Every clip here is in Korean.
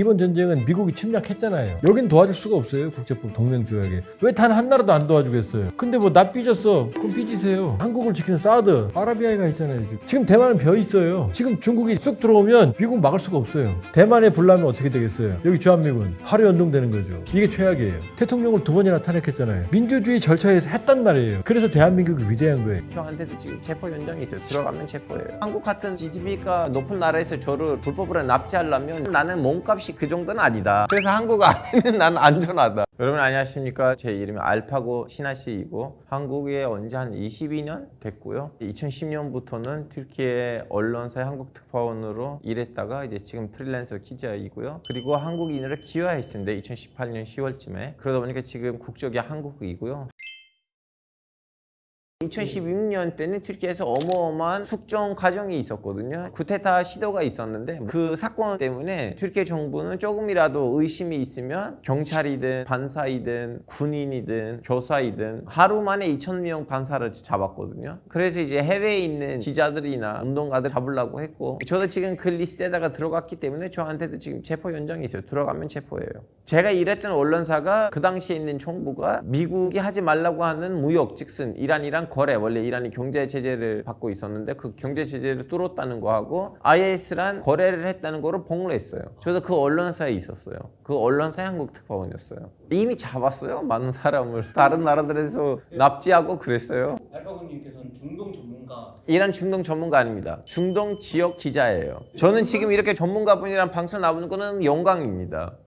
이번 전쟁은 미국이 침략했잖아요. 여긴 도와줄 수가 없어요. 국제법 동맹 조약에. 왜 단 한 나라도 안 도와주겠어요? 근데 뭐 나 삐졌어. 그럼 삐지세요. 한국을 지키는 사드, 아라비아가 있잖아요. 지금 대만은 벼 있어요. 지금 중국이 쑥 들어오면 미국 막을 수가 없어요. 대만에 불나면 어떻게 되겠어요? 여기 주한미군 하루 연동되는 거죠. 이게 최악이에요. 대통령을 2번이나 탄핵했잖아요. 민주주의 절차에서 했단 말이에요. 그래서 대한민국이 위대한 거예요. 저한테도 지금 체포 현장이 있어요. 들어가면 체포예요. 한국 같은 GDP가 높은 나라에서 저를 불법으로 납치하려면 나는 몸값이 그 정도는 아니다. 그래서 한국 안에는 난 안전하다. 여러분 안녕하십니까? 제 이름이 알파고 신하씨이고 한국에 온 지 한 22년 됐고요. 2010년부터는 튀르키예 언론사의 한국 특파원으로 일했다가 이제 지금 프리랜서 기자이고요. 그리고 한국인으로 기여했습니다. 2018년 10월쯤에. 그러다 보니까 지금 국적이 한국이고요. 2016년 때는 튀르키예에서 어마어마한 숙종 과정이 있었거든요. 쿠데타 시도가 있었는데 그 사건 때문에 튀르키예 정부는 조금이라도 의심이 있으면 경찰이든 반사이든 군인이든 교사이든 하루 만에 2,000명 반사를 잡았거든요. 그래서 이제 해외에 있는 기자들이나 운동가들 잡으려고 했고 저도 지금 그 리스트에다가 들어갔기 때문에 저한테도 지금 체포 현장이 있어요. 들어가면 체포예요. 제가 일했던 언론사가 그 당시에 있는 정부가 미국이 하지 말라고 하는 무역 즉슨 이란이랑 거래, 원래 이란이 경제 제재를 받고 있었는데 그 경제 제재를 뚫었다는 거하고 IS랑 거래를 했다는 거를 폭로했어요. 저도 그 언론사에 있었어요. 그 언론사의 한국 특파원이었어요. 이미 잡았어요. 많은 사람을 다른 나라들에서 납치하고 그랬어요. 알파고님께서는 중동 전문가. 이란 중동 전문가 아닙니다. 중동 지역 기자예요. 저는 지금 이렇게 전문가분이랑 방송 나오는 거는 영광입니다.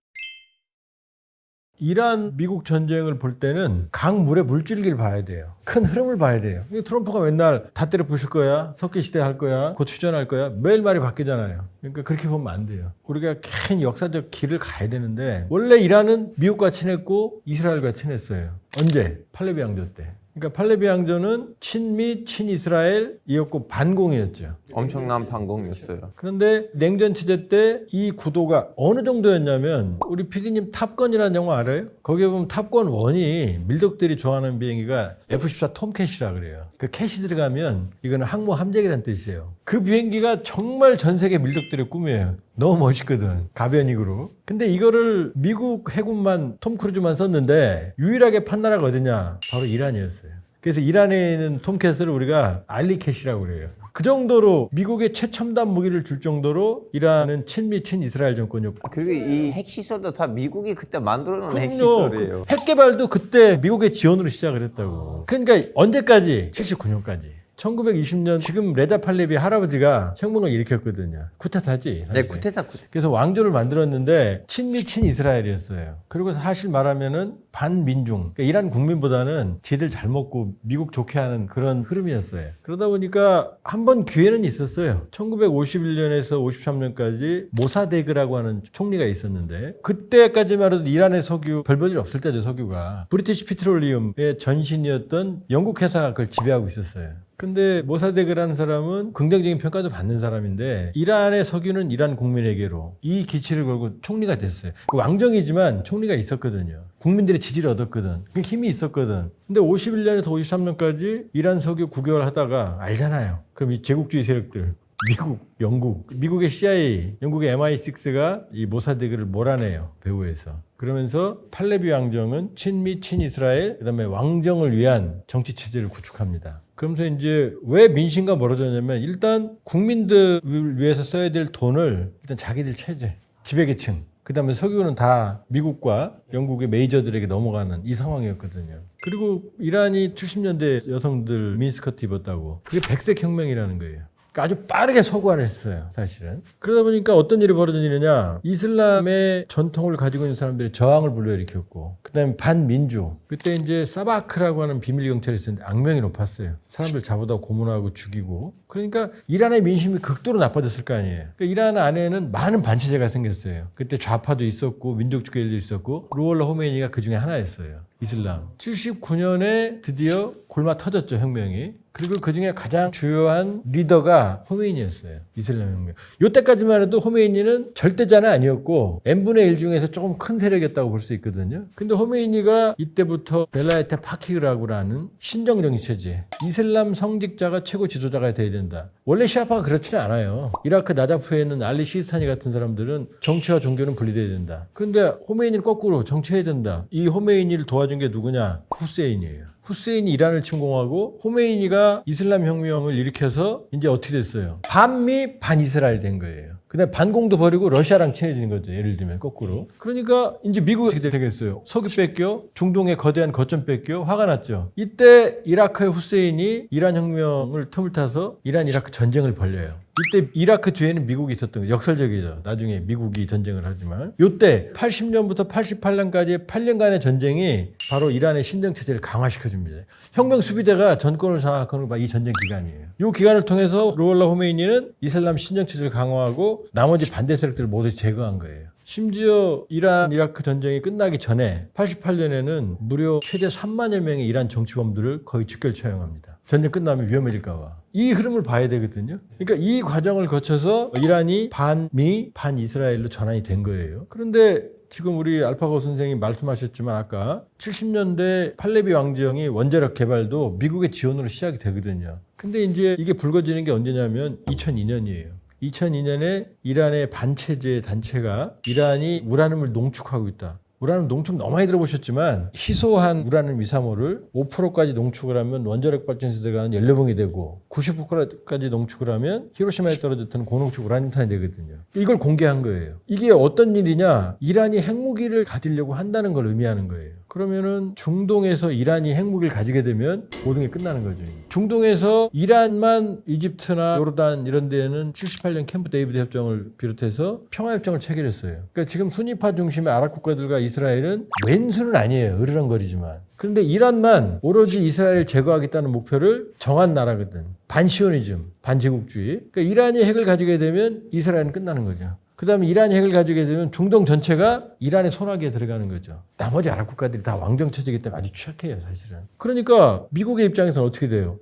이란 미국 전쟁을 볼 때는 강물의 물줄기를 봐야 돼요. 큰 흐름을 봐야 돼요. 트럼프가 맨날 다 때려 부실 거야, 석기시대 할 거야, 곧 휴전할 거야, 매일 말이 바뀌잖아요. 그러니까 그렇게 보면 안 돼요. 우리가 큰 역사적 길을 가야 되는데 원래 이란은 미국과 친했고 이스라엘과 친했어요. 언제? 팔레비 왕조 때. 그러니까 팔레비 왕조는 친미, 친이스라엘이었고 반공이었죠. 엄청난 반공이었어요. 그런데 냉전 체제 때 이 구도가 어느 정도였냐면 우리 PD님 탑건이라는 영화 알아요? 거기에 보면 탑건 1이 밀덕들이 좋아하는 비행기가 F-14 톰캣이라 그래요. 그 캣이 들어가면 이거는 항모 함재기란 뜻이에요. 그 비행기가 정말 전 세계 밀덕들의 꿈이에요. 너무 멋있거든. 가변익으로. 근데 이거를 미국 해군만 톰 크루즈만 썼는데 유일하게 판 나라가 어디냐? 바로 이란이었어요. 그래서 이란에 있는 톰캣을 우리가 알리캣이라고 그래요. 그 정도로 미국의 최첨단 무기를 줄 정도로 이란은 친미 친이스라엘 정권이었고. 그리고 이 핵시설도 다 미국이 그때 만들어 놓은 그럼요. 핵시설이에요. 핵 개발도 그때 미국의 지원으로 시작을 했다고. 그러니까 언제까지? 79년까지. 1920년 지금 레자 팔레비 할아버지가 혁명을 일으켰거든요. 쿠데타지. 네, 쿠데타. 그래서 왕조를 만들었는데 친미 친이스라엘이었어요. 그리고 사실 말하면은 반민중. 그러니까 이란 국민보다는 지들 잘 먹고 미국 좋게 하는 그런 흐름이었어요. 그러다 보니까 한 번 기회는 있었어요. 1951년에서 53년까지 모사데그라고 하는 총리가 있었는데 그때까지만 해도 이란의 석유 별 볼일 없을 때죠. 석유가 브리티시 피트롤리움의 전신이었던 영국 회사가 그걸 지배하고 있었어요. 근데 모사데그라는 사람은 긍정적인 평가도 받는 사람인데 이란의 석유는 이란 국민에게로 이 기치를 걸고 총리가 됐어요. 그 왕정이지만 총리가 있었거든요. 국민들의 지지를 얻었거든. 그 힘이 있었거든. 근데 51년에서 53년까지 이란 석유 국유화를 하다가 알잖아요. 그럼 이 제국주의 세력들 미국, 영국, 미국의 CIA, 영국의 MI6가 이 모사데그를 몰아내요. 배후에서. 그러면서 팔레비 왕정은 친미, 친이스라엘, 그다음에 왕정을 위한 정치 체제를 구축합니다. 그러면서 이제 왜 민심과 멀어졌냐면 일단 국민들을 위해서 써야 될 돈을 일단 자기들 체제, 지배계층, 그다음에 석유는 다 미국과 영국의 메이저들에게 넘어가는 이 상황이었거든요. 그리고 이란이 70년대 여성들 미니스커트 입었다고. 그게 백색 혁명이라는 거예요. 그러니까 아주 빠르게 서구화를 했어요, 사실은. 그러다 보니까 어떤 일이 벌어지느냐. 이슬람의 전통을 가지고 있는 사람들이 저항을 불러일으켰고, 그 다음에 반민주. 그때 이제 사바크라고 하는 비밀 경찰이 있었는데 악명이 높았어요. 사람들 잡아다 고문하고 죽이고. 그러니까 이란의 민심이 극도로 나빠졌을 거 아니에요. 그러니까 이란 안에는 많은 반체제가 생겼어요. 그때 좌파도 있었고, 민족주의도 있었고, 루올라 호메이니가 그 중에 하나였어요. 이슬람. 79년에 드디어 골마 터졌죠, 혁명이. 그리고 그 중에 가장 주요한 리더가 호메이니였어요. 이슬람 혁명. 요때까지만 해도 호메이니는 절대자는 아니었고 n분의 1 중에서 조금 큰 세력이었다고 볼 수 있거든요. 근데 호메이니가 이때부터 벨라에테 파키라고라는 신정정치 체제, 이슬람 성직자가 최고 지도자가 돼야 된다. 원래 시아파가 그렇지는 않아요. 이라크 나자프에 있는 알리 시스타니 같은 사람들은 정치와 종교는 분리돼야 된다. 그런데 호메이니는 거꾸로 정치해야 된다. 이 호메이니를 도와준 게 누구냐? 후세인이에요. 후세인이 이란을 침공하고 호메이니가 이슬람 혁명을 일으켜서 이제 어떻게 됐어요? 반미 반이스라엘 된 거예요. 그다음에 반공도 버리고 러시아랑 친해지는 거죠. 예를 들면 거꾸로. 그러니까 이제 미국이 어떻게 되겠어요? 석유 뺏겨, 중동의 거대한 거점 뺏겨, 화가 났죠. 이때 이라크의 후세인이 이란 혁명을 틈을 타서 이란 이라크 전쟁을 벌려요. 이때 이라크 뒤에는 미국이 있었던 거예요. 역설적이죠. 나중에 미국이 전쟁을 하지만. 이때 80년부터 88년까지 8년간의 전쟁이 바로 이란의 신정체제를 강화시켜줍니다. 혁명 수비대가 전권을 장악하는 이 전쟁 기간이에요. 이 기간을 통해서 루올라 호메이니는 이슬람 신정체제를 강화하고 나머지 반대 세력들을 모두 제거한 거예요. 심지어 이란 이라크 전쟁이 끝나기 전에 88년에는 무려 최대 3만여 명의 이란 정치범들을 거의 직결 처형합니다. 전쟁 끝나면 위험해질까 봐. 이 흐름을 봐야 되거든요. 그러니까 이 과정을 거쳐서 이란이 반미, 반이스라엘로 전환이 된 거예요. 그런데 지금 우리 알파고 선생님이 말씀하셨지만 아까 70년대 팔레비 왕정이 원자력 개발도 미국의 지원으로 시작이 되거든요. 근데 이제 이게 불거지는 게 언제냐면 2002년이에요. 2002년에 이란의 반체제 단체가 이란이 우라늄을 농축하고 있다. 우라늄 농축 너무 많이 들어보셨지만 희소한 우라늄 235를 5%까지 농축을 하면 원자력 발전소에 들어가는 연료봉이 되고 90%까지 농축을 하면 히로시마에 떨어졌던 고농축 우라늄탄이 되거든요. 이걸 공개한 거예요. 이게 어떤 일이냐? 이란이 핵무기를 가지려고 한다는 걸 의미하는 거예요. 그러면은 중동에서 이란이 핵무기를 가지게 되면 모든 게 끝나는 거죠. 중동에서 이란만 이집트나 요르단 이런 데에는 78년 캠프 데이비드 협정을 비롯해서 평화협정을 체결했어요. 그러니까 지금 순위파 중심의 아랍 국가들과 이스라엘은 왼수는 아니에요. 으르렁거리지만. 그런데 이란만 오로지 이스라엘을 제거하겠다는 목표를 정한 나라거든. 반시오니즘, 반제국주의. 그러니까 이란이 핵을 가지게 되면 이스라엘은 끝나는 거죠. 그 다음에 이란이 핵을 가지게 되면 중동 전체가 이란의 손아귀에 들어가는 거죠. 나머지 아랍 국가들이 다 왕정체제이기 때문에 아주 취약해요, 사실은. 그러니까 미국의 입장에서는 어떻게 돼요?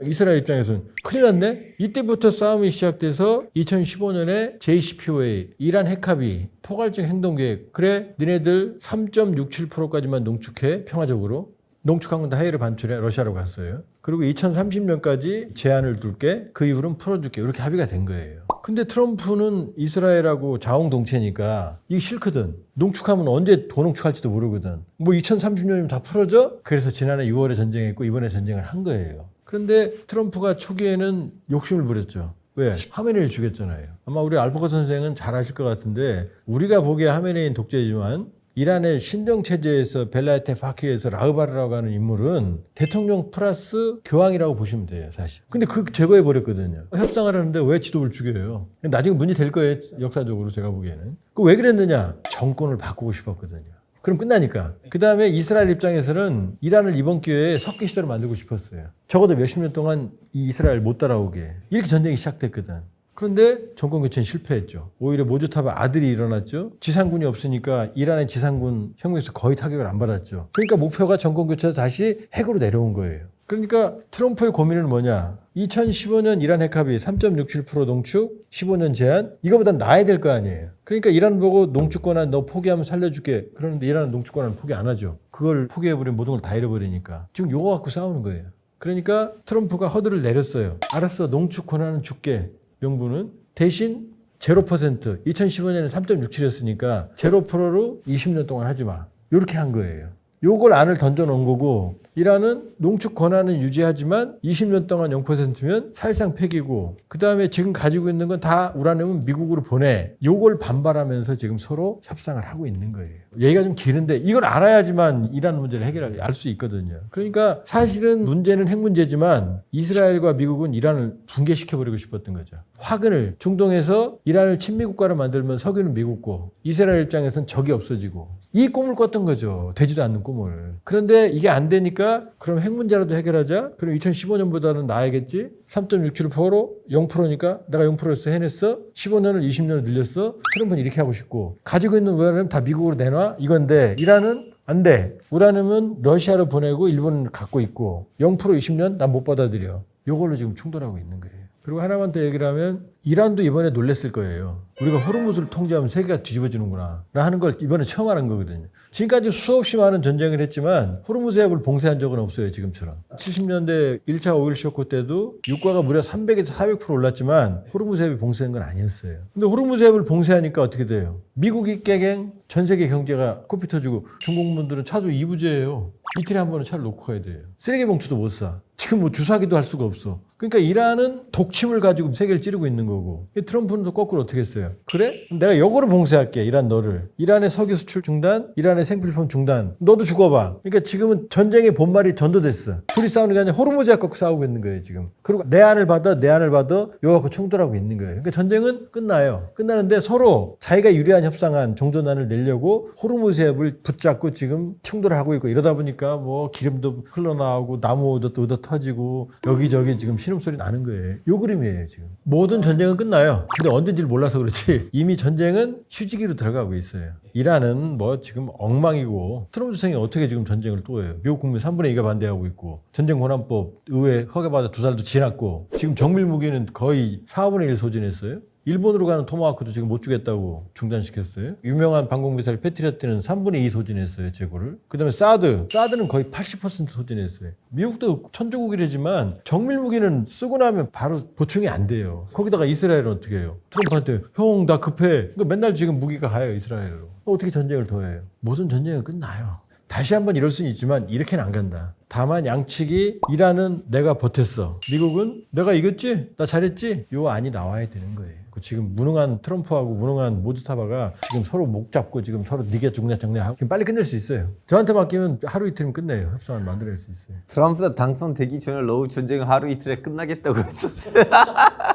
이스라엘 입장에서는 큰일 났네? 이때부터 싸움이 시작돼서 2015년에 JCPOA, 이란 핵합의, 포괄적 행동계획. 그래, 니네들 3.67%까지만 농축해, 평화적으로. 농축한 건 다 해외로 반출해 러시아로 갔어요. 그리고 2030년까지 제한을 둘게, 그 이후로는 풀어줄게. 이렇게 합의가 된 거예요. 근데 트럼프는 이스라엘하고 자웅동체니까 이게 싫거든. 농축하면 언제 더 농축할지도 모르거든. 뭐 2030년이면 다 풀어져? 그래서 지난해 6월에 전쟁했고 이번에 전쟁을 한 거예요. 그런데 트럼프가 초기에는 욕심을 부렸죠. 왜? 하메네이를 죽였잖아요. 아마 우리 알파고 선생은 잘 아실 것 같은데 우리가 보기에 하메네이는 독재지만 이란의 신정체제에서 벨라에테 파키에서 라흐바르라고 하는 인물은 대통령 플러스 교황이라고 보시면 돼요, 사실. 근데 그 제거해버렸거든요. 협상을 하는데 왜 지도부를 죽여요? 나중에 문제 될 거예요, 역사적으로 제가 보기에는. 그 왜 그랬느냐? 정권을 바꾸고 싶었거든요. 그럼 끝나니까. 그 다음에 이스라엘 입장에서는 이란을 이번 기회에 석기 시대로 만들고 싶었어요. 적어도 몇십 년 동안 이 이스라엘 못 따라오게. 이렇게 전쟁이 시작됐거든. 그런데 정권 교체는 실패했죠. 오히려 모조탑의 아들이 일어났죠. 지상군이 없으니까 이란의 지상군 혁명에서 거의 타격을 안 받았죠. 그러니까 목표가 정권 교체에서 다시 핵으로 내려온 거예요. 그러니까 트럼프의 고민은 뭐냐. 2015년 이란 핵합의 3.67% 농축, 15년 제한, 이거보단 나아야 될 거 아니에요. 그러니까 이란 보고 농축 권한 너 포기하면 살려줄게. 그러는데 이란은 농축 권한 포기 안 하죠. 그걸 포기해버리면 모든 걸 다 잃어버리니까. 지금 요거 갖고 싸우는 거예요. 그러니까 트럼프가 허들을 내렸어요. 알았어, 농축 권한은 줄게. 명분은 대신 0%, 2015년에 3.67이었으니까 0%로 20년 동안 하지 마. 이렇게 한 거예요. 요걸 안을 던져놓은 거고 이란은 농축 권한은 유지하지만 20년 동안 0%면 사실상 폐기고 그 다음에 지금 가지고 있는 건 다 우라늄은 미국으로 보내. 요걸 반발하면서 지금 서로 협상을 하고 있는 거예요. 얘기가 좀 기는데 이걸 알아야지만 이란 문제를 해결하게 알 수 있거든요. 그러니까 사실은 문제는 핵 문제지만 이스라엘과 미국은 이란을 붕괴시켜버리고 싶었던 거죠. 화근을 중동에서 이란을 친미국가로 만들면 석유는 미국 거, 이스라엘 입장에서는 적이 없어지고 이 꿈을 꿨던 거죠. 되지도 않는 꿈을. 그런데 이게 안 되니까 그럼 핵 문제라도 해결하자. 그럼 2015년보다는 나아야겠지. 3.67%로 0%니까 내가 0%에서 해냈어. 15년을 20년을 늘렸어. 트럼프는 이렇게 하고 싶고 가지고 있는 우라늄 다 미국으로 내놔. 이건데 이란은 안 돼. 우라늄은 러시아로 보내고 일본은 갖고 있고 0% 20년 난 못 받아들여. 이걸로 지금 충돌하고 있는 거예요. 그리고 하나만 더 얘기를 하면 이란도 이번에 놀랬을 거예요. 우리가 호르무즈를 통제하면 세계가 뒤집어지는구나 하는 걸 이번에 처음 알은 거거든요. 지금까지 수없이 많은 전쟁을 했지만 호르무즈 해협을 봉쇄한 적은 없어요. 지금처럼. 70년대 1차 오일 쇼크 때도 유가가 무려 300에서 400% 올랐지만 호르무즈 해협이 봉쇄한 건 아니었어요. 근데 호르무즈 해협을 봉쇄하니까 어떻게 돼요? 미국이 깨갱 전 세계 경제가 코피 터지고 중공분들은 차도 2부제예요. 이틀에 한 번은 차를 놓고 가야 돼요. 쓰레기 봉투도 못 사. 지금 뭐 주사기도 할 수가 없어. 그러니까 이란은 독침을 가지고 세계를 찌르고 있는 거고 트럼프는 또 거꾸로 어떻게 했어요? 그래? 내가 역으로 봉쇄할게. 이란 너를. 이란의 석유 수출 중단, 이란의 생필품 중단. 너도 죽어봐. 그러니까 지금은 전쟁의 본말이 전도됐어. 둘이 싸우는 게 아니라 호르무즈 갖고 싸우고 있는 거예요 지금. 그리고 내 안을 받아 이거 갖고 충돌하고 있는 거예요. 그러니까 전쟁은 끝나요. 끝나는데 서로 자기가 유리한 협상안 정전안을 내려고 호르무즈 해협을 붙잡고 지금 충돌을 하고 있고 이러다 보니까 뭐 기름도 흘러나오고 나무 얻어 터지고 여기저기 지금 신음소리 나는 거예요. 요 그림이에요 지금. 모든 전쟁은 끝나요. 근데 언제인지를 몰라서 그렇지 이미 전쟁은 휴지기로 들어가고 있어요. 이란은 뭐 지금 엉망이고 트럼프 대통령이 어떻게 지금 전쟁을 또 해요. 미국 국민 3분의 2가 반대하고 있고 전쟁권한법 의회 허가받아 2살도 지났고 지금 정밀 무기는 거의 4분의 1 소진했어요. 일본으로 가는 토마호크도 지금 못 주겠다고 중단시켰어요. 유명한 방공미사일 패트리어트는 3분의 2 소진했어요, 재고를. 그 다음에 사드는 거의 80% 소진했어요. 미국도 천조국이라지만 정밀무기는 쓰고 나면 바로 보충이 안 돼요. 거기다가 이스라엘은 어떻게 해요? 트럼프한테 형 나 급해. 그러니까 맨날 지금 무기가 가요, 이스라엘로. 어떻게 전쟁을 더 해요? 모든 전쟁은 끝나요. 다시 한번 이럴 수는 있지만 이렇게는 안 간다. 다만 양측이 이란은 내가 버텼어. 미국은 내가 이겼지? 나 잘했지? 요 안이 나와야 되는 거예요. 지금 무능한 트럼프하고 무능한 모드사바가 지금 서로 목 잡고 지금 서로 니가 죽냐 정냐하고 지금 빨리 끝낼 수 있어요. 저한테 맡기면 하루 이틀이면 끝내요. 협상을 만들어낼 수 있어요. 트럼프가 당선되기 전에 러우 전쟁 하루 이틀에 끝나겠다고 했었어요.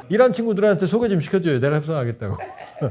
이란 친구들한테 소개 좀 시켜줘요. 내가 협상하겠다고.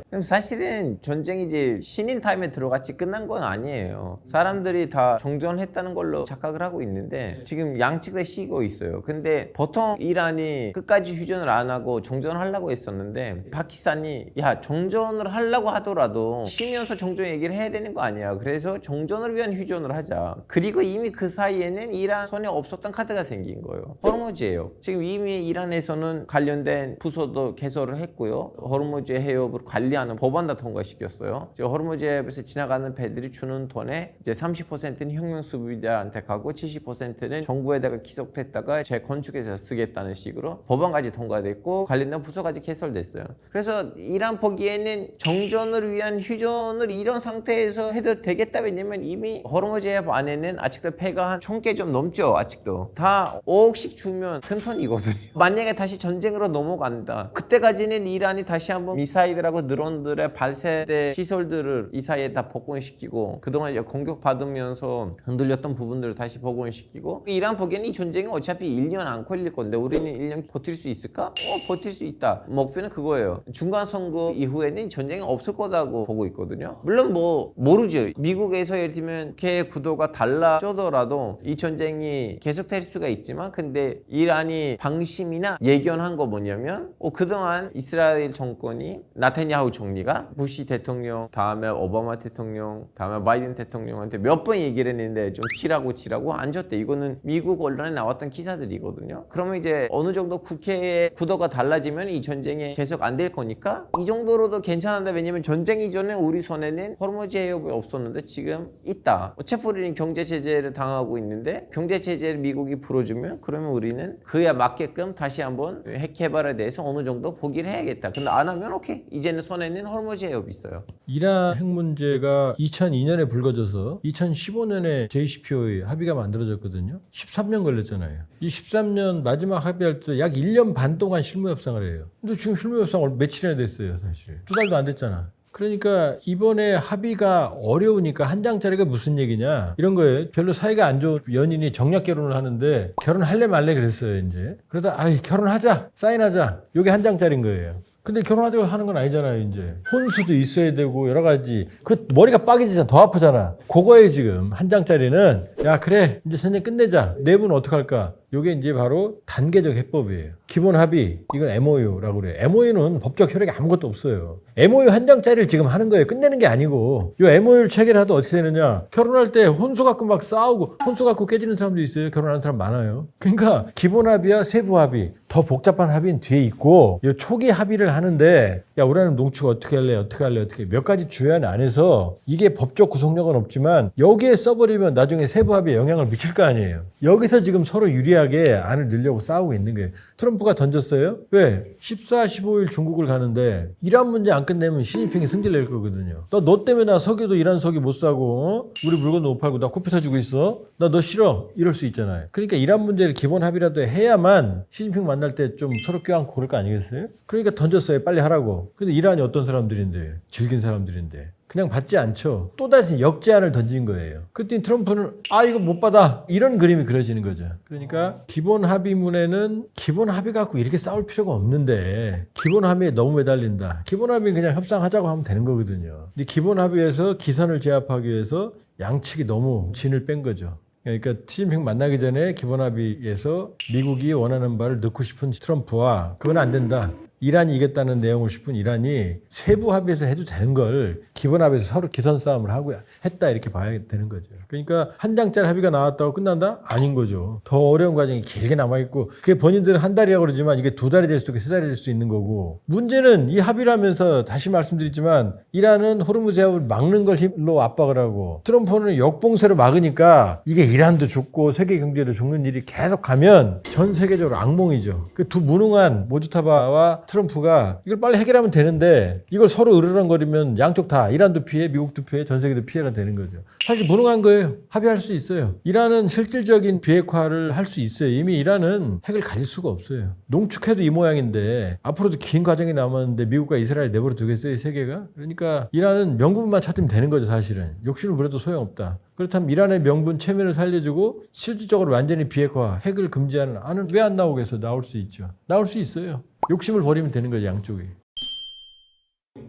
그럼 사실은 전쟁이 이제 신인 타임에 들어같이 끝난 건 아니에요. 사람들이 다 정전했다는 걸로 착각을 하고 있는데 지금 양측 다 쉬고 있어요. 근데 보통 이란이 끝까지 휴전을 안 하고 정전하려고 했었는데 파키스탄이 야 정전을 하려고 하더라도 쉬면서 정전 얘기를 해야 되는 거 아니야. 그래서 정전을 위한 휴전을 하자. 그리고 이미 그 사이에는 이란 손에 없었던 카드가 생긴 거예요. 호르무즈예요. 지금 이미 이란에서는 관련된 부서도 개설을 했고요. 호르무즈 해협을 관리하는 법안 다 통과시켰어요. 지금 호르무즈 해협에서 지나가는 배들이 주는 돈의 이제 30%는 혁명 수비자한테 가고 70%는 정부에다가 기속했다가 재건축해서 쓰겠다는 식으로 법안까지 통과됐고 관련된 부서까지 개설됐어요. 그래서 이란 보기에는 정전을 위한 휴전을 이런 상태에서 해도 되겠다. 왜냐면 이미 호르무즈 해협 안에는 아직도 배가 한 1000개 좀 넘죠. 아직도 다 5억씩 주면 큰 돈이거든요. 만약에 다시 전쟁으로 넘어간다. 그때까지는 이란이 다시 한번 미사일들하고 드론들의 발사대 시설들을 이 사이에 다 복원시키고 그동안 이제 공격받으면서 흔들렸던 부분들을 다시 복원시키고 이란 보기에는 이 전쟁이 어차피 1년 안 걸릴 건데 우리는 1년 버틸 수 있을까? 버틸 수 있다. 목표는 그거예요. 중간 선거 이후에는 전쟁이 없을 거다고 보고 있거든요. 물론 뭐 모르죠. 미국에서 예를 들면 개 구도가 달라져더라도 이 전쟁이 계속될 수가 있지만 근데 이란이 방심이나 예견한 거 뭐냐면 그동안 이스라엘 정권이 나타냐후 총리가 부시 대통령 다음에 오바마 대통령 다음에 바이든 대통령한테 몇 번 얘기를 했는데 좀 치라고 안 줬대. 이거는 미국 언론에 나왔던 기사들이거든요. 그러면 이제 어느 정도 국회의 구도가 달라지면 이 전쟁이 계속 안 될 거니까 이 정도로도 괜찮은데 왜냐면 전쟁 이전에 우리 손에는 호르무즈 해협이 없었는데 지금 있다. 어차피 우리는 경제 제재를 당하고 있는데 경제 제재를 미국이 풀어주면 그러면 우리는 그에 맞게끔 다시 한번 핵 개발에 대해서 어느 정도 포기를 해야겠다. 근데 안 하면 오케이. 이제는 손에는 호르무즈 해협이 있어요. 이란 핵 문제가 2002년에 불거져서 2015년에 JCPOA 합의가 만들어졌거든요. 13년 걸렸잖아요. 이 13년 마지막 합의할 때 약 1년 반 동안 실무 협상을 해요. 근데 지금 실무 협상 며칠이나 됐어요, 사실. 2달도 안 됐잖아. 그러니까 이번에 합의가 어려우니까 한 장짜리가 무슨 얘기냐 이런 거예요. 별로 사이가 안 좋은 연인이 정략 결혼을 하는데 결혼할래 말래 그랬어요. 이제 그러다 결혼하자 사인하자 요게 한 장짜리인 거예요. 근데 결혼하자고 하는 건 아니잖아요. 이제 혼수도 있어야 되고 여러 가지 그 머리가 빠개지잖아. 더 아프잖아. 그거에 지금 한 장짜리는 야 그래 이제 전쟁 끝내자. 내부는 어떡할까? 요게 이제 바로 단계적 해법이에요. 기본 합의, 이건 MOU라고 그래요. MOU는 법적 효력이 아무것도 없어요. MOU 한 장짜리를 지금 하는 거예요. 끝내는 게 아니고. 이 MOU를 체결하도 어떻게 되느냐. 결혼할 때 혼수 갖고 막 싸우고 혼수 갖고 깨지는 사람도 있어요. 결혼하는 사람 많아요. 그러니까 기본 합의와 세부 합의, 더 복잡한 합의는 뒤에 있고 이 초기 합의를 하는데 야 우리는 농축 어떻게 할래 어떻게 몇 가지 주요한 안에서 이게 법적 구속력은 없지만 여기에 써버리면 나중에 세부 합의에 영향을 미칠 거 아니에요. 여기서 지금 서로 유리하게 안을 넣으려고 싸우고 있는 거예요. 트럼프가 던졌어요. 왜? 14, 15일 중국을 가는데 이란 문제 안 끝내면 시진핑이 승질 낼 거거든요. 너 때문에 나 석유도 이란 석유 못 사고 우리 물건도 못 팔고 나 코피 터지고 있어. 나 너 싫어. 이럴 수 있잖아요. 그러니까 이란 문제를 기본 합의라도 해야만 시진핑 만날 때 좀 서로 껴안고 그럴 거 아니겠어요? 그러니까 던졌어요. 빨리 하라고. 근데 이란이 어떤 사람들인데 질긴 사람들인데 그냥 받지 않죠. 또다시 역제안을 던진 거예요. 그때 트럼프는 이거 못 받아. 이런 그림이 그려지는 거죠. 그러니까 기본 합의문에는 기본 합의 갖고 이렇게 싸울 필요가 없는데 기본 합의에 너무 매달린다. 기본 합의는 그냥 협상하자고 하면 되는 거거든요. 근데 기본 합의에서 기선을 제압하기 위해서 양측이 너무 진을 뺀 거죠. 그러니까 시진핑 만나기 전에 기본 합의에서 미국이 원하는 바를 넣고 싶은 트럼프와 그건 안 된다. 이란이 이겼다는 내용을 싶은 이란이 세부 합의에서 해도 되는 걸 기본 합의에서 서로 기선 싸움을 하고 했다 이렇게 봐야 되는 거죠. 그러니까 한 장짜리 합의가 나왔다고 끝난다? 아닌 거죠. 더 어려운 과정이 길게 남아있고 그게 본인들은 한 달이라고 그러지만 이게 2달이 될 수도 있고 3달이 될 수 있는 거고 문제는 이 합의라면서 다시 말씀드리지만 이란은 호르무즈 해협을 막는 걸 힘으로 압박을 하고 트럼프는 역봉쇄로 막으니까 이게 이란도 죽고 세계 경제도 죽는 일이 계속 가면 전 세계적으로 악몽이죠. 그 두 무능한 모주타바와 트럼프가 이걸 빨리 해결하면 되는데 이걸 서로 으르렁거리면 양쪽 다 이란도 피해 미국도 피해 전 세계도 피해가 되는 거죠. 사실 무능한 거예요. 합의할 수 있어요. 이란은 실질적인 비핵화를 할 수 있어요. 이미 이란은 핵을 가질 수가 없어요. 농축해도 이 모양인데 앞으로도 긴 과정이 남았는데 미국과 이스라엘 내버려 두겠어요 세계가? 그러니까 이란은 명분만 찾으면 되는 거죠. 사실은 욕심을 부려도 소용없다. 그렇다면 이란의 명분 체면을 살려주고 실질적으로 완전히 비핵화 핵을 금지하는 안은 왜 안 나오겠어요? 나올 수 있죠. 나올 수 있어요. 욕심을 버리면 되는 거죠, 양쪽이.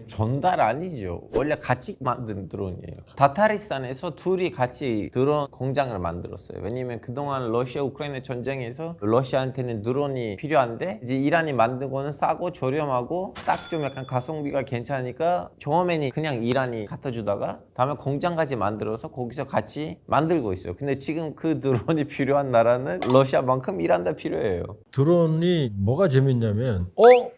전달 아니죠. 원래 같이 만든 드론이에요. 타타리스탄에서 둘이 같이 드론 공장을 만들었어요. 왜냐면 그동안 러시아 우크라이나 전쟁에서 러시아한테는 드론이 필요한데 이제 이란이 만든 거는 싸고 저렴하고 딱 좀 약간 가성비가 괜찮으니까 처음에는 그냥 이란이 갖다 주다가 다음에 공장까지 만들어서 거기서 같이 만들고 있어요. 근데 지금 그 드론이 필요한 나라는 러시아만큼 이란도 필요해요. 드론이 뭐가 재밌냐면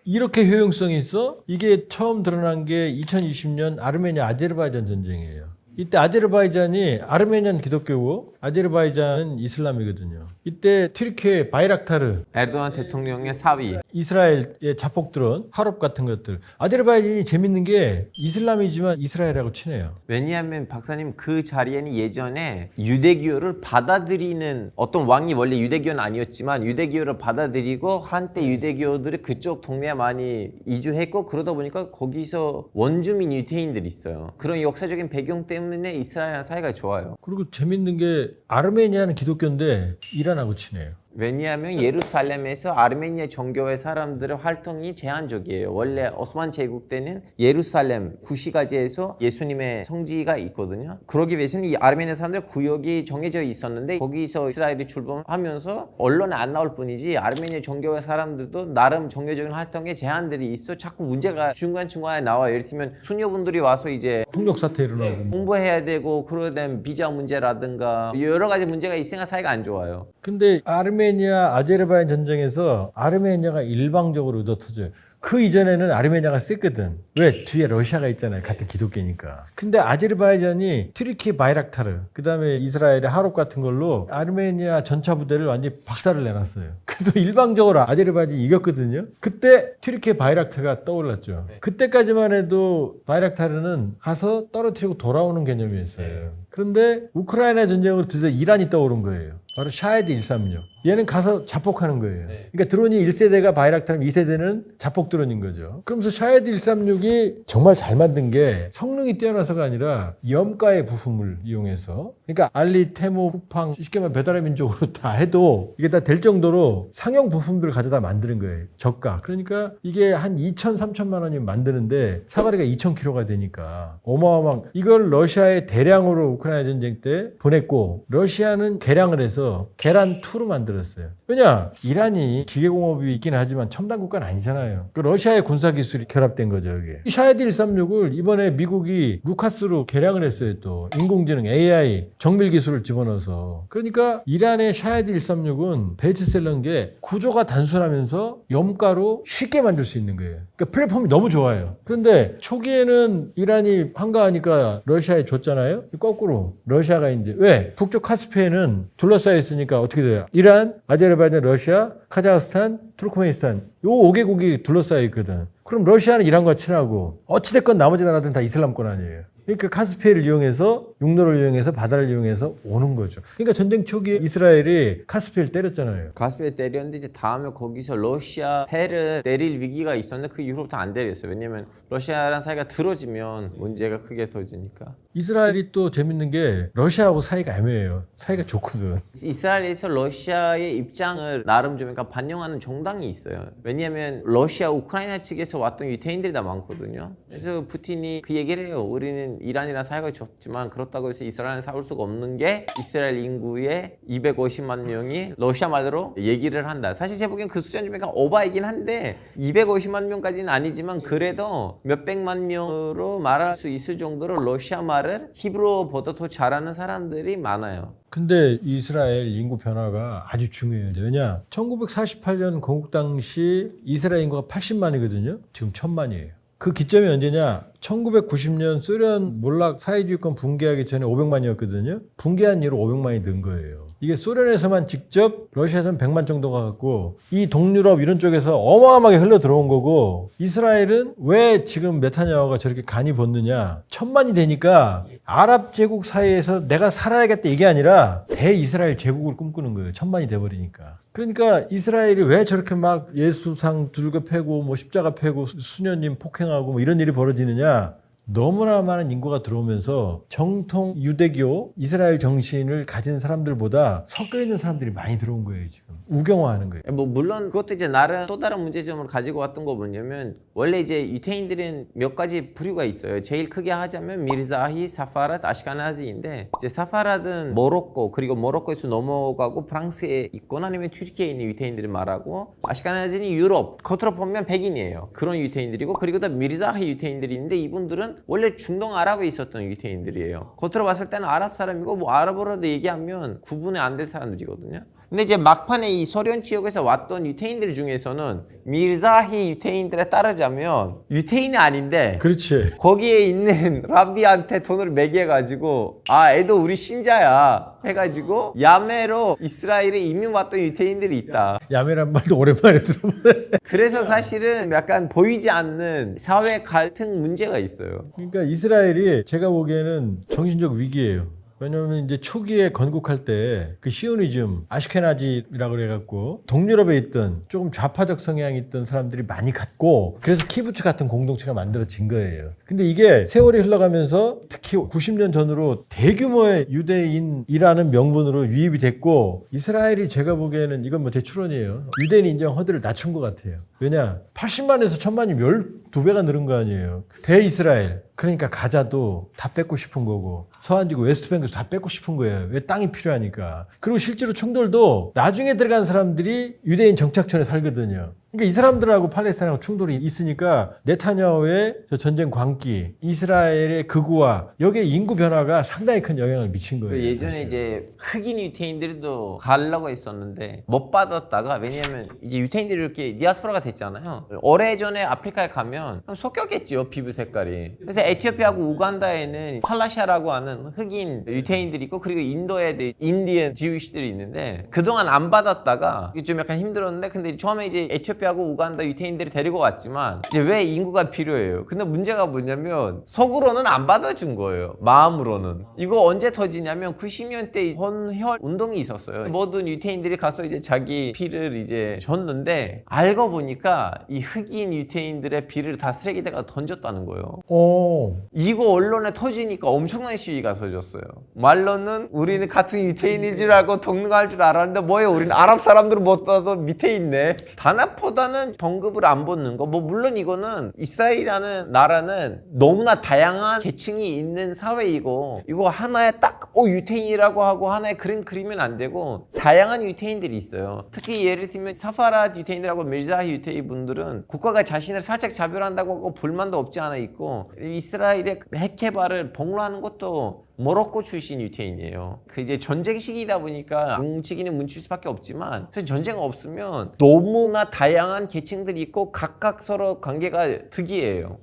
이렇게 효용성이 있어? 이게 처음 드러난 게 2020년 아르메니아 아제르바이잔 전쟁이에요. 이때 아제르바이잔이 아르메니아는 기독교고 아제르바이잔은 이슬람이거든요. 이때 튀르키예 바이락타르 에르도안 대통령의 사위. 이스라엘의 자폭 드론 하롭 같은 것들. 아제르바이잔이 재밌는 게 이슬람이지만 이스라엘하고 친해요. 왜냐하면 박사님 그 자리에는 예전에 유대교를 받아들이는 어떤 왕이 원래 유대교는 아니었지만 유대교를 받아들이고 한때 유대교들이 그쪽 동네에 많이 이주했고 그러다 보니까 거기서 원주민 유대인들이 있어요. 그런 역사적인 배경 때문에 이스라엘이랑 사이가 좋아요. 그리고 재밌는 게 아르메니아는 기독교인데 이란하고 친해요. 왜냐하면 예루살렘에서 아르메니아 종교의 사람들의 활동이 제한적이에요. 원래 오스만 제국 때는 예루살렘 구시가지에서 예수님의 성지가 있거든요. 그러기 위해서는 이 아르메니아 사람들 구역이 정해져 있었는데 거기서 이스라엘이 출범하면서 언론에 안 나올 뿐이지 아르메니아 종교의 사람들도 나름 종교적인 활동에 제한들이 있어. 자꾸 문제가 중간중간에 나와요. 예를 들면 수녀분들이 와서 이제 폭력 사태 일어나고 공부해야 되고 그러다 비자 문제라든가 여러 가지 문제가 있으니까 사이가 안 좋아요. 근데 아르메니아 아제르바이잔 전쟁에서 아르메니아가 일방적으로 얻어터져요. 그 이전에는 아르메니아가 셌거든. 왜? 뒤에 러시아가 있잖아요. 같은 기독교니까. 근데 아제르바이잔이 튀르키예 바이락타르 그다음에 이스라엘의 하롭 같은 걸로 아르메니아 전차 부대를 완전히 박살을 내놨어요. 그래도 일방적으로 아제르바이잔이 이겼거든요. 그때 튀르키예 바이락타르가 떠올랐죠. 그때까지만 해도 바이락타르는 가서 떨어뜨리고 돌아오는 개념이었어요. 그런데 우크라이나 전쟁으로 드디어 이란이 떠오른 거예요. 바로 샤헤드 136. 얘는 가서 자폭하는 거예요. 그러니까 드론이 1세대가 바이락타르면 2세대는 자폭 드론인 거죠. 그러면서 샤헤드 136이 정말 잘 만든 게 성능이 뛰어나서가 아니라 염가의 부품을 이용해서 그러니까 알리, 테모, 쿠팡 쉽게 말하면 배달의 민족으로 다 해도 이게 다 될 정도로 상용 부품들을 가져다 만드는 거예요. 저가. 그러니까 이게 한 2천, 3천만 원이면 만드는데 사거리가 2,000km가 되니까 어마어마한 이걸 러시아에 대량으로 우크라이나 전쟁 때 보냈고 러시아는 개량을 해서 해서 계란 2로 만들었어요. 왜냐? 이란이 기계공업이 있긴 하지만 첨단 국가는 아니잖아요. 그 러시아의 군사기술이 결합된 거죠, 이게. 이 샤헤드 136을 이번에 미국이 루카스로 개량을 했어요, 또. 인공지능, AI, 정밀 기술을 집어넣어서. 그러니까 이란의 샤헤드 136은 베스트셀러인 게 구조가 단순하면서 염가로 쉽게 만들 수 있는 거예요. 그러니까 플랫폼이 너무 좋아요. 그런데 초기에는 이란이 한가하니까 러시아에 줬잖아요. 거꾸로 러시아가 이제 왜 북쪽 카스피해는 둘러싸여 있으니까 어떻게 돼요? 이란, 아제르바이잔, 러시아, 카자흐스탄, 투르크메니스탄 요 5개국이 둘러싸여 있거든. 그럼 러시아는 이란과 친하고 어찌됐건 나머지 나라들은 다 이슬람권 아니에요. 그러니까 카스피해를 이용해서 육로를 이용해서 바다를 이용해서 오는 거죠. 그러니까 전쟁 초기에 이스라엘이 카스피해를 때렸잖아요. 가스피에 때렸는데 이제 다음에 거기서 러시아 배를 때릴 위기가 있었는데 그 이후로부터 안 때렸어요. 왜냐면 러시아랑 사이가 틀어지면 문제가 크게 터지니까. 이스라엘이 또 재밌는 게 러시아하고 사이가 애매해요. 사이가 좋거든. 이스라엘에서 러시아의 입장을 나름 좀 그러니까 반영하는 정당이 있어요. 왜냐하면 러시아, 우크라이나 측에서 왔던 유태인들이 다 많거든요. 그래서 푸틴이 그 얘기를 해요. 우리는 이란이랑 사이가 좋지만 그렇다고 해서 이스라엘은 싸울 수가 없는 게 이스라엘 인구의 250만 명이 러시아 말대로 얘기를 한다. 사실 제 보기엔 그 수준 좀 약간 오바이긴 한데 250만 명까지는 아니지만 그래도 몇백만 명으로 말할 수 있을 정도로 러시아 말을 히브리어보다 더 잘하는 사람들이 많아요. 근데 이스라엘 인구 변화가 아주 중요해요. 왜냐? 1948년 건국 당시 이스라엘 인구가 80만이거든요. 지금 1000만이에요. 그 기점이 언제냐? 1990년 소련 몰락 사회주의권 붕괴하기 전에 500만이었거든요. 붕괴한 이후로 500만이 는 거예요. 이게 소련에서만 직접 러시아에서는 100만 정도가 갖고 이 동유럽 이런 쪽에서 어마어마하게 흘러 들어온 거고 이스라엘은 왜 지금 네타냐후가 저렇게 간이 벗느냐 1000만이 되니까 아랍 제국 사이에서 내가 살아야겠다 이게 아니라 대이스라엘 제국을 꿈꾸는 거예요. 1000만이 돼버리니까. 그러니까 이스라엘이 왜 저렇게 막 예수상 들고 패고 뭐 십자가 패고 수녀님 폭행하고 뭐 이런 일이 벌어지느냐 너무나 많은 인구가 들어오면서 정통 유대교 이스라엘 정신을 가진 사람들보다 섞여 있는 사람들이 많이 들어온 거예요. 지금 우경화하는 거예요. 뭐 물론 그것도 이제 나름 또 다른 문제점을 가지고 왔던 거 뭐냐면 원래 이제 유태인들은 몇 가지 부류가 있어요. 제일 크게 하자면 미르자히, 사파랏, 아시카나지인데 이제 사파랏은 모로코 그리고 모로코에서 넘어가고 프랑스에 있거나 아니면 튀르키예에 있는 유태인들이 말하고 아시카나지는 유럽 겉으로 보면 백인이에요. 그런 유태인들이고 그리고 또 미르자히 유태인들이 있는데 이분들은 원래 중동 아랍에 있었던 유태인들이에요. 겉으로 봤을 때는 아랍 사람이고 뭐 아랍어라도 얘기하면 구분이 안 될 사람들이거든요. 근데 이제 막판에 이 소련 지역에서 왔던 유태인들 중에서는 미르자히 유태인들에 따르자면 유태인이 아닌데 그렇지. 거기에 있는 랍비한테 돈을 매겨가지고 아 애도 우리 신자야 해가지고 야매로 이스라엘에 이민 왔던 유태인들이 있다. 야매란 말도 오랜만에 들어보네. 그래서 사실은 약간 보이지 않는 사회 갈등 문제가 있어요. 그러니까 이스라엘이 제가 보기에는 정신적 위기예요. 왜냐하면 이제 초기에 건국할 때 그 시오니즘, 아시케나지라고 그래갖고 동유럽에 있던 조금 좌파적 성향이 있던 사람들이 많이 갔고 그래서 키부츠 같은 공동체가 만들어진 거예요. 근데 이게 세월이 흘러가면서 특히 90년 전으로 대규모의 유대인이라는 명분으로 유입이 됐고 이스라엘이 제가 보기에는 이건 뭐 제 추론이에요. 유대인 인정 허들을 낮춘 것 같아요. 왜냐? 80만에서 1000만이 12배가 늘은 거 아니에요. 대이스라엘. 그러니까 가자도 다 뺏고 싶은 거고 서한지구 웨스트뱅크도 다 뺏고 싶은 거예요. 왜 땅이 필요하니까. 그리고 실제로 충돌도 나중에 들어간 사람들이 유대인 정착촌에 살거든요. 그러니까 이 사람들하고 팔레스타인하고 충돌이 있으니까 네타냐후의 저 전쟁 광기, 이스라엘의 극우화 여기에 인구 변화가 상당히 큰 영향을 미친 거예요. 예전에 사실. 이제 흑인 유태인들도 가려고 했었는데 못 받았다가 왜냐면 이제 유태인들이 이렇게 디아스포라가 됐잖아요. 오래전에 아프리카에 가면 섞였겠죠 피부 색깔이. 그래서 에티오피아하고 우간다에는 팔라샤라고 하는 흑인 유태인들이 있고 그리고 인도에도 인디언 지위시들이 있는데 그동안 안 받았다가 이게 좀 약간 힘들었는데 근데 처음에 이제 에티오피아하고 우간다 유태인들이 데리고 왔지만 이제 왜 인구가 필요해요. 근데 문제가 뭐냐면 속으로는 안 받아준 거예요. 마음으로는. 이거 언제 터지냐면 90년대 헌혈 운동이 있었어요. 모든 유태인들이 가서 이제 자기 피를 이제 줬는데 알고 보니까 이 흑인 유태인들의 피를 다 쓰레기에다가 던졌다는 거예요. 이거 언론에 터지니까 엄청난 시위가 터졌어요. 말로는 우리는 같은 유태인인 줄 알고 동등할 줄 알았는데 뭐예요? 우리는 아랍 사람들은 못다도 밑에 있네. 단아포도 그거보다는 등급을 안 붙는 거. 뭐 물론 이거는 이스라엘이라는 나라는 너무나 다양한 계층이 있는 사회이고 이거 하나에 딱 유태인이라고 하고 하나에 그림 그리면 안 되고 다양한 유태인들이 있어요. 특히 예를 들면 사파라 유태인이라고 밀자히 유태인 분들은 국가가 자신을 살짝 차별한다고 하고 불만도 없지 않아 있고 이스라엘의 핵 개발을 폭로하는 것도 모로코 출신 유태인이에요. 그 이제 전쟁 시기이다 보니까 움직이는 뭉칠 수밖에 없지만 사실 전쟁 없으면 너무나 다양한 계층들이 있고 각각 서로 관계가 특이해요.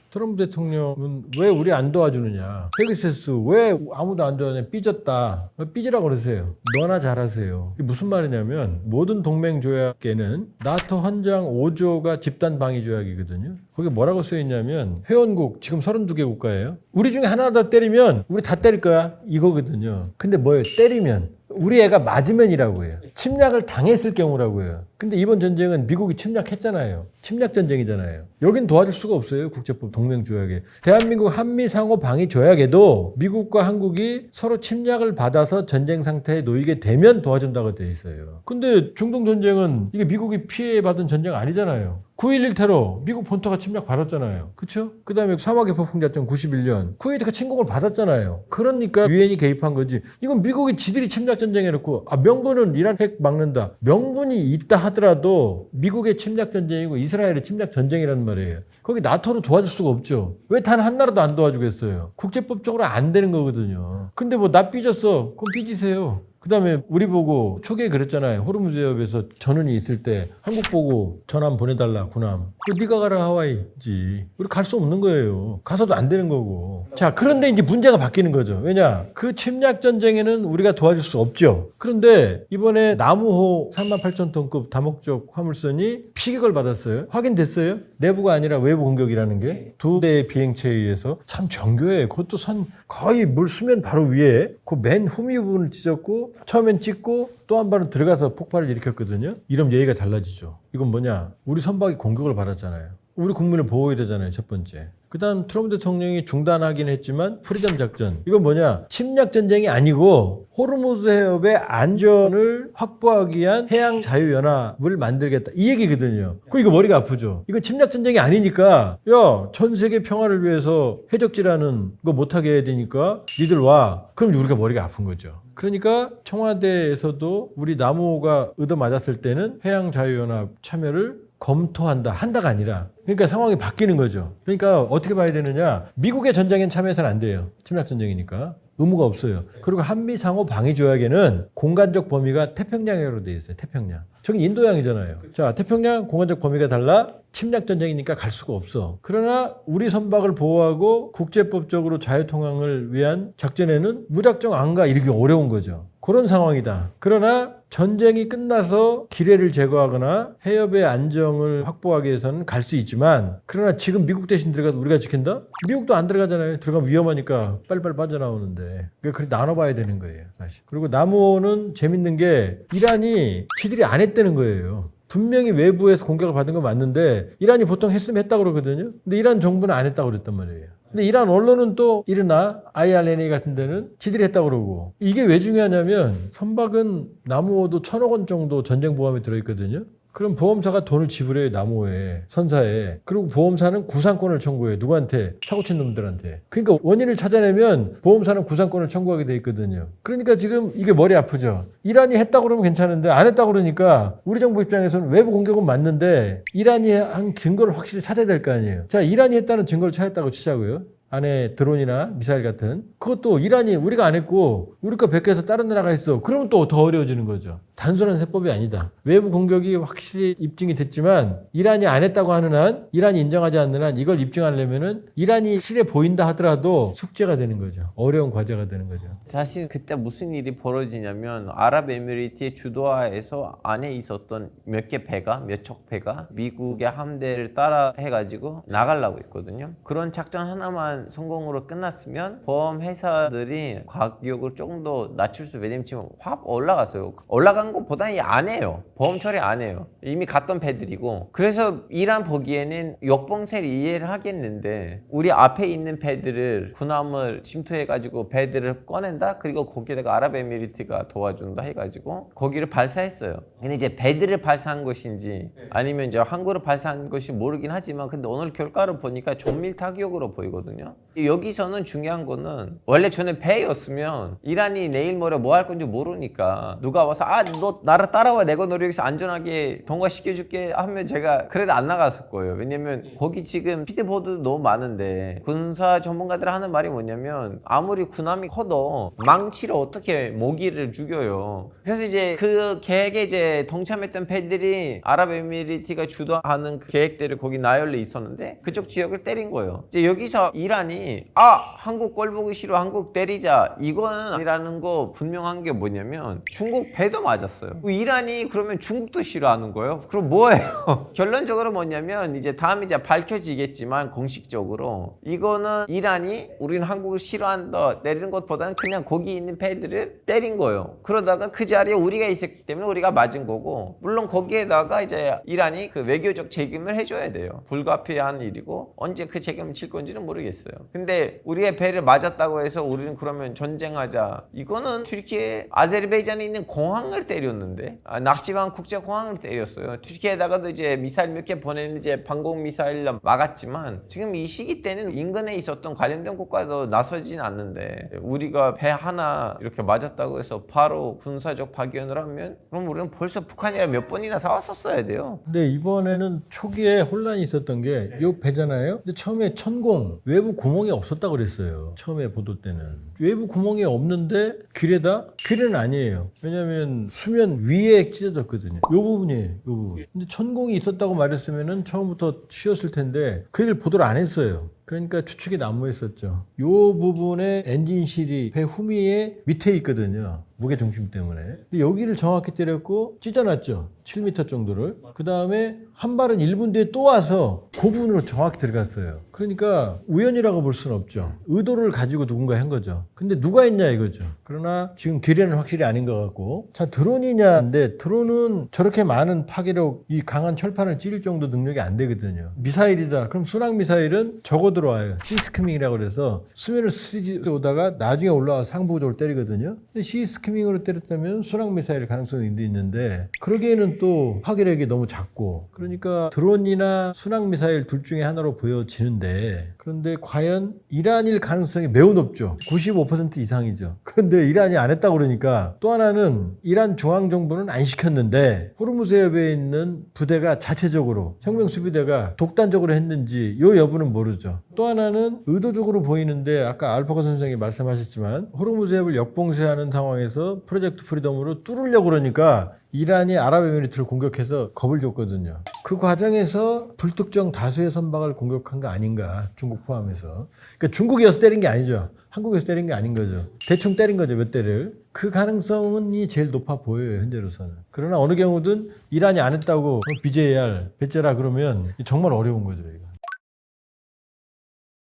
트럼프 대통령은 왜 우리 안 도와주느냐. 페가수스 왜 아무도 안 도와주냐. 삐졌다. 삐지라고 그러세요. 너나 잘하세요. 이게 무슨 말이냐면 모든 동맹 조약에는 나토 헌장 5조가 집단 방위 조약이거든요. 거기 뭐라고 쓰여있냐면 회원국 지금 32개 국가예요. 우리 중에 하나 더 때리면 우리 다 때릴 거야. 이거거든요. 근데 뭐예요? 때리면. 우리 애가 맞으면이라고 해요. 침략을 당했을 경우라고 해요. 근데 이번 전쟁은 미국이 침략했잖아요. 침략 전쟁이잖아요. 여긴 도와줄 수가 없어요. 국제법 동맹조약에. 대한민국 한미 상호 방위 조약에도 미국과 한국이 서로 침략을 받아서 전쟁 상태에 놓이게 되면 도와준다고 되어 있어요. 근데 중동 전쟁은 이게 미국이 피해받은 전쟁 아니잖아요. 9.11 테러 미국 본토가 침략 받았잖아요. 그렇죠? 그 다음에 사막의 폭풍작전 91년 쿠웨이트가 침공을 받았잖아요. 그러니까 유엔이 개입한 거지. 이건 미국이 지들이 침략 전쟁해놓고 명분은 이란 핵 막는다. 명분이 있다 하더라도 미국의 침략 전쟁이고 이스라엘의 침략 전쟁이라는 말이에요. 거기 나토로 도와줄 수가 없죠. 왜 단 한 나라도 안 도와주겠어요? 국제법적으로 안 되는 거거든요. 근데 뭐 나 삐졌어. 그럼 삐지세요. 그 다음에 우리 보고 초기에 그랬잖아요. 호르무즈 해협에서 전운이 있을 때 한국 보고 전함 보내달라 군함. 네가 가라 하와이지. 우리 갈 수 없는 거예요. 가서도 안 되는 거고. 자, 그런데 이제 문제가 바뀌는 거죠. 왜냐? 그 침략 전쟁에는 우리가 도와줄 수 없죠. 그런데 이번에 나무호 38,000톤급 다목적 화물선이 피격을 받았어요. 확인됐어요? 내부가 아니라 외부 공격이라는 게 두 대의 비행체에 의해서 참 정교해. 그것도 선 거의 물 수면 바로 위에 그 맨 후미 부분을 찢었고 처음엔 찍고 또 한 번은 들어가서 폭발을 일으켰거든요. 이러면 예의가 달라지죠. 이건 뭐냐? 우리 선박이 공격을 받았잖아요. 우리 국민을 보호해야 되잖아요. 첫 번째. 그 다음 트럼프 대통령이 중단하긴 했지만 프리덤 작전. 이건 뭐냐? 침략 전쟁이 아니고 호르무즈 해협의 안전을 확보하기 위한 해양 자유연합을 만들겠다. 이 얘기거든요. 그 이거 머리가 아프죠. 이건 침략 전쟁이 아니니까 야, 전 세계 평화를 위해서 해적질하는 거 못하게 해야 되니까 니들 와. 그럼 우리가 머리가 아픈 거죠. 그러니까 청와대에서도 우리 나무호가 얻어맞았을 때는 해양 자유연합 참여를 검토한다. 한다가 아니라. 그러니까 상황이 바뀌는 거죠. 그러니까 어떻게 봐야 되느냐. 미국의 전쟁엔 참여해서는 안 돼요. 침략 전쟁이니까. 의무가 없어요. 그리고 한미 상호 방위 조약에는 공간적 범위가 태평양으로 되어 있어요. 태평양. 저기 인도양이잖아요. 자, 태평양 공간적 범위가 달라. 침략 전쟁이니까 갈 수가 없어. 그러나 우리 선박을 보호하고 국제법적으로 자유통항을 위한 작전에는 무작정 안 가. 이렇게 어려운 거죠. 그런 상황이다. 그러나 전쟁이 끝나서 기뢰를 제거하거나 해협의 안정을 확보하기 위해서는 갈 수 있지만 그러나 지금 미국 대신 들어가서 우리가 지킨다? 미국도 안 들어가잖아요. 들어가면 위험하니까 빨리빨리 빠져나오는데. 그러니까 그렇게 나눠봐야 되는 거예요. 사실. 그리고 나무호는 재밌는 게 이란이 지들이 안 했다는 거예요. 분명히 외부에서 공격을 받은 건 맞는데 이란이 보통 했으면 했다고 그러거든요. 근데 이란 정부는 안 했다고 그랬단 말이에요. 근데 이란 언론은 또 일어나 IRNA 같은 데는 지들이 했다고 그러고 이게 왜 중요하냐면 선박은 나무호도 1,000억 원 정도 전쟁 보험이 들어있거든요. 그럼 보험사가 돈을 지불해요. 나무호에 선사에. 그리고 보험사는 구상권을 청구해요. 누구한테? 사고친 놈들한테. 그러니까 원인을 찾아내면 보험사는 구상권을 청구하게 돼 있거든요. 그러니까 지금 이게 머리 아프죠. 이란이 했다고 그러면 괜찮은데 안 했다고 그러니까 우리 정부 입장에서는 외부 공격은 맞는데 이란이 한 증거를 확실히 찾아야 될 거 아니에요. 자, 이란이 했다는 증거를 찾았다고 치자고요. 안에 드론이나 미사일 같은 그것도 이란이 우리가 안 했고 우리 거 베껴서 다른 나라가 했어. 그러면 또 더 어려워지는 거죠. 단순한 세법이 아니다. 외부 공격이 확실히 입증이 됐지만 이란이 안 했다고 하는 한 이란이 인정하지 않는 한 이걸 입증하려면은 이란이 실해 보인다 하더라도 숙제가 되는 거죠. 어려운 과제가 되는 거죠. 사실 그때 무슨 일이 벌어지냐면 아랍에미리트의 주도하에서 안에 있었던 몇 개 배가 몇 척 배가 미국의 함대를 따라 해가지고 나가려고 했거든요. 그런 작전 하나만 이란만 성공으로 끝났으면 보험 회사들이 가격을 조금 더 낮출 수, 왜냐면 지금 확 올라갔어요. 올라간 것보다는 안 해요. 보험 처리 안 해요. 이미 갔던 배들이고. 그래서 이란 보기에는 역봉쇄를 이해를 하겠는데 우리 앞에 있는 배들을 군함을 침투해가지고 배들을 꺼낸다? 그리고 거기에다가 아랍에미리트가 도와준다 해가지고 거기를 발사했어요. 근데 이제 배들을 발사한 것인지 아니면 이제 항구를 발사한 것이 모르긴 하지만 근데 오늘 결과를 보니까 정밀 타격으로 보이거든요. 여기서는 중요한 거는 원래 저는 배였으면 이란이 내일 모레 뭐 할 건지 모르니까 누가 와서 너 나를 따라와, 내가 너를 여기서 안전하게 통과시켜줄게 하면 제가 그래도 안 나갔을 거예요. 왜냐면 거기 지금 피드보드도 너무 많은데 군사 전문가들 하는 말이 뭐냐면 아무리 군함이 커도 망치로 어떻게 모기를 죽여요. 그래서 이제 그 계획에 이제 동참했던 배들이 아랍에미리트가 주도하는 그 계획대로 거기 나열돼 있었는데 그쪽 지역을 때린 거예요. 이제 여기서 이란이 한국 꼴 보기 싫어, 한국 때리자, 이거는 아니라는 거 분명한 게 뭐냐면 중국 배도 맞았어요. 이란이 그러면 중국도 싫어하는 거예요? 그럼 뭐예요? 결론적으로 뭐냐면 이제 다음 이제 밝혀지겠지만 공식적으로 이거는 이란이 우리는 한국을 싫어한다 때리는 것보다는 그냥 거기 있는 배들을 때린 거예요. 그러다가 그 자리에 우리가 있었기 때문에 우리가 맞은 거고, 물론 거기에다가 이제 이란이 그 외교적 책임을 해줘야 돼요. 불가피한 일이고 언제 그 책임을 질 건지는 모르겠어요. 근데 우리의 배를 맞았다고 해서 우리는 그러면 전쟁하자, 이거는 튀르키예 아제르바이잔에 있는 공항을 때렸는데 낙지반 국제공항을 때렸어요. 튀르키예에다가도 이제 미사일 몇 개 보내는 이제 방공 미사일 막았지만 지금 이 시기 때는 인근에 있었던 관련된 국가도 나서진 않는데 우리가 배 하나 이렇게 맞았다고 해서 바로 군사적 파견을 하면 그럼 우리는 벌써 북한이랑 몇 번이나 싸웠었어야 돼요. 근데 이번에는 초기에 혼란이 있었던 게 요 배잖아요. 근데 처음에 천공 외부 구멍이 없었다고 그랬어요. 처음에 보도 때는 외부 구멍이 없는데 길에는 아니에요. 왜냐하면 수면 위에 찢어졌거든요. 요 부분이에요. 요 부분. 근데 천공이 있었다고 말했으면은 처음부터 쉬었을 텐데 그 얘기를 보도를 안 했어요. 그러니까 추측이 난무했었죠. 요 부분에 엔진실이 배 후미에 밑에 있거든요. 무게 중심 때문에. 근데 여기를 정확히 때렸고 찢어놨죠. 7m 정도를. 그 다음에 한 발은 1분 뒤에 또 와서 그 부분으로 정확히 들어갔어요. 그러니까 우연이라고 볼 수는 없죠. 의도를 가지고 누군가 한 거죠. 근데 누가 했냐 이거죠. 그러나 지금 기뢰는 확실히 아닌 것 같고, 자 드론이냐인데 드론은 저렇게 많은 파괴력, 이 강한 철판을 찌를 정도 능력이 안 되거든요. 미사일이다. 그럼 순항 미사일은 적어 들어와요. 시스크밍이라고 그래서 수면을 스치고 오다가 나중에 올라와서 상부적으로 때리거든요. 근데 시스크밍으로 때렸다면 순항 미사일 가능성이 있는데 그러기에는 또 파괴력이 너무 작고, 그러니까 드론이나 순항 미사일 둘 중에 하나로 보여지는데, 그런데 과연 이란일 가능성이 매우 높죠. 95% 이상이죠. 그런데 이란이 안 했다고 그러니까, 또 하나는 이란 중앙정부는 안 시켰는데 호르무즈 해협에 있는 부대가 자체적으로 혁명수비대가 독단적으로 했는지 이 여부는 모르죠. 또 하나는 의도적으로 보이는데 아까 알파고 선생님이 말씀하셨지만 호르무즈 해협을 역봉쇄하는 상황에서 프로젝트 프리덤으로 뚫으려고 그러니까 이란이 아랍에미리트를 공격해서 겁을 줬거든요. 그 과정에서 불특정 다수의 선박을 공격한 거 아닌가, 중국 포함해서. 그러니까 중국이어서 때린 게 아니죠. 한국에서 때린 게 아닌 거죠. 대충 때린 거죠, 몇 대를. 그 가능성이 제일 높아 보여요, 현재로서는. 그러나 어느 경우든 이란이 안 했다고 BJR, 배째라 그러면 정말 어려운 거죠, 이거.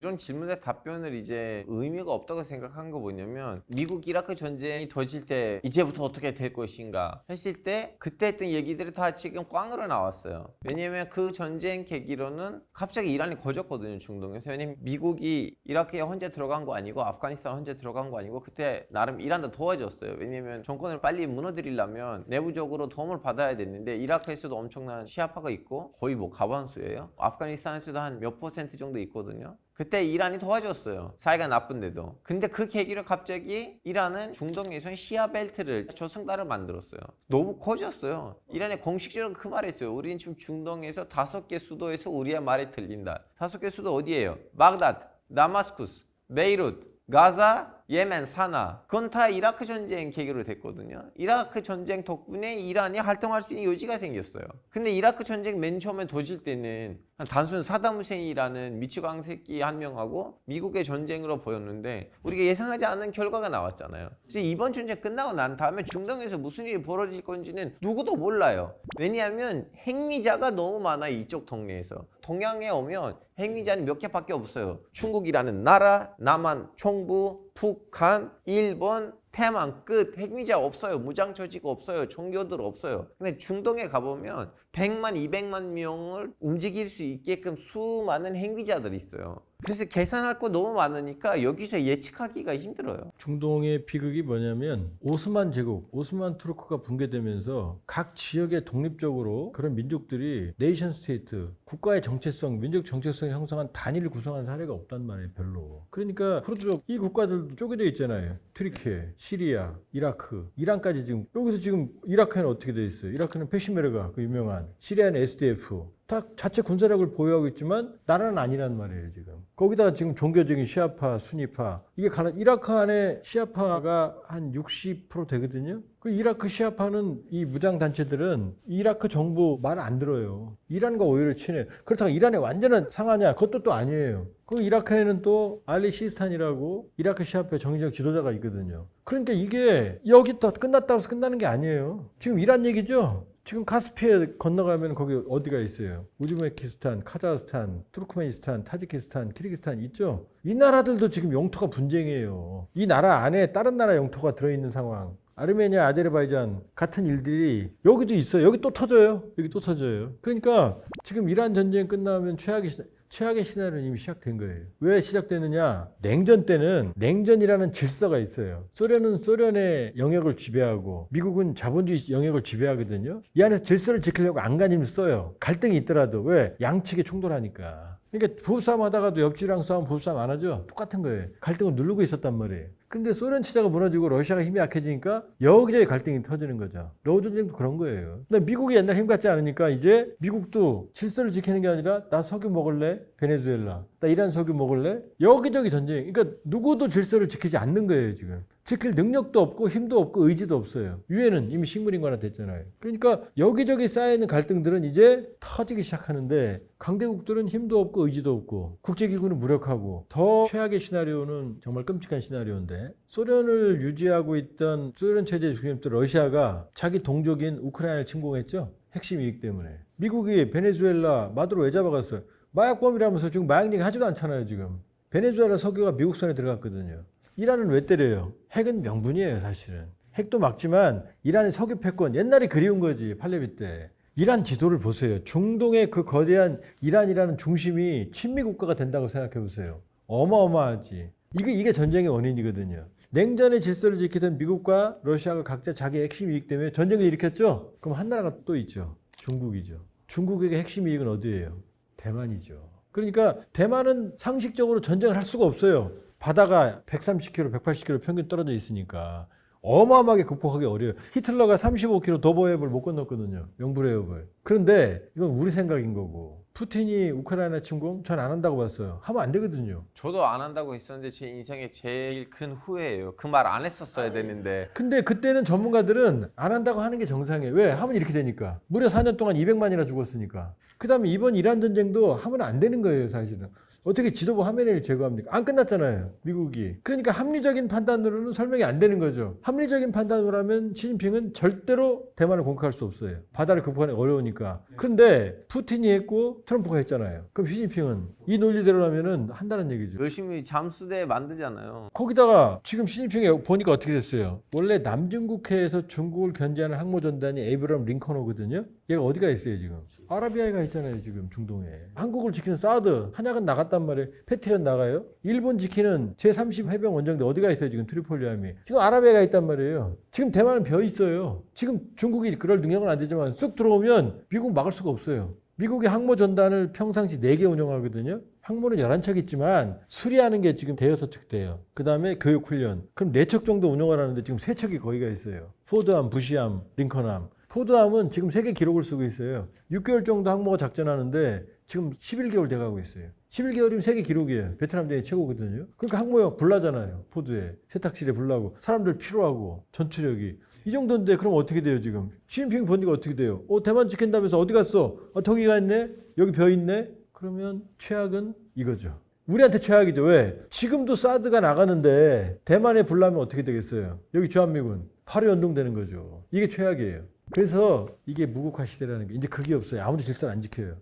이런 질문의 답변을 이제 의미가 없다고 생각한 거 뭐냐면, 미국 이라크 전쟁이 터질 때 이제부터 어떻게 될 것인가 했을 때 그때 했던 얘기들이 다 지금 꽝으로 나왔어요. 왜냐면 그 전쟁 계기로는 갑자기 이란이 거졌거든요, 중동에서. 왜냐면 미국이 이라크에 혼자 들어간 거 아니고 아프가니스탄 혼자 들어간 거 아니고 그때 나름 이란도 도와줬어요. 왜냐면 정권을 빨리 무너뜨리려면 내부적으로 도움을 받아야 됐는데 이라크에서도 엄청난 시아파가 있고 거의 뭐 과반수예요. 아프가니스탄에서도 한 몇 % 정도 있거든요. 그때 이란이 도와줬어요. 사이가 나쁜데도. 근데 그 계기로 갑자기 이란은 중동에서 시아 벨트를, 조승달을 만들었어요. 너무 커졌어요. 이란이 공식적으로 그 말했어요. 우리는 지금 중동에서 5개 수도에서 우리의 말이 들린다. 5개 수도 어디예요? 바그다드, 다마스쿠스, 베이루트, 가자, 예멘, 사나. 그건 다 이라크 전쟁 계기로 됐거든요. 이라크 전쟁 덕분에 이란이 활동할 수 있는 여지가 생겼어요. 근데 이라크 전쟁 맨 처음에 터질 때는 단순 사담 후세인이라는 미치광 새끼 한 명하고 미국의 전쟁으로 보였는데 우리가 예상하지 않은 결과가 나왔잖아요. 그래서 이번 전쟁 끝나고 난 다음에 중동에서 무슨 일이 벌어질 건지는 누구도 몰라요. 왜냐하면 핵미자가 너무 많아, 이쪽 동네에서. 동양에 오면 핵미자는 몇 개밖에 없어요. 중국이라는 나라, 남한, 총부, 북한, 일본, 대만 끝. 핵미자 없어요. 무장 조직 없어요. 종교들 없어요. 근데 중동에 가보면 100만, 200만 명을 움직일 수 있게끔 수많은 핵미자들이 있어요. 그래서 계산할 거 너무 많으니까 여기서 예측하기가 힘들어요. 중동의 비극이 뭐냐면 오스만 제국, 오스만 투르크가 붕괴되면서 각 지역에 독립적으로 그런 민족들이 네이션 스테이트, 국가의 정체성, 민족 정체성을 형성한 단위를 구성한 사례가 없단 말이에요. 별로. 그러니까 프로토족 이 국가들도 쪼개져 있잖아요. 튀르키예, 시리아, 이라크, 이란까지 지금 여기서 지금 이라크에는 어떻게 돼 있어요? 이라크는 페시메르가 그 유명한, 시리아는 SDF 다 자체 군사력을 보유하고 있지만 나라는 아니란 말이에요 지금. 거기다가 지금 종교적인 시아파, 수니파 이게 이라크 안에 시아파가 한 60% 되거든요. 그 이라크 시아파는 이 무장 단체들은 이라크 정부 말 안 들어요. 이란과 오히려 친해. 그렇다고 이란의 완전한 상하냐? 그것도 또 아니에요. 그 이라크에는 또 알리 시스탄이라고 이라크 시아파의 정의적 지도자가 있거든요. 그러니까 이게 여기 또 끝났다고 해서 끝나는 게 아니에요. 지금 이란 얘기죠. 지금 카스피에 건너가면 거기 어디가 있어요? 우즈베키스탄, 카자흐스탄, 투르크메니스탄, 타지키스탄, 키르기스탄 있죠? 이 나라들도 지금 영토가 분쟁이에요. 이 나라 안에 다른 나라 영토가 들어있는 상황. 아르메니아, 아제르바이잔 같은 일들이 여기도 있어요. 여기 또 터져요. 여기 또 터져요. 그러니까 지금 이란 전쟁 끝나면 최악의 시나리오는 이미 시작된 거예요. 왜 시작되느냐? 냉전 때는 냉전이라는 질서가 있어요. 소련은 소련의 영역을 지배하고 미국은 자본주의 영역을 지배하거든요. 이 안에서 질서를 지키려고 안간힘을 써요. 갈등이 있더라도. 왜? 양측이 충돌하니까. 그러니까 부부싸움 하다가도 옆집이랑 싸우면 부부싸움 안 하죠? 똑같은 거예요. 갈등을 누르고 있었단 말이에요. 근데 소련 체제가 무너지고 러시아가 힘이 약해지니까 여기저기 갈등이 터지는 거죠. 러우 전쟁도 그런 거예요. 근데 미국이 옛날 힘 같지 않으니까 이제 미국도 질서를 지키는 게 아니라 나 석유 먹을래? 베네수엘라. 나 이란 석유 먹을래? 여기저기 전쟁. 그러니까 누구도 질서를 지키지 않는 거예요, 지금. 지킬 능력도 없고 힘도 없고 의지도 없어요. 유엔은 이미 식물인간화 됐잖아요. 그러니까 여기저기 쌓여있는 갈등들은 이제 터지기 시작하는데 강대국들은 힘도 없고 의지도 없고 국제기구는 무력하고 더 최악의 시나리오는 정말 끔찍한 시나리오인데 소련을 유지하고 있던 소련 체제의 중심부터 러시아가 자기 동족인 우크라이나를 침공했죠. 핵심 이익 때문에. 미국이 베네수엘라 마두로 왜 잡아갔어요? 마약범이라면서 지금 마약 얘기 하지도 않잖아요, 지금. 베네수엘라 석유가 미국 손에 들어갔거든요. 이란은 왜 때려요? 핵은 명분이에요, 사실은. 핵도 막지만 이란의 석유 패권 옛날에 그리운 거지, 팔레비 때. 이란 지도를 보세요. 중동의 그 거대한 이란이라는 중심이 친미 국가가 된다고 생각해 보세요. 어마어마하지. 이게 전쟁의 원인이거든요. 냉전의 질서를 지키던 미국과 러시아가 각자 자기 핵심 이익 때문에 전쟁을 일으켰죠? 그럼 한 나라가 또 있죠. 중국이죠. 중국에게 핵심 이익은 어디예요? 대만이죠. 그러니까 대만은 상식적으로 전쟁을 할 수가 없어요. 바다가 130km, 180km 평균 떨어져 있으니까 어마어마하게 극복하기 어려워요. 히틀러가 35km 도보해협을 못 건넜거든요. 영불해협을. 그런데 이건 우리 생각인 거고 푸틴이 우크라이나 침공 전 안 한다고 봤어요. 하면 안 되거든요. 저도 안 한다고 했었는데 제 인생의 제일 큰 후회예요. 그 말 안 했었어야 되는데. 근데 그때는 전문가들은 안 한다고 하는 게 정상이에요. 왜? 하면 이렇게 되니까. 무려 4년 동안 200만이나 죽었으니까. 그 다음에 이번 이란 전쟁도 하면 안 되는 거예요, 사실은. 어떻게 지도부 화면을 제거합니까? 안 끝났잖아요, 미국이. 그러니까 합리적인 판단으로는 설명이 안 되는 거죠. 합리적인 판단으로 하면 시진핑은 절대로 대만을 공격할 수 없어요. 바다를 극복하기 어려우니까. 그런데 푸틴이 했고 트럼프가 했잖아요. 그럼 시진핑은 이 논리대로라면은 한다는 얘기죠. 열심히 잠수대 만들잖아요. 거기다가 지금 시진핑이 보니까 어떻게 됐어요? 원래 남중국해에서 중국을 견제하는 항모전단이 에이브럼 링컨호거든요. 얘가 어디가 있어요 지금? 아라비아에 가 있잖아요 지금 중동에. 한국을 지키는 사드 한약은 나갔단 말이에요. 페트리언 나가요. 일본 지키는 제30 해병 원정대 어디가 있어요 지금 트리폴리함이. 지금 아라비아에 가 있단 말이에요. 지금 대만은 벼 있어요. 지금 중국이 그럴 능력은 안 되지만 쑥 들어오면 미국 막을 수가 없어요. 미국이 항모전단을 평상시 4개 운영하거든요. 항모는 11척 있지만 수리하는 게 지금 대여섯 척 돼요. 그 다음에 교육훈련. 그럼 4척 정도 운영을 하는데 지금 3척이 거기가 있어요. 포드함, 부시함, 링컨함. 포드함은 지금 세계 기록을 쓰고 있어요. 6개월 정도 항모가 작전하는데 지금 11개월 돼가고 있어요. 11개월이면 세계 기록이에요. 베트남 대회 최고거든요. 그러니까 항모가 불나잖아요. 포드에. 세탁실에 불나고 사람들 필요하고 전투력이. 이 정도인데 그럼 어떻게 돼요 지금? 시진핑 보니까 어떻게 돼요? 대만 지킨다면서 어디 갔어? 저기가 있네? 여기 벼 있네? 그러면 최악은 이거죠. 우리한테 최악이죠. 왜? 지금도 사드가 나가는데 대만에 불나면 어떻게 되겠어요? 여기 주한미군 바로 연동되는 거죠. 이게 최악이에요. 그래서 이게 무국화 시대라는 게 이제 그게 없어요. 아무도 질서를 안 지켜요.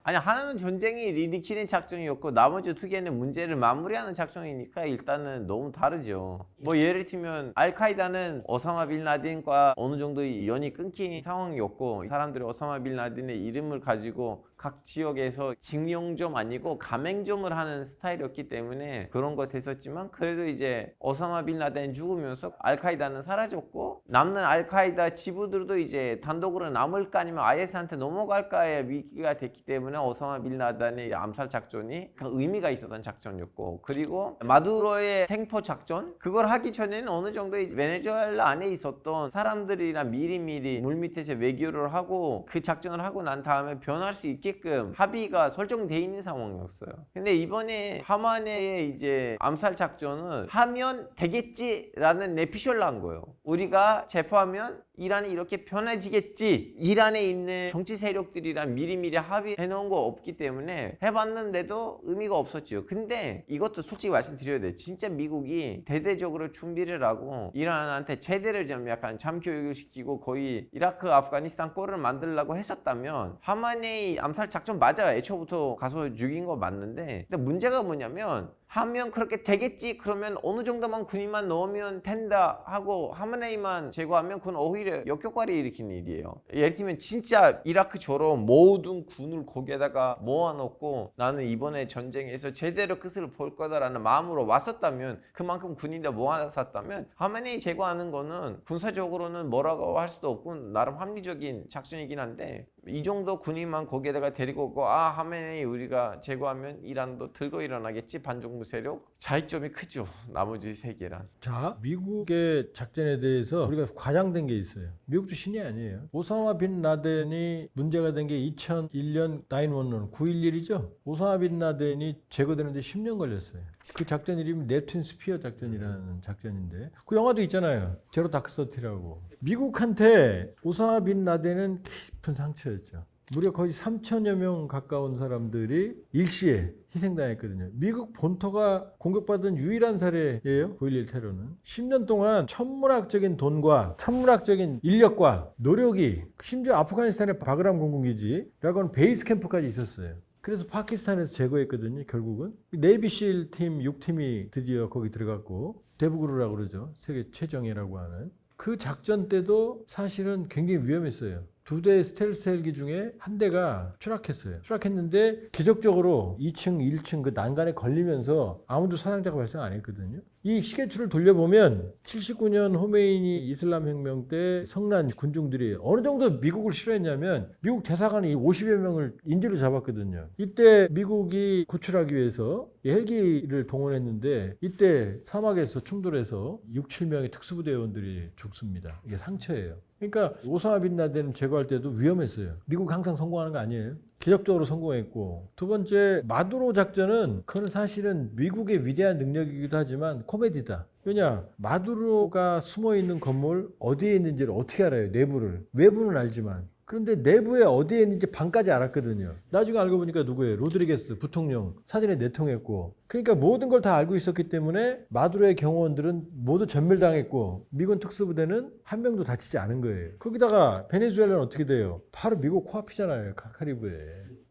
아니 하나는 전쟁이 일으키는 작전이었고 나머지 두 개는 문제를 마무리하는 작전이니까 일단은 너무 다르죠. 뭐 예를 들면 알카이다는 오사마 빌 라덴과 어느 정도 연이 끊긴 상황이었고 사람들이 오사마 빌 라덴의 이름을 가지고 각 지역에서 징용점 아니고 가맹점을 하는 스타일이었기 때문에 그런 것 했었지만 그래도 이제 오사마 빌 라덴 죽으면서 알카이다는 사라졌고 남는 알카이다 지부들도 이제 단독으로 남을까 아니면 IS한테 넘어갈까의 위기가 됐기 때문에 오사마 빌 라덴의 암살 작전이 의미가 있었던 작전이었고 그리고 마두로의 생포 작전 그걸 하기 전에는 어느 정도 이제 베네수엘라 안에 있었던 사람들이랑 미리미리 물밑에서 외교를 하고 그 작전을 하고 난 다음에 변할 수 있게끔 합의가 설정돼 있는 상황이었어요. 근데 이번에 하마네의 이제 암살 작전을 하면 되겠지라는 내피셜을 한 거예요. 우리가 체포하면 이란이 이렇게 편해지겠지. 이란에 있는 정치 세력들이랑 미리미리 합의해 놓은 거 없기 때문에 해봤는데도 의미가 없었죠. 근데 이것도 솔직히 말씀드려야 돼. 진짜 미국이 대대적으로 준비를 하고 이란한테 제대로 좀 약간 잠교육을 시키고 거의 이라크, 아프가니스탄 꼴을 만들려고 했었다면 하마네이 암살 작전 맞아요. 애초부터 가서 죽인 거 맞는데 근데 문제가 뭐냐면 하면 그렇게 되겠지 그러면 어느 정도만 군인만 넣으면 된다 하고 하마네이만 제거하면 그건 오히려 역효과를 일으키는 일이에요. 예를 들면 진짜 이라크처럼 모든 군을 거기에다가 모아놓고 나는 이번에 전쟁에서 제대로 끝을 볼 거다라는 마음으로 왔었다면 그만큼 군인들 모아놨었다면 하마네이 제거하는 거는 군사적으로는 뭐라고 할 수도 없고 나름 합리적인 작전이긴 한데 이 정도 군인만 거기에다가 데리고 오고 하마네이 우리가 제거하면 이란도 들고 일어나겠지 반정부 세력 차이점이 크죠. 나머지 세 개랑. 자, 미국의 작전에 대해서 우리가 과장된 게 있어요. 미국도 신이 아니에요. 오사마 빈 라덴이 문제가 된 게 2001년 911 9.11이죠. 오사마 빈 라덴이 제거되는데 10년 걸렸어요. 그 작전 이름이 넵튠 스피어 작전이라는 작전인데 그 영화도 있잖아요. 제로 다크서티라고. 미국한테 오사마 빈 라덴은 깊은 상처였죠. 무려 거의 3천여 명 가까운 사람들이 일시에 희생당했거든요. 미국 본토가 공격받은 유일한 사례예요. 9.11 테러는. 10년 동안 천문학적인 돈과 천문학적인 인력과 노력이 심지어 아프가니스탄의 바그람 공군기지라고 하는 베이스 캠프까지 있었어요. 그래서 파키스탄에서 제거했거든요. 결국은 네이비실 팀 6팀이 드디어 거기 들어갔고 대부그루라고 그러죠. 세계 최정예라고 하는. 그 작전 때도 사실은 굉장히 위험했어요. 2대의 스텔스 헬기 중에 한 대가 추락했어요. 추락했는데 기적적으로 2층, 1층 그 난간에 걸리면서 아무도 사상자가 발생 안 했거든요. 이 시계추를 돌려보면 79년 호메이니 이슬람 혁명 때 성난 군중들이 어느 정도 미국을 싫어했냐면 미국 대사관이 50여 명을 인질로 잡았거든요. 이때 미국이 구출하기 위해서 헬기를 동원했는데 이때 사막에서 충돌해서 6, 7명의 특수부대원들이 죽습니다. 이게 상처예요. 그러니까 오사마 빈 라덴을 제거할 때도 위험했어요. 미국 항상 성공하는 거 아니에요? 기적적으로 성공했고 두 번째 마두로 작전은 그건 사실은 미국의 위대한 능력이기도 하지만 코미디다. 왜냐 마두로가 숨어있는 건물 어디에 있는지를 어떻게 알아요? 내부를. 외부는 알지만 그런데 내부에 어디에 있는지 반까지 알았거든요. 나중에 알고 보니까 누구예요? 로드리게스 부통령 사진에 내통했고 그러니까 모든 걸 다 알고 있었기 때문에 마두로의 경호원들은 모두 전멸당했고 미군 특수부대는 한 명도 다치지 않은 거예요. 거기다가 베네수엘라는 어떻게 돼요? 바로 미국 코앞이잖아요. 카리브에.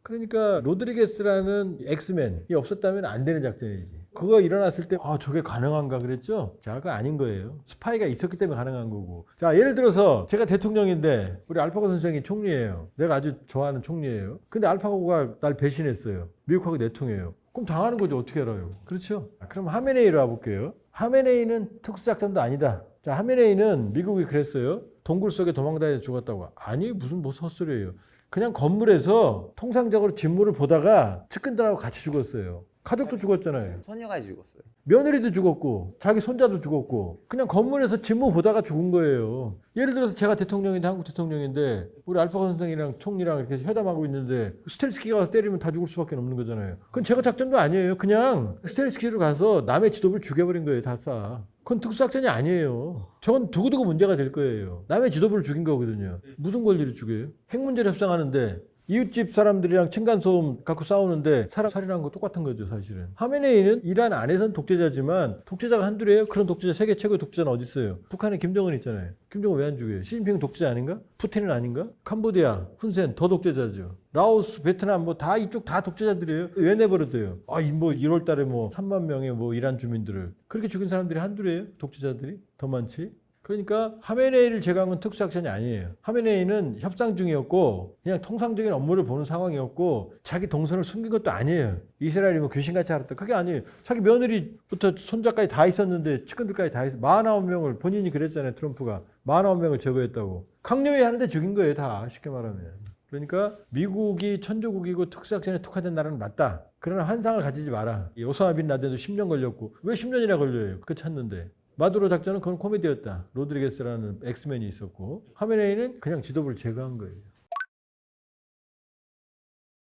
그러니까 로드리게스라는 엑스맨이 없었다면 안 되는 작전이지. 그거 일어났을 때 저게 가능한가 그랬죠? 자, 그거 아닌 거예요. 스파이가 있었기 때문에 가능한 거고. 자, 예를 들어서 제가 대통령인데 우리 알파고 선생이 총리예요. 내가 아주 좋아하는 총리예요. 근데 알파고가 날 배신했어요. 미국하고 내통해요. 그럼 당하는 거죠. 어떻게 알아요? 그렇죠? 그럼 하메네이로 와볼게요. 하메네이는 특수작전도 아니다. 자, 하메네이는 미국이 그랬어요. 동굴 속에 도망다녀 죽었다고. 아니 무슨 헛소리예요. 그냥 건물에서 통상적으로 진물을 보다가 측근들하고 같이 죽었어요. 가족도 죽었잖아요. 소녀가 죽었어요. 며느리도 죽었고 자기 손자도 죽었고 그냥 건물에서 진무 보다가 죽은 거예요. 예를 들어서 제가 대통령인데 한국 대통령인데 우리 알파고 선생이랑 총리랑 이렇게 회담하고 있는데 스텔스키가 가서 때리면 다 죽을 수밖에 없는 거잖아요. 그건 제거 작전도 아니에요. 그냥 스텔스키로 가서 남의 지도부를 죽여버린 거예요. 다 쏴. 그건 특수작전이 아니에요. 저건 두고두고 문제가 될 거예요. 남의 지도부를 죽인 거거든요. 무슨 권리를 죽여요? 핵 문제를 협상하는데 이웃집 사람들이랑 층간소음 갖고 싸우는데 사람 살인한 거 똑같은 거죠, 사실은. 하메네이는 이란 안에선 독재자지만 독재자가 한둘이에요? 그런 독재자, 세계 최고의 독재자는 어디 있어요? 북한에 김정은 있잖아요. 김정은 왜 안 죽여요? 시진핑 독재자 아닌가? 푸틴은 아닌가? 캄보디아, 훈센 더 독재자죠. 라오스, 베트남 뭐 다 이쪽 다 독재자들이에요. 왜 내버려둬요? 뭐 1월 달에 뭐 3만 명의 뭐 이란 주민들을 그렇게 죽인 사람들이 한둘이에요? 독재자들이? 더 많지? 그러니까 하메네이를 제거한 건 특수작전이 아니에요. 하메네이는 협상 중이었고 그냥 통상적인 업무를 보는 상황이었고 자기 동선을 숨긴 것도 아니에요. 이스라엘이 뭐 귀신같이 알았다. 그게 아니에요. 자기 며느리부터 손자까지 다 있었는데 측근들까지 다 있어. 49명을 본인이 그랬잖아요. 트럼프가. 49명을 제거했다고. 강요해 하는데 죽인 거예요. 다 쉽게 말하면. 그러니까 미국이 천조국이고 특수작전에 특화된 나라는 맞다. 그러나 환상을 가지지 마라. 이 오사마 빈 라덴도 10년 걸렸고 왜 10년이나 걸려요? 그거 찾는데. 마두로 작전은 그건 코미디였다. 로드리게스라는 엑스맨이 있었고 하메네이는 그냥 지도부를 제거한 거예요.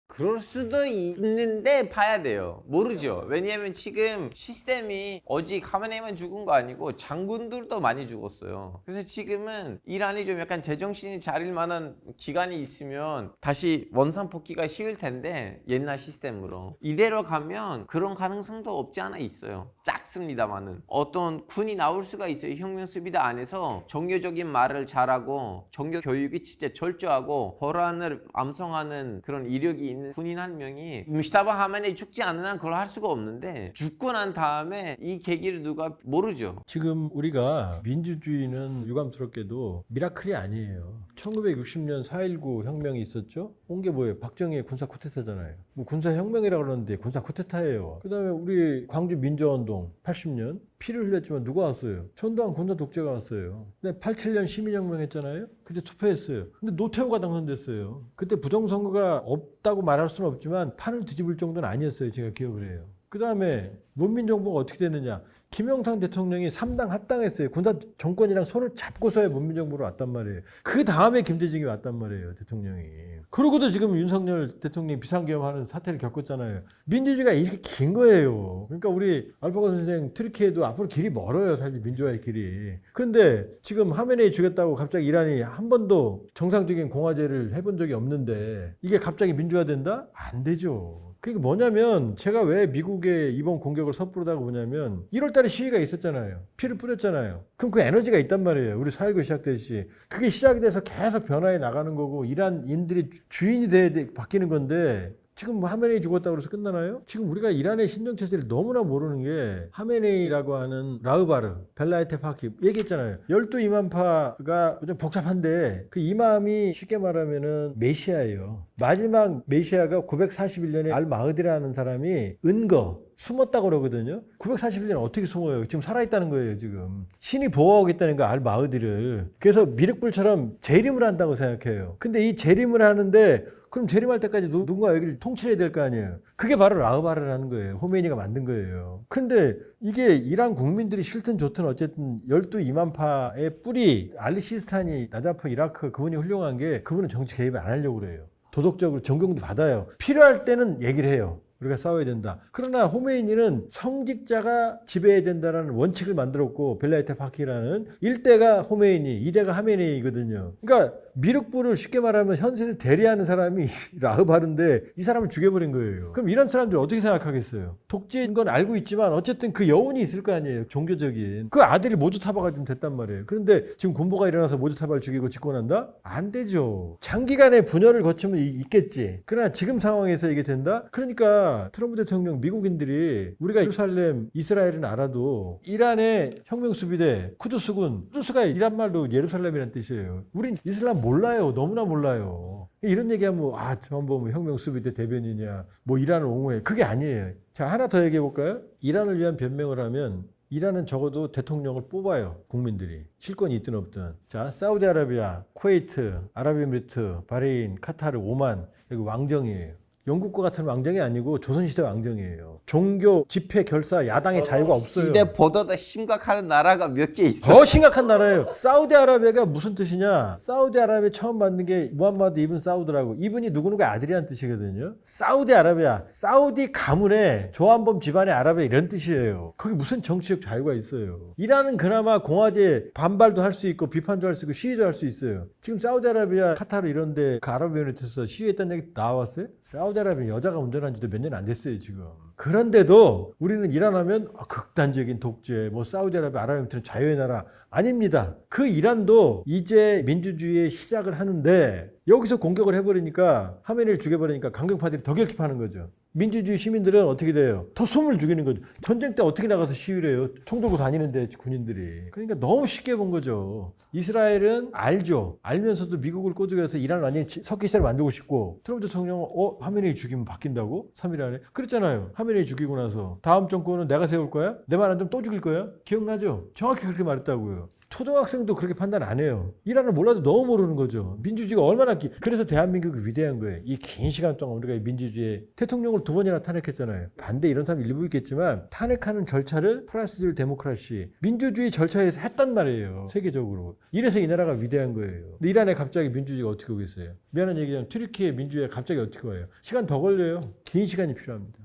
그럴 수도 있는데 봐야 돼요. 모르죠. 왜냐하면 지금 시스템이 오직 하메네이만 죽은 거 아니고 장군들도 많이 죽었어요. 그래서 지금은 이란이 좀 약간 제정신이 차릴 만한 기간이 있으면 다시 원상복귀가 쉬울 텐데 옛날 시스템으로 이대로 가면 그런 가능성도 없지 않아 있어요. 작습니다만은 어떤 군이 나올 수가 있어요. 혁명수비대 안에서 종교적인 말을 잘하고 종교 교육이 진짜 철저하고 거란을 암송하는 그런 이력이 있는 군인 한 명이 무스타바 하메네이 죽지 않는 한 그걸 할 수가 없는데 죽고 난 다음에 이 계기를 누가 모르죠. 지금 우리가 민주주의는 유감스럽게도 미라클이 아니에요. 1960년 4.19 혁명이 있었죠. 온 게 뭐예요? 박정희의 군사 쿠데타잖아요. 뭐 군사 혁명이라고 그러는데 군사 쿠데타예요. 그 다음에 우리 광주 민주화운동 80년 피를 흘렸지만 누가 왔어요? 전두환 군사 독재가 왔어요. 근데 87년 시민혁명 했잖아요. 그때 투표했어요. 근데 노태우가 당선됐어요. 그때 부정선거가 없다고 말할 수는 없지만 판을 뒤집을 정도는 아니었어요. 제가 기억을 해요. 그 다음에 문민정부가 어떻게 됐느냐. 김영삼 대통령이 3당 합당했어요. 군사 정권이랑 손을 잡고서야 문민정부로 왔단 말이에요. 그 다음에 김대중이 왔단 말이에요. 대통령이. 그러고도 지금 윤석열 대통령이 비상계엄하는 사태를 겪었잖아요. 민주주의가 이렇게 긴 거예요. 그러니까 우리 알파고 선생 트리키에도 앞으로 길이 멀어요. 사실 민주화의 길이. 그런데 지금 하메네이 죽였다고 갑자기 이란이 한 번도 정상적인 공화제를 해본 적이 없는데 이게 갑자기 민주화된다? 안 되죠. 그게 뭐냐면 제가 왜 미국의 이번 공격을 섣부르다고 보냐면 1월 달에 시위가 있었잖아요. 피를 뿌렸잖아요. 그럼 그 에너지가 있단 말이에요. 우리 4.19 시작됐듯이. 그게 시작이 돼서 계속 변화해 나가는 거고 이란인들이 주인이 바뀌는 건데 지금 뭐 하메네이 죽었다고 해서 끝나나요? 지금 우리가 이란의 신정체제를 너무나 모르는 게 하메네이라고 하는 라흐바르, 벨라에테 파키 얘기했잖아요. 12이맘파가 좀 복잡한데 그 이맘이 쉽게 말하면은 메시아예요. 마지막 메시아가 941년에 알마흐디라는 사람이 은거 숨었다고 그러거든요. 941년 어떻게 숨어요? 지금 살아있다는 거예요, 지금. 신이 보호하겠다는 거, 알마흐디를. 그래서 미륵불처럼 재림을 한다고 생각해요. 근데 이 재림을 하는데 그럼 재림할 때까지 누군가 여기를 통치해야 될 거 아니에요. 그게 바로 라흐바르라는 거예요. 호메이니가 만든 거예요. 근데 이게 이란 국민들이 싫든 좋든 어쨌든 12이맘파의 뿌리 알리 시스타니, 나자프, 이라크 그분이 훌륭한 게 그분은 정치 개입을 안 하려고 그래요. 도덕적으로 존경도 받아요. 필요할 때는 얘기를 해요. 우리가 싸워야 된다. 그러나 호메이니는 성직자가 지배해야 된다는 원칙을 만들었고 벨라에테 파키라는 1대가 호메이니, 2대가 하메네이거든요. 그러니까 미륵불을 쉽게 말하면 현실을 대리하는 사람이 라흐바르인데 이 사람을 죽여버린 거예요. 그럼 이런 사람들이 어떻게 생각하겠어요? 독재인 건 알고 있지만 어쨌든 그 여운이 있을 거 아니에요. 종교적인. 그 아들이 모두 타바가 좀 됐단 말이에요. 그런데 지금 군부가 일어나서 모두 타바를 죽이고 집권한다? 안 되죠. 장기간의 분열을 거치면 있겠지. 그러나 지금 상황에서 이게 된다? 그러니까 트럼프 대통령 미국인들이 우리가 예루살렘, 이스라엘은 알아도 이란의 혁명수비대 쿠두스군, 쿠두스가 이란 말로 예루살렘이라는 뜻이에요. 우린 이슬람 몰라요. 너무나 몰라요. 이런 얘기하면 전부 뭐 혁명수비대 대변이냐 뭐 이란을 옹호해. 그게 아니에요. 자, 하나 더 얘기해 볼까요? 이란을 위한 변명을 하면 이란은 적어도 대통령을 뽑아요. 국민들이. 실권이 있든 없든. 자, 사우디아라비아, 쿠웨이트, 아랍에미리트, 바레인, 카타르, 오만 여기 왕정이에요. 영국과 같은 왕정이 아니고 조선시대 왕정이에요. 종교, 집회, 결사, 야당의 자유가 없어요. 시대보다 심각한 나라가 몇 개 있어. 더 심각한 나라예요. 사우디아라비아가 무슨 뜻이냐? 사우디아라비아 처음 만든 게 무함마드 이븐 사우드라고. 이분이 누구누구의 아들이란 뜻이거든요. 사우디아라비아, 사우디 가문의 조한범 집안의 아라비아 이런 뜻이에요. 거기 무슨 정치적 자유가 있어요. 이란은 그나마 공화제 반발도 할 수 있고 비판도 할 수 있고 시위도 할 수 있어요. 지금 사우디아라비아, 카타르 이런 데 그 아랍에미리트에서 시위했다는 얘기 나왔어요? 사우디아라비아 여자가 운전한 지도 몇 년 안 됐어요, 지금. 그런데도 우리는 이란 하면 극단적인 독재, 뭐 사우디아라비아, 아랍에미리트는 자유의 나라 아닙니다. 그 이란도 이제 민주주의의 시작을 하는데 여기서 공격을 해버리니까 하메네이를 죽여버리니까 강경파들이 더 결집하는 거죠. 민주주의 시민들은 어떻게 돼요? 더 숨을 죽이는 거죠. 전쟁 때 어떻게 나가서 시위를 해요? 총 들고 다니는데 군인들이. 그러니까 너무 쉽게 본 거죠. 이스라엘은 알죠. 알면서도 미국을 꼬드겨서 이란을 완전히 석기시대를 만들고 싶고 트럼프 대통령은 하메네이 죽이면 바뀐다고? 3일 안에? 그랬잖아요. 하메네이 죽이고 나서 다음 정권은 내가 세울 거야? 내 말 안 들으면 또 죽일 거야? 기억나죠? 정확히 그렇게 말했다고요. 초등학생도 그렇게 판단 안 해요. 이란을 몰라도 너무 모르는 거죠. 민주주의가 얼마나 그래서 대한민국이 위대한 거예요. 이 긴 시간 동안 우리가 민주주의 대통령을 2번이나 탄핵했잖아요. 반대 이런 사람 일부 있겠지만 탄핵하는 절차를 프랑스들 데모크라시 민주주의 절차에서 했단 말이에요. 세계적으로. 이래서 이 나라가 위대한 거예요. 근데 이란에 갑자기 민주주의가 어떻게 오겠어요? 미안한 얘기지만 튀르키예 민주주의가 갑자기 어떻게 와요? 시간 더 걸려요. 긴 시간이 필요합니다.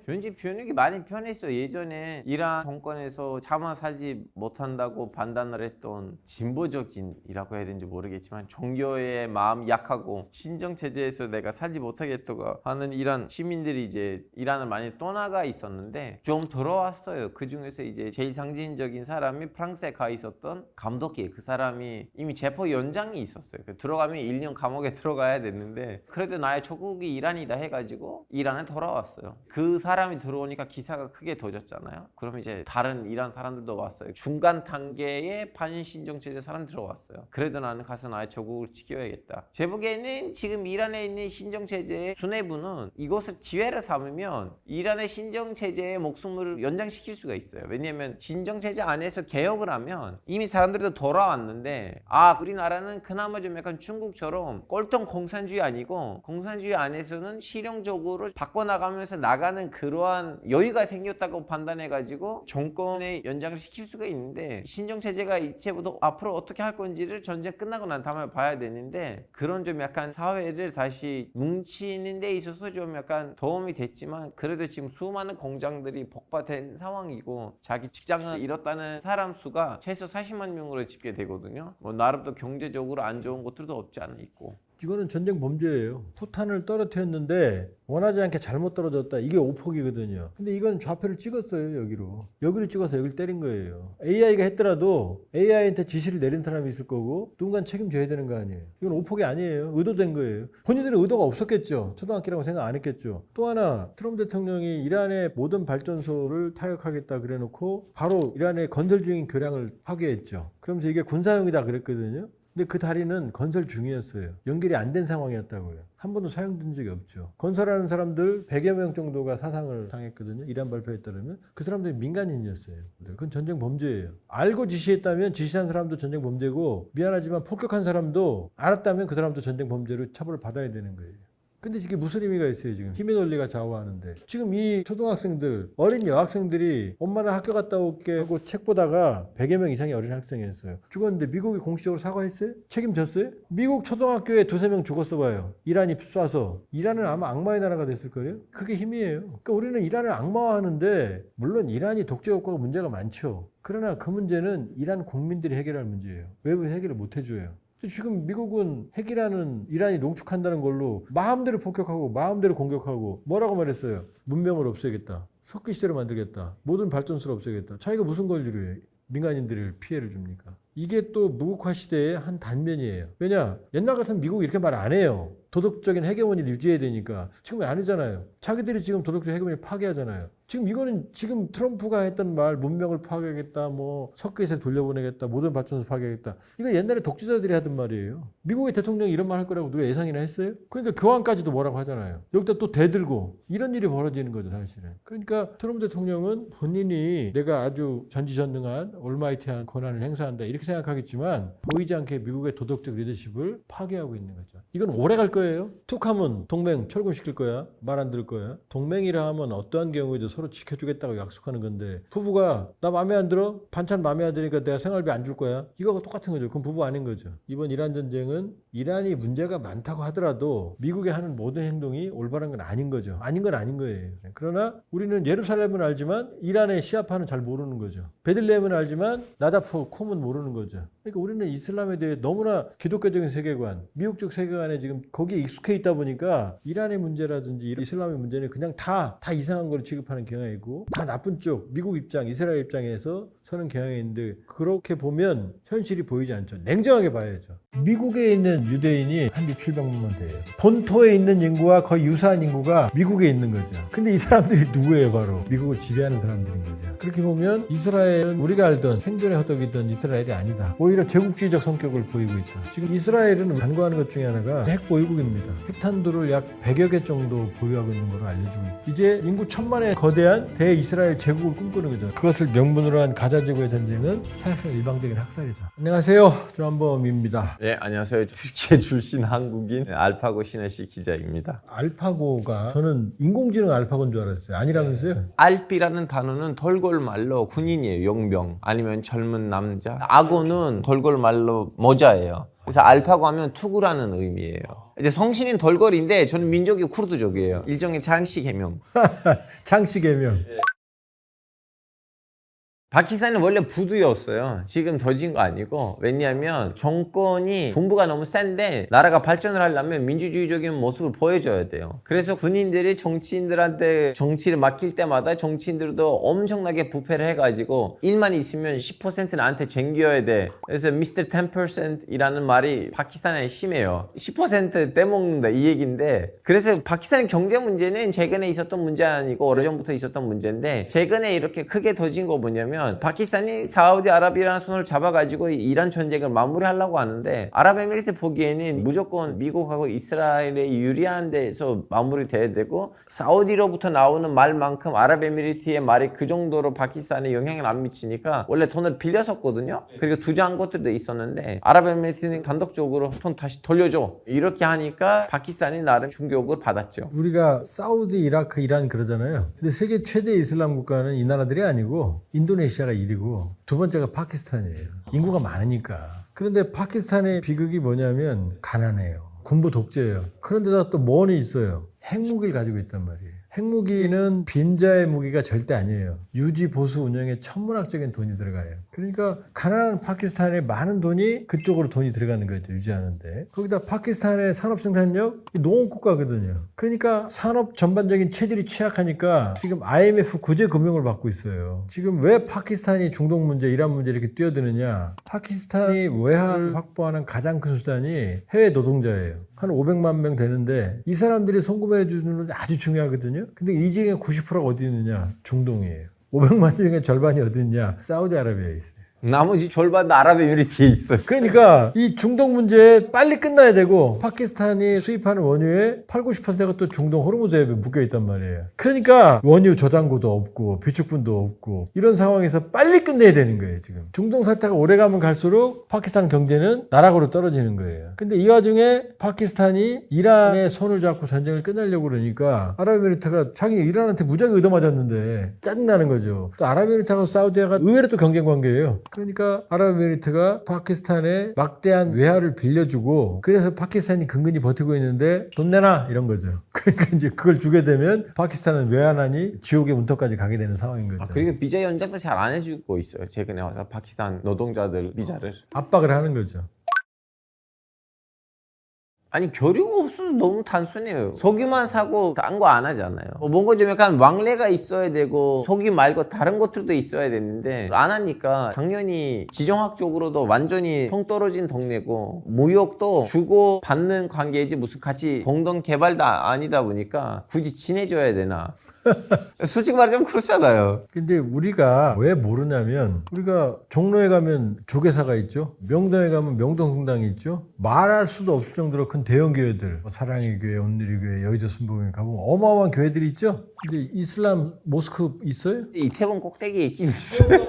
현지 편육이 많이 편했어요. 예전에 이란 정권에서 차마 살지 못한다고 판단을 했던 진보적인이라고 해야 되는지 모르겠지만 종교의 마음이 약하고 신정체제에서 내가 살지 못하겠다고 하는 이란 시민들이 이제 이란을 많이 떠나가 있었는데 좀 들어왔어요. 그 중에서 이제 제일 상징적인 사람이 프랑스에 가 있었던 감독이에요. 그 사람이 이미 체포 연장이 있었어요. 들어가면 1년 감옥에 들어가야 됐는데 그래도 나의 조국이 이란이다 해가지고 이란에 돌아왔어요. 그 사람이 들어오니까 기사가 크게 터졌잖아요. 그럼 이제 다른 이란 사람들도 왔어요. 중간 단계의 반신정체제 사람 들어왔어요. 그래도 나는 가서 나의 조국을 지켜야겠다. 제 보기에는 지금 이란에 있는 신정체제의 수뇌부는 이것을 기회를 삼으면 이란의 신정체제의 목숨을 연장시킬 수가 있어요. 왜냐하면 신정체제 안에서 개혁을 하면 이미 사람들도 돌아왔는데 우리나라는 그나마 좀 약간 중국처럼 꼴통 공산주의 아니고 공산주의 안에서는 실용적으로 바꿔나가면서 나가는 그러한 여유가 생겼다고 판단해가지고 정권의 연장을 시킬 수가 있는데 신정체제가 이제부터 앞으로 어떻게 할 건지를 전쟁 끝나고 난 다음에 봐야 되는데 그런 좀 약간 사회를 다시 뭉치는 데 있어서 좀 약간 도움이 됐지만 그래도 지금 수많은 공장들이 폭파된 상황이고 자기 직장을 잃었다는 사람 수가 최소 40만 명으로 집계되거든요. 뭐 나름도 경제적으로 안 좋은 것들도 없지 않아 있고. 이거는 전쟁 범죄예요. 포탄을 떨어뜨렸는데 원하지 않게 잘못 떨어졌다. 이게 오폭이거든요. 근데 이건 좌표를 찍었어요. 여기로 찍어서 여기를 때린 거예요. AI가 했더라도 AI한테 지시를 내린 사람이 있을 거고 누군가 책임져야 되는 거 아니에요. 이건 오폭이 아니에요. 의도된 거예요. 본인들의 의도가 없었겠죠. 초등학교라고 생각 안 했겠죠. 또 하나 트럼프 대통령이 이란의 모든 발전소를 타격하겠다 그래놓고 바로 이란의 건설 중인 교량을 파괴했죠. 그러면서 이게 군사용이다 그랬거든요. 근데 그 다리는 건설 중이었어요. 연결이 안 된 상황이었다고요. 한 번도 사용된 적이 없죠. 건설하는 사람들 100여 명 정도가 사상을 당했거든요. 이란 발표에 따르면. 그 사람들이 민간인이었어요. 그건 전쟁 범죄예요. 알고 지시했다면 지시한 사람도 전쟁 범죄고 미안하지만 폭격한 사람도 알았다면 그 사람도 전쟁 범죄로 처벌을 받아야 되는 거예요. 근데 이게 무슨 의미가 있어요 지금 힘의 논리가 좌우하는데 지금 이 초등학생들 어린 여학생들이 엄마는 학교 갔다 올게 하고 책 보다가 100여 명 이상의 어린 학생이었어요. 죽었는데 미국이 공식적으로 사과했어요? 책임졌어요? 미국 초등학교에 2-3명 죽었어 봐요. 이란이 쏴서. 이란은 아마 악마의 나라가 됐을 거예요. 그게 힘이에요. 그러니까 우리는 이란을 악마화하는데 물론 이란이 독재 효과가 문제가 많죠. 그러나 그 문제는 이란 국민들이 해결할 문제예요. 외부 해결을 못 해줘요. 지금 미국은 핵이라는 이란이 농축한다는 걸로 마음대로 폭격하고 마음대로 공격하고 뭐라고 말했어요? 문명을 없애겠다. 석기시대로 만들겠다. 모든 발전소를 없애겠다. 자기가 무슨 권리로 해? 민간인들을 피해를 줍니까? 이게 또 무국화 시대의 한 단면이에요. 왜냐? 옛날 같으면 미국이 이렇게 말 안 해요. 도덕적인 헤게모니를 유지해야 되니까. 지금 안 하잖아요. 자기들이 지금 도덕적 헤게모니를 파괴하잖아요. 지금 이거는 지금 트럼프가 했던 말 문명을 파괴하겠다, 뭐 석기시대 돌려보내겠다, 모든 발전소 파괴하겠다. 이거 옛날에 독재자들이 하던 말이에요. 미국의 대통령이 이런 말 할 거라고 누가 예상이나 했어요? 그러니까 교황까지도 뭐라고 하잖아요. 여기다 또 대들고 이런 일이 벌어지는 거죠, 사실은. 그러니까 트럼프 대통령은 본인이 내가 아주 전지전능한 올마이티한 권한을 행사한다 이렇게 생각하겠지만 보이지 않게 미국의 도덕적 리더십을 파괴하고 있는 거죠. 이건 오래 갈 거예요. 거예요. 툭하면 동맹 철군시킬 거야. 말 안 들을 거야. 동맹이라 하면 어떠한 경우에도 서로 지켜주겠다고 약속하는 건데 부부가 나 마음에 안 들어? 반찬 마음에 안 드니까 내가 생활비 안 줄 거야. 이거가 똑같은 거죠. 그럼 부부 아닌 거죠. 이번 이란 전쟁은 이란이 문제가 많다고 하더라도 미국이 하는 모든 행동이 올바른 건 아닌 거죠. 아닌 건 아닌 거예요. 그러나 우리는 예루살렘은 알지만 이란의 시아파는 잘 모르는 거죠. 베들레헴은 알지만 나다프 콤은 모르는 거죠. 그러니까 우리는 이슬람에 대해 너무나 기독교적인 세계관, 미국적 세계관에 지금 거기에 익숙해 있다 보니까 이란의 문제라든지 이슬람의 문제는 그냥 다 이상한 걸 취급하는 경향이 있고 다 나쁜 쪽, 미국 입장, 이스라엘 입장에서 서는 경향이 있는데 그렇게 보면 현실이 보이지 않죠. 냉정하게 봐야죠. 미국에 있는 유대인이 한 6, 700만 돼요. 본토에 있는 인구와 거의 유사한 인구가 미국에 있는 거죠. 근데 이 사람들이 누구예요? 바로 미국을 지배하는 사람들인 거죠. 그렇게 보면 이스라엘은 우리가 알던 생존의 허덕이던 이스라엘이 아니다. 오히려 제국주의적 성격을 보이고 있다. 지금 이스라엘은 간과하는 것 중에 하나가 핵 보유국입니다. 핵탄두를 약 100여 개 정도 보유하고 있는 걸로 알려지고 있다. 이제 인구 1000만의 거대한 대이스라엘 제국을 꿈꾸는 거죠. 그것을 명분으로 한 가자지구의 전쟁은 사실상 일방적인 학살이다. 안녕하세요. 조한범입니다. 네, 안녕하세요. 튀르키예 출신 한국인 알파고 신혜식 기자입니다. 알파고가 저는 인공지능 알파고인 줄 알았어요. 아니라면서요? 알피라는 단어는 덜골말로 군인이에요. 용병 아니면 젊은 남자. 악어는 덜골말로 모자예요. 그래서 알파고 하면 투구라는 의미예요. 이제 성신인 덜골인데 저는 민족이 쿠르드족이에요. 일종의 장씨 개명. 장씨 개명. 파키스탄은 원래 부두였어요. 지금 더진 거 아니고. 왜냐하면 정권이 군부가 너무 센데 나라가 발전을 하려면 민주주의적인 모습을 보여줘야 돼요. 그래서 군인들이 정치인들한테 정치를 맡길 때마다 정치인들도 엄청나게 부패를 해가지고 일만 있으면 10% 나한테 챙겨야 돼. 그래서 Mr. 10%이라는 말이 파키스탄에 심해요. 10% 떼먹는다 이 얘기인데, 그래서 파키스탄의 경제 문제는 최근에 있었던 문제 아니고 오래전부터 있었던 문제인데 최근에 이렇게 크게 더진 거 뭐냐면 파키스탄이 사우디아라비아랑 손을 잡아가지고 이란 전쟁을 마무리하려고 하는데 아랍에미리트 보기에는 무조건 미국하고 이스라엘에 유리한 데에서 마무리돼야 되고 사우디로부터 나오는 말만큼 아랍에미리트의 말이 그 정도로 파키스탄에 영향을 안 미치니까 원래 돈을 빌렸었거든요. 그리고 투자한 것들도 있었는데 아랍에미리트는 단독적으로 돈 다시 돌려줘 이렇게 하니까 파키스탄이 나름 충격을 받았죠. 우리가 사우디, 이라크, 이란 그러잖아요. 근데 세계 최대 이슬람 국가는 이 나라들이 아니고 인도네시아가 1위고 두 번째가 파키스탄이에요. 인구가 많으니까. 그런데 파키스탄의 비극이 뭐냐면 가난해요. 군부 독재예요. 그런데다 또 뭔이 있어요. 핵무기를 가지고 있단 말이에요. 핵무기는 빈자의 무기가 절대 아니에요. 유지, 보수, 운영에 천문학적인 돈이 들어가요. 그러니까 가난한 파키스탄에 많은 돈이 그쪽으로 돈이 들어가는 거죠. 유지하는데. 거기다 파키스탄의 산업 생산력 농업국가거든요. 그러니까 산업 전반적인 체질이 취약하니까 지금 IMF 구제 금융을 받고 있어요. 지금 왜 파키스탄이 중동 문제, 이란 문제 이렇게 뛰어드느냐. 파키스탄이 외화를 확보하는 가장 큰 수단이 해외 노동자예요. 한 500만 명 되는데 이 사람들이 송금해 주는 건 아주 중요하거든요. 근데 이 중에 90%가 어디 있느냐? 중동이에요. 500만 중에 절반이 어디 있냐? 사우디아라비아에 있어요. 나머지 절반 아랍에미리트에 있어요. 그러니까 이 중동 문제 빨리 끝나야 되고 파키스탄이 수입하는 원유의 8, 90%가 또 중동 호르무즈에 묶여 있단 말이에요. 그러니까 원유 저장고도 없고 비축분도 없고 이런 상황에서 빨리 끝내야 되는 거예요. 지금 중동 사태가 오래가면 갈수록 파키스탄 경제는 나락으로 떨어지는 거예요. 근데 이 와중에 파키스탄이 이란의 손을 잡고 전쟁을 끝내려고 그러니까 아랍에미리트가 자기 이란한테 무지하게 얻어맞았는데 짜증나는 거죠. 또 아랍에미리트하고 사우디아가 의외로 또 경쟁 관계예요. 그러니까 아랍에미리트가 파키스탄에 막대한 외화를 빌려주고 그래서 파키스탄이 근근히 버티고 있는데 돈 내놔 이런 거죠. 그러니까 이제 그걸 주게 되면 파키스탄은 외환난이 지옥의 문턱까지 가게 되는 상황인 거죠. 그리고 비자 연장도 잘 안 해주고 있어요. 최근에 와서 파키스탄 노동자들 비자를. 압박을 하는 거죠. 아니 교류가 없어서 너무 단순해요. 석유만 사고 딴 거 안 하잖아요. 뭔가 좀 약간 왕래가 있어야 되고 석유 말고 다른 것들도 있어야 되는데 안 하니까 당연히 지정학적으로도 완전히 통떨어진 동네고 무역도 주고 받는 관계이지 무슨 같이 공동 개발도 아니다 보니까 굳이 친해져야 되나. 솔직히 말하자면 그렇잖아요. 근데 우리가 왜 모르냐면 우리가 종로에 가면 조계사가 있죠. 명동에 가면 명동성당이 있죠. 말할 수도 없을 정도로 큰 대형 교회들, 뭐 사랑의 교회, 온누리 교회, 여의도 순복음에 가보면 어마어마한 교회들이 있죠. 근데 이슬람 모스크 있어요? 이태원 꼭대기에 있긴 있어요.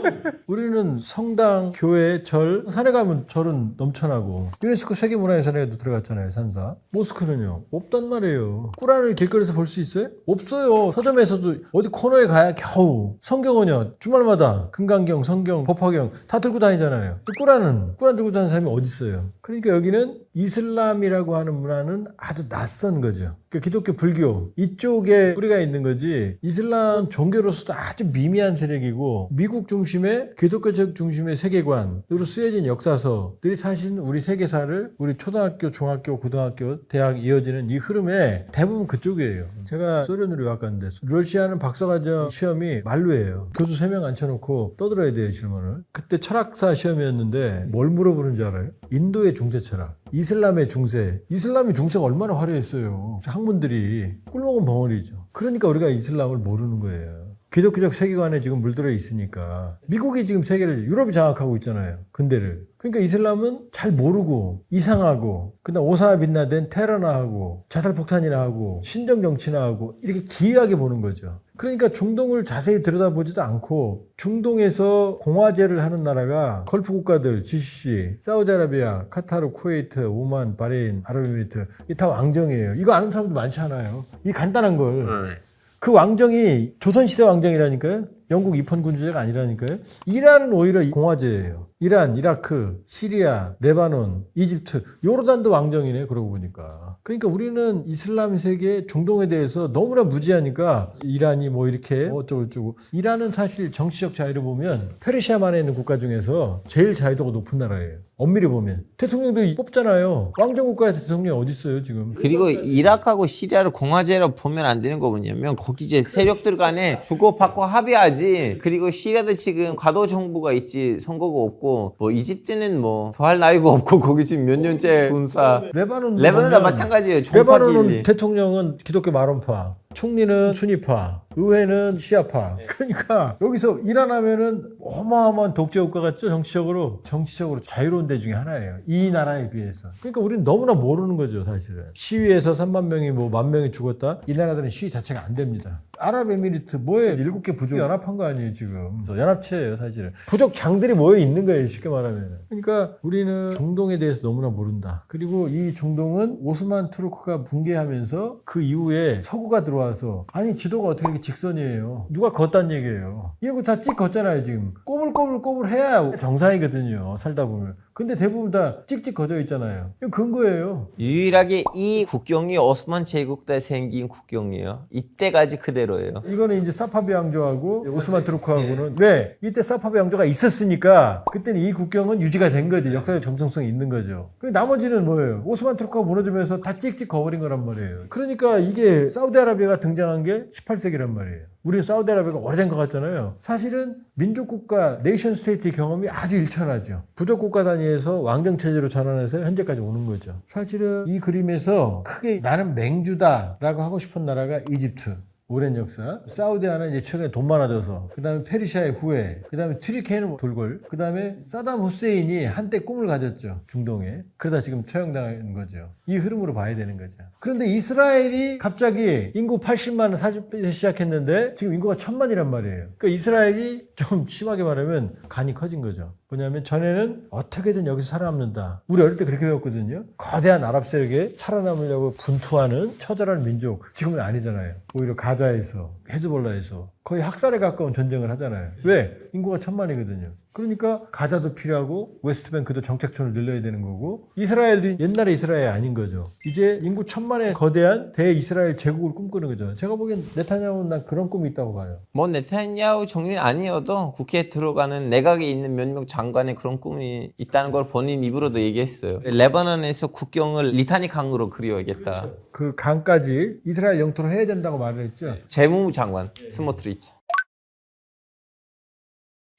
우리는 성당, 교회, 절, 산에 가면 절은 넘쳐나고 유네스코 세계문화유산에도 들어갔잖아요, 산사. 모스크는요? 없단 말이에요. 꾸란을 길거리에서 볼 수 있어요? 없어요. 서점에서도 어디 코너에 가야 겨우. 성경은요, 주말마다 금강경, 성경, 법화경 다 들고 다니잖아요. 꾸란 들고 다니는 사람이 어디 있어요? 그러니까 여기는 이슬람이라고 하는 문화는 아주 낯선 거죠. 그러니까 기독교, 불교 이쪽에 뿌리가 있는 거지 이슬람 종교로서도 아주 미미한 세력이고 미국 중심의 기독교적 중심의 세계관 그리고 쓰여진 역사서들이 사실 우리 세계사를 우리 초등학교, 중학교, 고등학교, 대학 이어지는 이 흐름에 대부분 그쪽이에요. 제가 소련으로 유학 갔는데 러시아는 박사과정 시험이 말로예요. 교수 3명 앉혀놓고 떠들어야 돼요, 질문을. 그때 철학사 시험이었는데 뭘 물어보는 줄 알아요? 인도의 중세 철학, 이슬람의 중세. 이슬람이 중세가 얼마나 화려했어요. 학문들이 꿀먹은 벙어리죠. 그러니까 우리가 이슬람을 모르는 거예요. 기독교적 세계관에 지금 물들어 있으니까 미국이 지금 세계를 유럽이 장악하고 있잖아요. 근대를. 그러니까 이슬람은 잘 모르고 이상하고 그다음 오사마 빈라덴 테러나 하고 자살폭탄이나 하고 신정정치나 하고 이렇게 기이하게 보는 거죠. 그러니까 중동을 자세히 들여다보지도 않고 중동에서 공화제를 하는 나라가 걸프 국가들 GCC, 사우디아라비아, 카타르, 쿠웨이트, 오만, 바레인, 아랍에미리트 이 다 왕정이에요. 이거 아는 사람도 많지 않아요. 이 간단한 걸. 그 왕정이 조선시대 왕정이라니까요. 영국 입헌군주제가 아니라니까요. 이란은 오히려 공화제예요. 이란, 이라크, 시리아, 레바논, 이집트, 요르단도 왕정이네 그러고 보니까. 그러니까 우리는 이슬람 세계 중동에 대해서 너무나 무지하니까 이란이 뭐 이렇게 어쩌고저쩌고. 이란은 사실 정치적 자유를 보면 페르시아만에 있는 국가 중에서 제일 자유도가 높은 나라예요. 엄밀히 보면. 대통령도 뽑잖아요. 왕정국가에서 대통령이 어디 있어요 지금. 그리고 이라크하고 시리아를 공화제로 보면 안 되는 거 뭐냐면 거기 이제 세력들 간에 주고받고 합의하지. 그리고 시리아도 지금 과도 정부가 있지 선거가 없고 뭐 이집트는 뭐 더할 나위가 없고 거기 지금 몇 년째 군사. 레바논도 마찬가지예요. 레바논은 대통령은 기독교 마론파, 총리는 순위파, 의회는 시아파. 그러니까 여기서 이란하면은 어마어마한 독재 국가 같죠? 정치적으로 자유로운 데 중에 하나예요. 이 나라에 비해서. 그러니까 우리는 너무나 모르는 거죠, 사실은. 시위에서 3만 명이 뭐 10,000명이 죽었다. 이 나라들은 시위 자체가 안 됩니다. 아랍에미리트 뭐에 7개 부족 연합한 거 아니에요, 지금. 연합체예요, 사실은. 부족 장들이 모여 있는 거예요, 쉽게 말하면. 그러니까 우리는 중동에 대해서 너무나 모른다. 그리고 이 중동은 오스만 투르크가 붕괴하면서 그 이후에 서구가 들어와서 아니 지도가 어떻게 이렇게 직선이에요. 누가 걷단 얘기예요. 이거 다 찍 걷잖아요, 지금. 꼬불꼬불 해야 정상이거든요, 살다 보면. 근데 대부분 다 찍찍 걷어 있잖아요. 이거 근거예요. 유일하게 이 국경이 오스만 제국 때 생긴 국경이에요. 이때까지 그대로예요. 이거는 이제 사파비 왕조하고 오스만 투르크하고는 왜 이때 사파비 왕조가 있었으니까 그때는 이 국경은 유지가 된 거지. 역사적 정통성이 있는 거죠. 나머지는 뭐예요? 오스만 투르크가 무너지면서 다 찍찍 거버린 거란 말이에요. 그러니까 이게 사우디아라비아가 등장한 게 18세기란 말이에요. 우리는 사우디아라비아가 오래된 것 같잖아요. 사실은 민족국가, 네이션 스테이트 경험이 아주 일천하죠. 부족국가 단위에서 왕정체제로 전환해서 현재까지 오는 거죠. 사실은 이 그림에서 크게 나는 맹주다라고 하고 싶은 나라가 이집트. 오랜 역사. 사우디아는 이제 최근에 돈 많아져서. 그 다음에 페르시아의 후예. 그 다음에 튀르키예는 돌골. 그 다음에 사담 후세인이 한때 꿈을 가졌죠. 중동에. 그러다 지금 처형당한 거죠. 이 흐름으로 봐야 되는 거죠. 그런데 이스라엘이 갑자기 인구 80만을 사주기 시작했는데 지금 인구가 1,000만이란 말이에요. 그러니까 이스라엘이 좀 심하게 말하면 간이 커진 거죠. 뭐냐면 전에는 어떻게든 여기서 살아남는다. 우리 어릴 때 그렇게 배웠거든요. 거대한 아랍 세력에 살아남으려고 분투하는 처절한 민족. 지금은 아니잖아요. 오히려 가자에서 헤즈볼라에서 거의 학살에 가까운 전쟁을 하잖아요. 왜? 인구가 1,000만이거든요. 그러니까 가자도 필요하고 웨스트뱅크도 정착촌을 늘려야 되는 거고 이스라엘도 옛날의 이스라엘 아닌 거죠. 이제 인구 1,000만의 거대한 대이스라엘 제국을 꿈꾸는 거죠. 제가 보기엔 네타냐후는 난 그런 꿈이 있다고 봐요. 뭐 네타냐후 총리 아니어도 국회에 들어가는 내각에 있는 몇 명 장관의 그런 꿈이 있다는 걸 본인 입으로도 얘기했어요. 레바논에서 국경을 리타니 강으로 그려야겠다. 그렇죠. 그 강까지 이스라엘 영토로 해야 된다고 말을 했죠. 재무장관 스모트리치.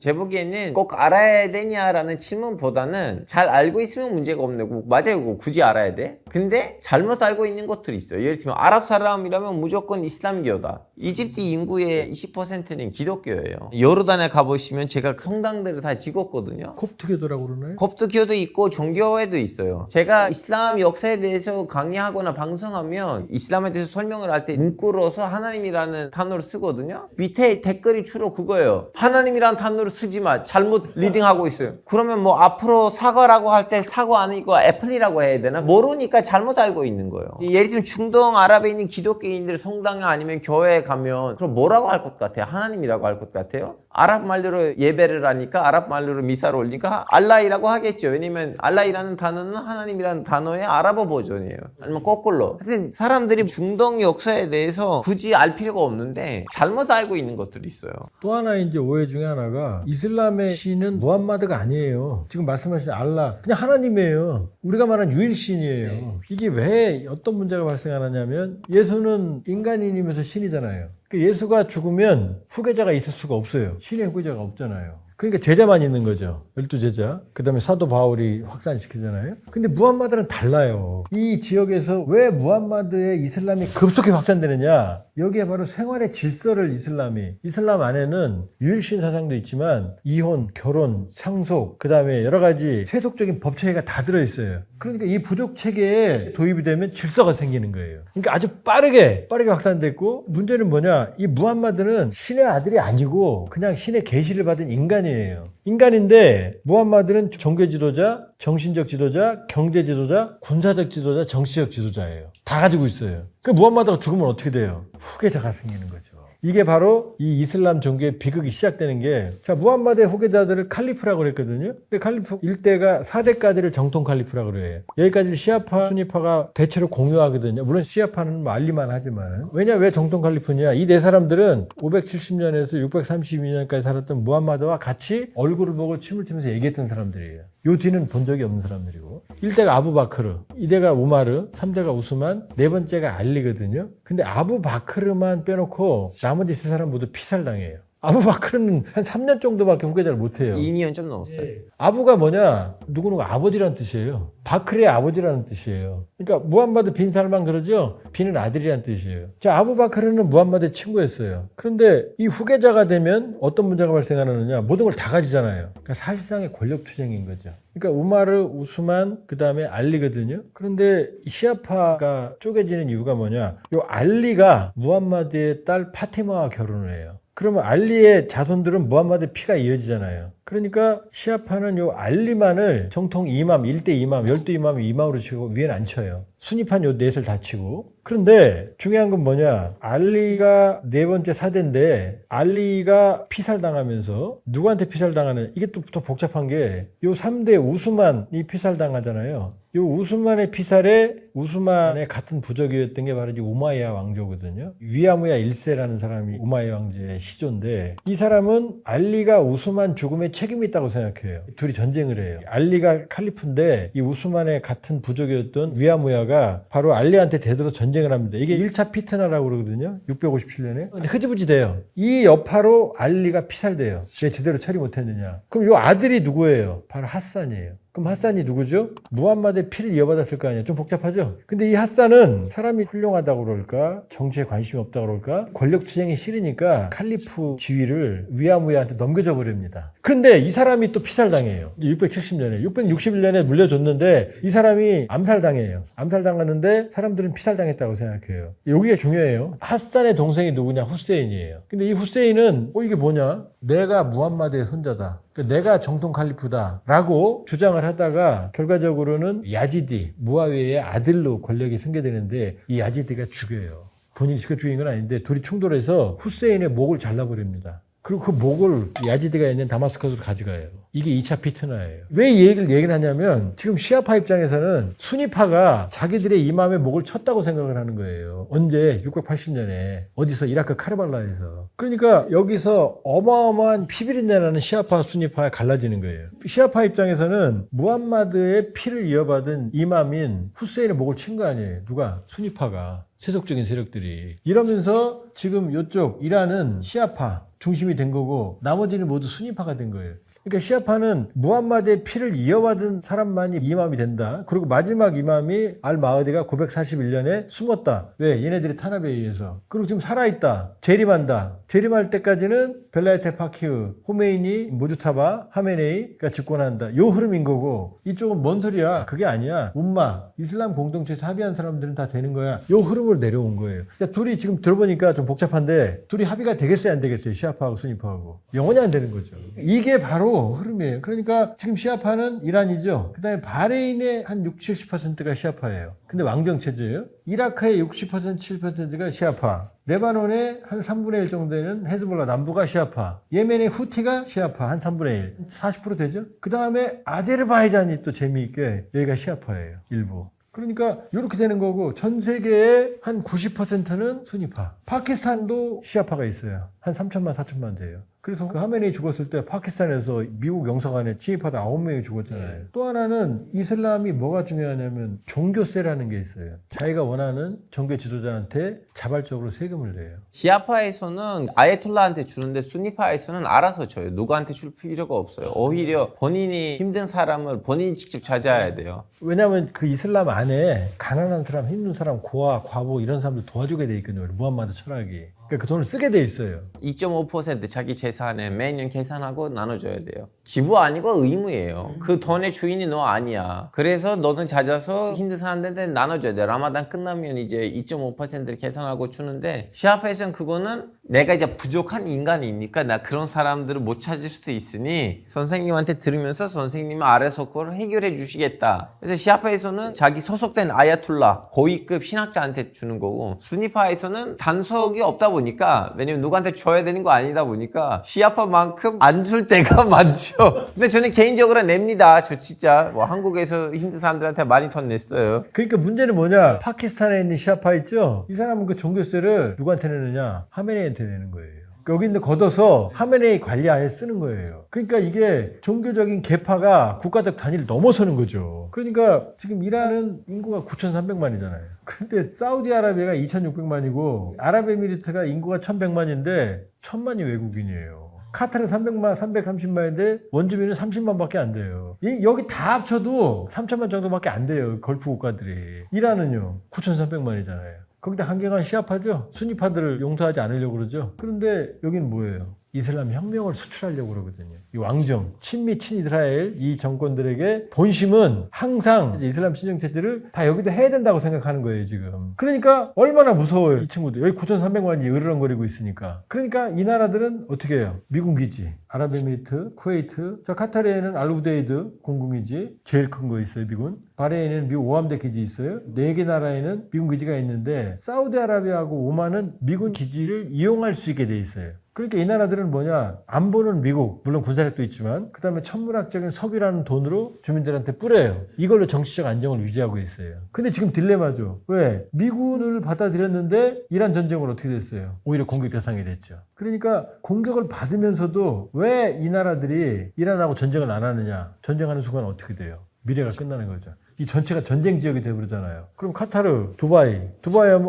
제 보기에는 꼭 알아야 되냐라는 질문보다는 잘 알고 있으면 문제가 없네. 맞아요. 굳이 알아야 돼. 근데 잘못 알고 있는 것들이 있어요. 예를 들면 아랍 사람이라면 무조건 이슬람교다. 이집트 인구의 20%는 기독교예요. 요르단에 가보시면 제가 성당들을 다 찍었거든요. 콥트교도라고 그러나요? kop트교도 있고 종교회도 있어요. 제가 이슬람 역사에 대해서 강의하거나 방송하면 이슬람에 대해서 설명을 할 때 문구로서 하나님이라는 단어를 쓰거든요. 밑에 댓글이 주로 그거예요. 하나님이라는 단어를 쓰지 마. 잘못 리딩하고 있어요. 그러면 뭐 앞으로 사과라고 할 때 사과 아니고 애플이라고 해야 되나? 모르니까 잘못 알고 있는 거예요. 예를 들면 중동 아랍에 있는 기독교인들 성당에 아니면 교회에 가면 그럼 뭐라고 할 것 같아요? 하나님이라고 할 것 같아요? 아랍 말로 예배를 하니까 아랍 말로 미사를 올리니까 알라이라고 하겠죠. 왜냐면 알라이라는 단어는 하나님이라는 단어의 아랍어 버전이에요. 아니면 거꾸로. 하여튼 사람들이 중동 역사에 대해서 굳이 알 필요가 없는데 잘못 알고 있는 것들이 있어요. 또 하나 이제 오해 중에 하나가 이슬람의 신은 무함마드가 아니에요. 지금 말씀하신 알라 그냥 하나님이에요. 우리가 말하는 유일신이에요. 네. 이게 왜 어떤 문제가 발생하느냐면 예수는 인간인이면서 신이잖아요. 예수가 죽으면 후계자가 있을 수가 없어요. 신의 후계자가 없잖아요. 그러니까 제자만 있는 거죠. 12제자. 그 다음에 사도 바울이 확산시키잖아요. 근데 무함마드는 달라요. 이 지역에서 왜 무함마드의 이슬람이 급속히 확산되느냐? 여기에 바로 생활의 질서를 이슬람 안에는 유일신 사상도 있지만 이혼, 결혼, 상속, 그 다음에 여러 가지 세속적인 법 체계가 다 들어있어요. 그러니까 이 부족 체계에 도입이 되면 질서가 생기는 거예요. 그러니까 아주 빠르게 확산됐고 문제는 뭐냐? 이 무함마드는 신의 아들이 아니고 그냥 신의 계시를 받은 인간이에요. 인간인데 무함마드는 종교 지도자, 정신적 지도자, 경제 지도자, 군사적 지도자, 정치적 지도자예요. 다 가지고 있어요. 그 무함마드가 죽으면 어떻게 돼요? 후계자가 생기는 거죠. 이게 바로 이 이슬람 종교의 비극이 시작되는 게, 자, 무함마드의 후계자들을 칼리프라고 그랬거든요. 근데 칼리프 일대가 4대까지를 정통 칼리프라고 그래요. 여기까지를 시아파, 수니파가 대체로 공유하거든요. 물론 시아파는 뭐 알리만 하지만. 왜 정통 칼리프냐? 이 네 사람들은 570년에서 632년까지 살았던 무함마드와 같이 얼굴을 보고 침을 튀면서 얘기했던 사람들이에요. 요 뒤는 본 적이 없는 사람들이고. 1대가 아부바크르, 2대가 우마르, 3대가 우스만, 4번째가 알리거든요. 근데 아부바크르만 빼놓고 나머지 세 사람 모두 피살당해요. 아부바크르는 한 3년 정도밖에 후계자를 못해요. 2년 좀 넘었어요. 아부가 뭐냐? 누구누구 아버지라는 뜻이에요. 바크르의 아버지라는 뜻이에요. 그러니까 무함마드 빈 살만 그러죠? 빈은 아들이라는 뜻이에요. 자, 아부바크르는 무함마드의 친구였어요. 그런데 이 후계자가 되면 어떤 문제가 발생하느냐? 모든 걸 다 가지잖아요. 그러니까 사실상의 권력 투쟁인 거죠. 그러니까 우마르, 우스만, 그 다음에 알리거든요. 그런데 시아파가 쪼개지는 이유가 뭐냐? 요 알리가 무함마드의 딸 파티마와 결혼을 해요. 그러면 알리의 자손들은 무함마드의 피가 이어지잖아요. 그러니까 시아파는 요 알리만을 정통 이맘, 1대 이맘, 12 이맘이 이맘으로 치고 위에는 안 쳐요. 순위판 요 넷을 다 치고. 그런데 중요한 건 뭐냐? 알리가 네 번째 사대인데 알리가 피살당하면서 누구한테 피살당하는, 이게 또 더 복잡한 게 요 3대 우스만이 피살당하잖아요. 요 우스만의 피살에 우스만의 같은 부적이었던 게 바로 이제 우마이야 왕조거든요. 위아무야 1세라는 사람이 우마이야 왕조의 시조인데, 이 사람은 알리가 우스만 죽음에 책임이 있다고 생각해요. 둘이 전쟁을 해요. 알리가 칼리프인데 이 우스만의 같은 부적이었던 위아무야가 바로 알리한테 대들어 전쟁을 합니다. 이게 1차 피트나라고 그러거든요. 657년에. 근데 흐지부지 돼요. 이 여파로 알리가 피살돼요. 왜 제대로 처리 못했느냐. 그럼 요 아들이 누구예요? 바로 핫산이에요. 그럼 핫산이 누구죠? 무함마드의 피를 이어받았을 거 아니에요. 좀 복잡하죠? 근데 이 핫산은 사람이 훌륭하다고 그럴까? 정치에 관심이 없다고 그럴까? 권력 투쟁이 싫으니까 칼리프 지위를 위아무야한테 넘겨줘 버립니다. 그런데 이 사람이 또 피살당해요. 670년에. 661년에 물려줬는데 이 사람이 암살당해요. 암살당하는데 사람들은 피살당했다고 생각해요. 여기가 중요해요. 핫산의 동생이 누구냐? 후세인이에요. 근데 이 후세인은 이게 뭐냐? 내가 무함마드의 손자다. 내가 정통 칼리프다 라고 주장을 하다가 결과적으로는 야지디, 무아위의 아들로 권력이 승계되는데 이 야지디가 죽여요. 본인이 직접 죽인 건 아닌데 둘이 충돌해서 후세인의 목을 잘라버립니다. 그리고 그 목을 야지디가 있는 다마스커스로 가져가요. 이게 2차 피트나예요. 왜 이 얘기를 하냐면 지금 시아파 입장에서는 수니파가 자기들의 이맘에 목을 쳤다고 생각을 하는 거예요. 언제? 680년에. 어디서? 이라크 카르발라에서. 그러니까 여기서 어마어마한 피비린내 나는 시아파, 수니파가 갈라지는 거예요. 시아파 입장에서는 무함마드의 피를 이어받은 이맘인 후세인의 목을 친 거 아니에요. 누가? 수니파가. 세속적인 세력들이. 이러면서 지금 이쪽 이란은 시아파, 중심이 된 거고 나머지는 모두 순위파가 된 거예요. 그러니까 시아파는 무함마드의 피를 이어받은 사람만이 이맘이 된다. 그리고 마지막 이맘이 알마흐디가 941년에 숨었다. 왜? 얘네들이 탄압에 의해서. 그리고 지금 살아있다. 재림한다. 재림할 때까지는 벨라에테 파키흐, 호메이니, 모주타바, 하메네이가 집권한다. 요 흐름인 거고 이쪽은 뭔 소리야? 그게 아니야. 움마, 이슬람 공동체에서 합의한 사람들은 다 되는 거야. 요 흐름으로 내려온 거예요. 그러니까 둘이 지금 들어보니까 좀 복잡한데 둘이 합의가 되겠어요? 안 되겠어요? 시아파하고 수니파하고. 영원히 안 되는 거죠. 이게 바로 흐름이에요. 그러니까 지금 시아파는 이란이죠. 그 다음에 바레인의 한 60, 70%가 시아파예요. 근데 왕정체제예요. 이라크의 60%, 7%가 시아파. 레바논의 한 3분의 1 정도는 헤즈볼라 남부가 시아파. 예멘의 후티가 시아파 한 3분의 1. 40% 되죠? 그 다음에 아제르바이잔이 또 재미있게 여기가 시아파예요. 일부. 그러니까 이렇게 되는 거고 전 세계의 한 90%는 수니파. 파키스탄도 시아파가 있어요. 한 3천만, 4천만 돼요. 그래서 그 하메네이 죽었을 때 파키스탄에서 미국 영사관에 침입하다 9명이 죽었잖아요. 또 하나는 이슬람이 뭐가 중요하냐면 종교세라는 게 있어요. 자기가 원하는 종교 지도자한테 자발적으로 세금을 내요. 시아파에서는 아예톨라한테 주는데 수니파에서는 알아서 줘요. 누구한테 줄 필요가 없어요. 오히려 본인이 힘든 사람을 본인이 직접 찾아야 돼요. 왜냐하면 그 이슬람 안에 가난한 사람, 힘든 사람, 고아, 과부 이런 사람들 도와주게 돼 있거든요. 무함마드 철학이. 그러니까 그 돈을 쓰게 돼 있어요. 2.5% 자기 재산에 매년 계산하고 나눠줘야 돼요. 기부 아니고 의무예요. 그 돈의 주인이 너 아니야. 그래서 너는 찾아서 힘든 사람들한테 나눠줘야 돼. 라마단 끝나면 이제 2.5%를 계산하고 주는데 시아파에서는 그거는 내가 이제 부족한 인간이니까 나 그런 사람들을 못 찾을 수도 있으니 선생님한테 들으면서 선생님이 알아서 그걸 해결해 주시겠다. 그래서 시아파에서는 자기 소속된 아야톨라 고위급 신학자한테 주는 거고 수니파에서는 단속이 없다 보니까 왜냐면 누구한테 줘야 되는 거 아니다 보니까 시아파만큼 안 줄 때가 많죠. 근데 저는 개인적으로 냅니다. 저 진짜 뭐 한국에서 힘든 사람들한테 많이 돈 냈어요. 그러니까 문제는 뭐냐? 파키스탄에 있는 시아파 있죠? 이 사람은 그 종교세를 누구한테 내느냐? 하메네이한테 내는 거예요. 여기 있는 걷어서 하메네이 관리하에 쓰는 거예요. 그러니까 이게 종교적인 계파가 국가적 단위를 넘어서는 거죠. 그러니까 지금 이란은 인구가 9,300만이잖아요. 근데 사우디아라비아가 2,600만이고 아랍에미리트가 인구가 1,100만인데 1,000만이 외국인이에요. 카타르 300만, 330만인데 원주민은 30만밖에 안 돼요. 여기 다 합쳐도 3천만 정도밖에 안 돼요. 걸프 국가들이. 이란은요 9,300만이잖아요. 거기다 한경한 시아파죠. 수니파들을 용서하지 않으려고 그러죠. 그런데 여기는 뭐예요? 이슬람 혁명을 수출하려고 그러거든요. 이 왕정, 친미, 친이스라엘 이 정권들에게 본심은 항상 이슬람 신정체제를 다 여기도 해야 된다고 생각하는 거예요, 지금. 그러니까 얼마나 무서워요, 이 친구들. 여기 9,300만이 으르렁거리고 있으니까. 그러니까 이 나라들은 어떻게 해요? 미군 기지, 아랍에미리트, 쿠웨이트, 저 카타르에는 알후데이드 공군기지, 제일 큰 거 있어요, 미군. 바레인에는 미국 오함대 기지 있어요. 4개 나라에는 미군 기지가 있는데 사우디아라비아하고 오만은 미군 기지를 이용할 수 있게 돼 있어요. 그러니까 이 나라들은 뭐냐? 안보는 미국, 물론 군사력도 있지만 그 다음에 천문학적인 석유라는 돈으로 주민들한테 뿌려요. 이걸로 정치적 안정을 유지하고 있어요. 근데 지금 딜레마죠. 왜? 미군을 받아들였는데 이란 전쟁은 어떻게 됐어요? 오히려 공격 대상이 됐죠. 그러니까 공격을 받으면서도 왜 이 나라들이 이란하고 전쟁을 안 하느냐? 전쟁하는 순간 어떻게 돼요? 미래가 끝나는 거죠. 이 전체가 전쟁 지역이 되버리잖아요. 그럼 카타르, 두바이 하면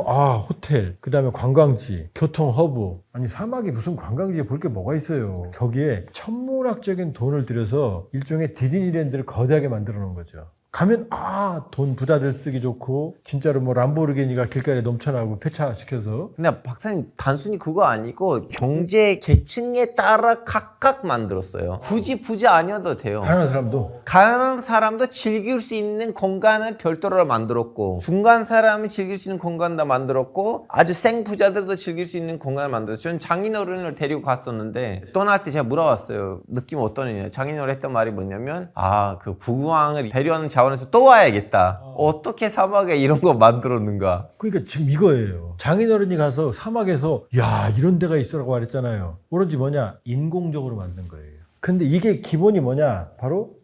호텔, 그 다음에 관광지, 교통 허브. 아니 사막이 무슨 관광지에 볼 게 뭐가 있어요. 거기에 천문학적인 돈을 들여서 일종의 디즈니랜드를 거대하게 만들어 놓은 거죠. 가면 돈 부자들 쓰기 좋고 진짜로 뭐 람보르기니가 길가에 넘쳐나고 폐차시켜서. 근데 박사님 단순히 그거 아니고 경제 계층에 따라 각각 만들었어요. 굳이 부자 아니어도 돼요. 가난한 사람도 즐길 수 있는 공간을 별도로 만들었고 중간 사람이 즐길 수 있는 공간도 만들었고 아주 생 부자들도 즐길 수 있는 공간을 만들었어요. 저는 장인어른을 데리고 갔었는데 떠날 때 제가 물어봤어요. 느낌 어떠느냐. 장인어른 했던 말이 뭐냐면 그 부왕을 배려하는 자원에서 또 와야겠다. 어떻게 사막에 이런 거 만들었는가. 그러니까 지금 이거예요. 장인어른이 가서 사막에서 야 이런 데가 있어라고 말했잖아요. 오로지 뭐냐? 인공적으로 만든 거예요. 근데 이게 기본이 뭐냐? 바로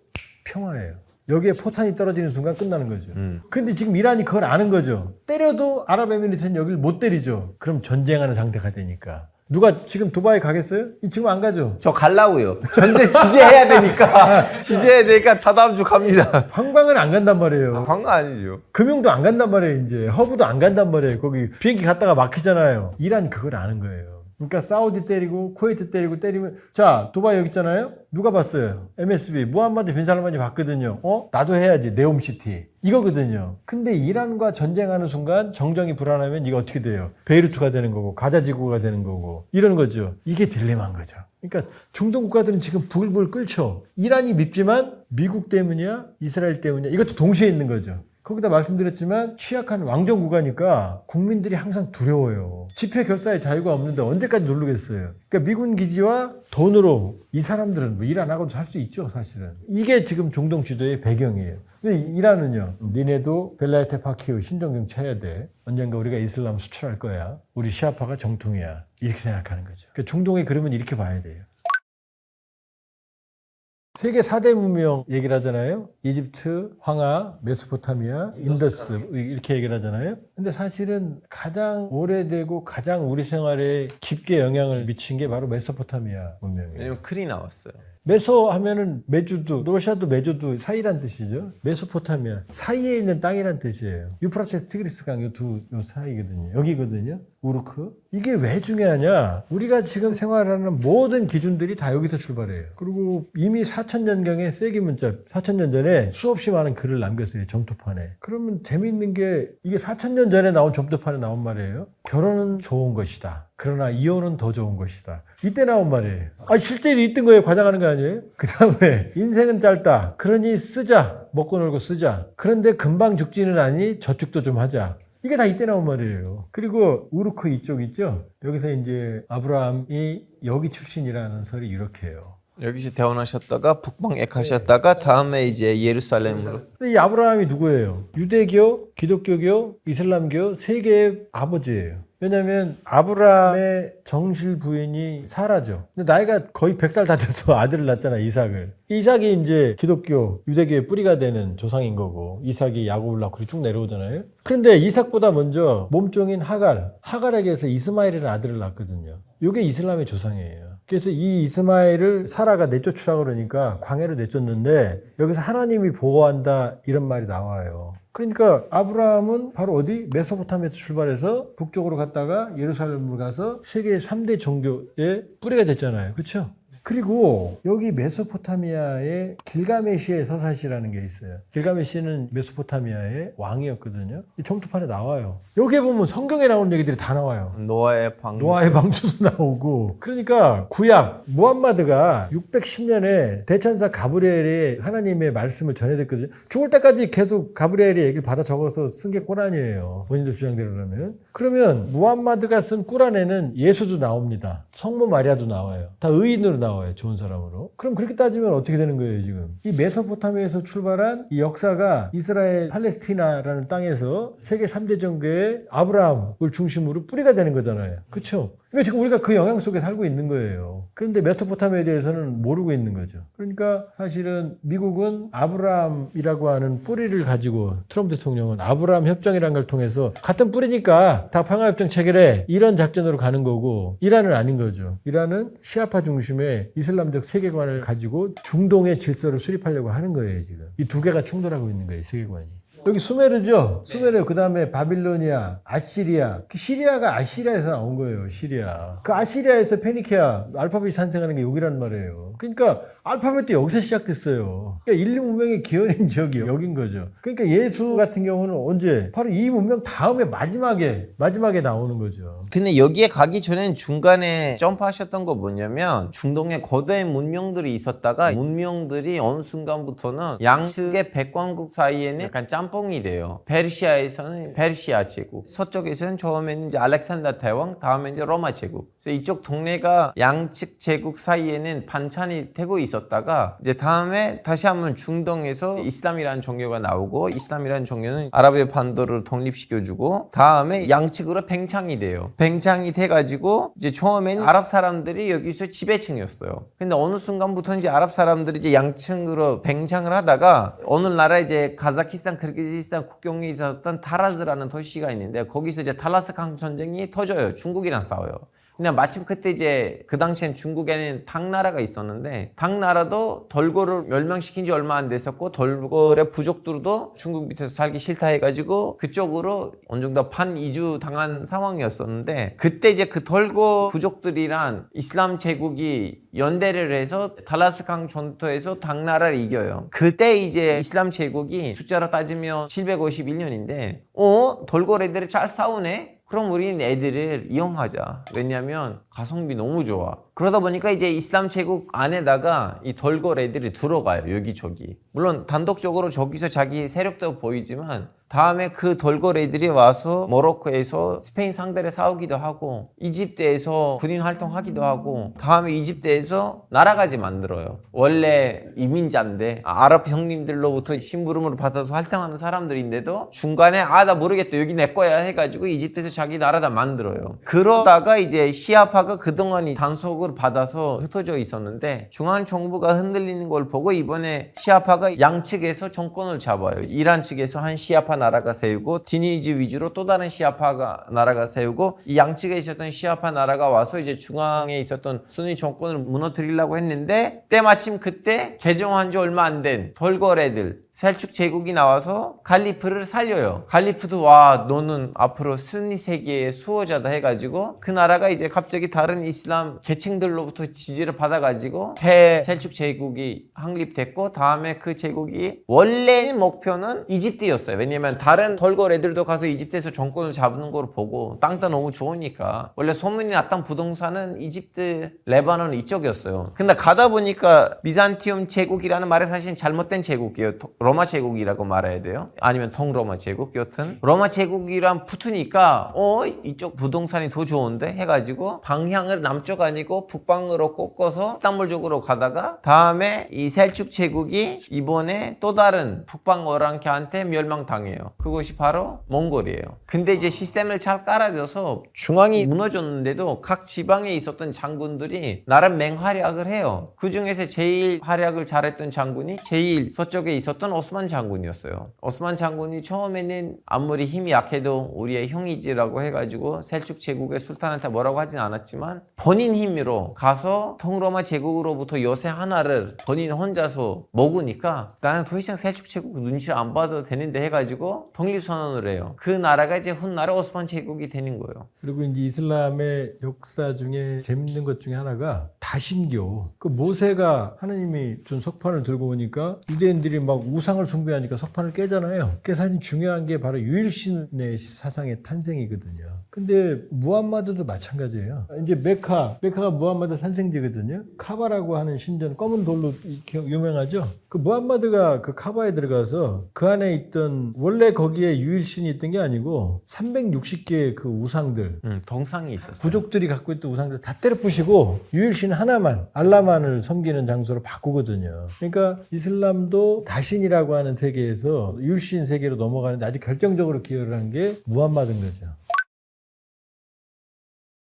평화예요. 여기에 포탄이 떨어지는 순간 끝나는 거죠. 근데 지금 이란이 그걸 아는 거죠. 때려도 아랍에미리트는 여기를 못 때리죠. 그럼 전쟁하는 상태가 되니까. 누가 지금 두바이 가겠어요? 지금 안 가죠? 저 갈라고요. 전쟁 지지해야 되니까. 지지해야 되니까 다다음 주 갑니다. 관광은 안 간단 말이에요. 관광 아니죠. 금융도 안 간단 말이에요. 이제 허브도 안 간단 말이에요. 거기 비행기 갔다가 막히잖아요. 이란 그걸 아는 거예요. 그러니까 사우디 때리고 쿠웨이트 때리면 자 두바이 여기 있잖아요. 누가 봤어요? MSB 무함마드 빈 살만이 봤거든요. 나도 해야지 네옴시티 이거거든요. 근데 이란과 전쟁하는 순간 정정이 불안하면 이거 어떻게 돼요? 베이루트가 되는 거고 가자 지구가 되는 거고 이런 거죠. 이게 딜레마인 거죠. 그러니까 중동 국가들은 지금 부글부글 끓죠. 이란이 밉지만 미국 때문이야 이스라엘 때문이야 이것도 동시에 있는 거죠. 거기다 말씀드렸지만 취약한 왕정 국가니까 국민들이 항상 두려워요. 집회 결사의 자유가 없는데 언제까지 누르겠어요. 그러니까 미군 기지와 돈으로 이 사람들은 뭐 일 안 하고도 살 수 있죠 사실은. 이게 지금 중동 지도의 배경이에요. 근데 이란은요. 니네도 벨라이테 파키우 신정경 쳐야 돼. 언젠가 우리가 이슬람 수출할 거야. 우리 시아파가 정통이야. 이렇게 생각하는 거죠. 그러니까 중동의 그림은 이렇게 봐야 돼요. 세계 4대 문명 얘기를 하잖아요. 이집트, 황하, 메소포타미아, 인더스 이렇게 얘기를 하잖아요. 근데 사실은 가장 오래되고 가장 우리 생활에 깊게 영향을 미친 게 바로 메소포타미아 문명이에요. 왜냐면 클이 나왔어요. 메소 하면은 메주도, 러시아도 메주도 사이란 뜻이죠. 메소포타미아 사이에 있는 땅이란 뜻이에요. 유프라테스 티그리스 강 요 사이거든요. 여기거든요. 우르크. 이게 왜 중요하냐? 우리가 지금 생활하는 모든 기준들이 다 여기서 출발해요. 그리고 이미 4000년경에 세기 문자 4000년 전에 수없이 많은 글을 남겼어요. 점토판에. 그러면 재미있는 게 이게 4000년 전에 나온 점토판에 나온 말이에요. 결혼은 좋은 것이다. 그러나 이혼은 더 좋은 것이다. 이때 나온 말이에요. 실제로 있던 거에 과장하는 거 아니에요? 그 다음에 인생은 짧다. 그러니 쓰자. 먹고 놀고 쓰자. 그런데 금방 죽지는 않니 저축도 좀 하자. 이게 다 이때 나온 말이에요. 그리고 우르크 이쪽 있죠? 여기서 이제 아브라함이 여기 출신이라는 설이 이렇게 해요. 여기서 태어나셨다가 북방에 가셨다가 다음에 이제 예루살렘으로. 근데 이 아브라함이 누구예요? 유대교, 기독교교, 이슬람교 세 개의 아버지예요. 왜냐면 아브라함의 정실 부인이 사라져. 근데 나이가 거의 100살 다 돼서 아들을 낳았잖아, 이삭을. 이삭이 이제 기독교, 유대교의 뿌리가 되는 조상인 거고, 이삭이 야곱을 낳고 쭉 내려오잖아요. 그런데 이삭보다 먼저 몸종인 하갈에게서 이스마엘이라는 아들을 낳았거든요. 이게 이슬람의 조상이에요. 그래서 이 이스마엘을 사라가 내쫓으라고 그러니까 광야로 내쫓는데 여기서 하나님이 보호한다 이런 말이 나와요. 그러니까 아브라함은 바로 어디? 메소포타미아에서 출발해서 북쪽으로 갔다가 예루살렘으로 가서 세계 3대 종교의 뿌리가 됐잖아요. 그렇죠? 그리고 여기 메소포타미아에 길가메시의 서사시라는 게 있어요. 길가메시는 메소포타미아의 왕이었거든요. 이 점토판에 나와요. 여기에 보면 성경에 나오는 얘기들이 다 나와요. 노아의 방주도 나오고. 그러니까 구약 무함마드가 610년에 대천사 가브리엘이 하나님의 말씀을 전해듣거든요. 죽을 때까지 계속 가브리엘의 얘기를 받아 적어서 쓴 게 꾸란이에요. 본인들 주장대로라면. 그러면 무함마드가 쓴 꾸란에는 예수도 나옵니다. 성모 마리아도 나와요. 다 의인으로 나와요. 좋은 사람으로. 그럼 그렇게 따지면 어떻게 되는 거예요, 지금? 이 메소포타미아에서 출발한 이 역사가 이스라엘 팔레스티나라는 땅에서 세계 3대 종교의 아브라함을 중심으로 뿌리가 되는 거잖아요. 그렇죠? 그러니까 지금 우리가 그 영향 속에 살고 있는 거예요. 그런데 메소포타미아에 대해서는 모르고 있는 거죠. 그러니까 사실은 미국은 아브라함이라고 하는 뿌리를 가지고 트럼프 대통령은 아브라함 협정이라는 걸 통해서 같은 뿌리니까 다 평화협정 체결해 이런 작전으로 가는 거고 이란은 아닌 거죠. 이란은 시아파 중심의 이슬람적 세계관을 가지고 중동의 질서를 수립하려고 하는 거예요. 지금 이 두 개가 충돌하고 있는 거예요. 세계관이. 여기 수메르죠? 수메르, 그 다음에 바빌로니아, 아시리아. 그 시리아가 아시리아에서 나온 거예요, 시리아. 그 아시리아에서 페니케아, 알파벳이 탄생하는 게 여기란 말이에요. 그러니까 알파벳도 여기서 시작됐어요. 그러니까 인류 문명의 기원인 지역이 여긴 거죠. 그러니까 예수 같은 경우는 언제? 바로 이 문명 다음에 마지막에 나오는 거죠. 근데 여기에 가기 전엔 중간에 점프하셨던 거 뭐냐면 중동에 거대 문명들이 있었다가 문명들이 어느 순간부터는 양측의 백왕국 사이에는 약간 짬뽕이 돼요. 페르시아에서는 페르시아 제국, 서쪽에서는 처음에는 이제 알렉산더 대왕, 다음에 이제 로마 제국. 그래서 이쪽 동네가 양측 제국 사이에는 반찬이 되고 있었다가 이제 다음에 다시 한번 중동에서 이슬람이라는 종교가 나오고 이슬람이라는 종교는 아라비아 반도를 독립시켜주고 다음에 양측으로 팽창이 돼요. 팽창이 돼가지고 이제 처음에는 아랍 사람들이 여기서 지배층이었어요. 근데 어느 순간부터 이제 아랍 사람들이 이제 양층으로 팽창을 하다가 어느 나라 이제 카자키스탄, 키르기즈스탄 국경에 있었던 타라즈라는 도시가 있는데 거기서 이제 탈라스칸 전쟁이 터져요. 중국이랑 싸워요. 그냥 마침 그때 이제 그 당시엔 중국에는 당나라가 있었는데 당나라도 덜고를 멸망시킨 지 얼마 안 됐었고 덜고의 부족들도 중국 밑에서 살기 싫다 해가지고 그쪽으로 어느 정도 반이주 당한 상황이었었는데 그때 이제 그 덜고 부족들이란 이슬람 제국이 연대를 해서 달라스강 전투에서 당나라를 이겨요. 그때 이제 이슬람 제국이 숫자로 따지면 751년인데 덜고 애들이 잘 싸우네? 그럼 우리는 애들을 이용하자. 왜냐면 가성비 너무 좋아. 그러다 보니까 이제 이슬람 제국 안에다가 이 덜고 애들이 들어가요. 여기저기. 물론 단독적으로 저기서 자기 세력도 보이지만 다음에 그 덜고 애들이 와서 모로코에서 스페인 상대를 싸우기도 하고 이집트에서 군인 활동하기도 하고 다음에 이집트에서 나라까지 만들어요. 원래 이민자인데 아랍 형님들로부터 심부름을 받아서 활동하는 사람들인데도 중간에 나 모르겠다 여기 내 거야 해가지고 이집트에서 자기 나라 다 만들어요. 그러다가 이제 시아파가 그동안 단속을 받아서 흩어져 있었는데 중앙 정부가 흔들리는 걸 보고 이번에 시아파가 양측에서 정권을 잡아요. 이란 측에서 한 시아파 나라가 세우고 디니즈 위주로 또 다른 시아파 나라가 세우고 이 양측에 있었던 시아파 나라가 와서 이제 중앙에 있었던 순위 정권을 무너뜨리려고 했는데 때마침 그때 개정한 지 얼마 안 된 덜거레들 셀축 제국이 나와서 갈리프를 살려요. 갈리프도 너는 앞으로 순위 세계의 수호자다 해가지고 그 나라가 이제 갑자기 다른 이슬람 계층들로부터 지지를 받아가지고 대셀축 제국이 확립됐고 다음에 그 제국이 원래 목표는 이집트였어요. 왜냐면 다른 덜거 애들도 가서 이집트에서 정권을 잡는 걸 보고 땅도 너무 좋으니까 원래 소문이 났던 부동산은 이집트, 레바논 이쪽이었어요. 근데 가다 보니까 비잔티움 제국이라는 말이 사실 잘못된 제국이에요. 로마 제국이라고 말해야 돼요. 아니면 동로마 제국. 여튼 로마 제국이랑 붙으니까 이쪽 부동산이 더 좋은데 해가지고 방향을 남쪽 아니고 북방으로 꺾어서 이스탄불 쪽으로 가다가 다음에 이 셀축 제국이 이번에 또 다른 북방 어랑케한테 멸망당해요. 그것이 바로 몽골이에요. 근데 이제 시스템을 잘 깔아줘서 중앙이 무너졌는데도 각 지방에 있었던 장군들이 나름 맹활약을 해요. 그 중에서 제일 활약을 잘했던 장군이 제일 서쪽에 있었던 오스만 장군이었어요. 오스만 장군이 처음에는 아무리 힘이 약해도 우리의 형이지라고 해가지고 셀축 제국의 술탄한테 뭐라고 하진 않았지만 본인 힘으로 가서 동로마 제국으로부터 요새 하나를 본인 혼자서 먹으니까 나는 더 이상 셀축 제국 눈치를 안 봐도 되는데 해가지고 독립선언을 해요. 그 나라가 이제 훗날에 오스만 제국이 되는 거예요. 그리고 이제 이슬람의 역사 중에 재밌는 것 중에 하나가 다신교. 그 모세가 하나님이 준 석판을 들고 오니까 유대인들이 막 우상을 숭배하니까 석판을 깨잖아요. 그게 사실 중요한 게 바로 유일신의 사상의 탄생이거든요. 근데 무함마드도 마찬가지예요. 이제 메카가 무함마드 산생지거든요. 카바라고 하는 신전, 검은 돌로 유명하죠. 그 무함마드가 그 카바에 들어가서 그 안에 있던 원래 거기에 유일신이 있던 게 아니고 360개의 그 우상들, 동상이 있었어요. 부족들이 갖고 있던 우상들 다 때려 부시고 유일신 하나만 알라만을 섬기는 장소로 바꾸거든요. 그러니까 이슬람도 다신이라고 하는 세계에서 유일신 세계로 넘어가는데 아주 결정적으로 기여를 한 게 무함마드인 거죠.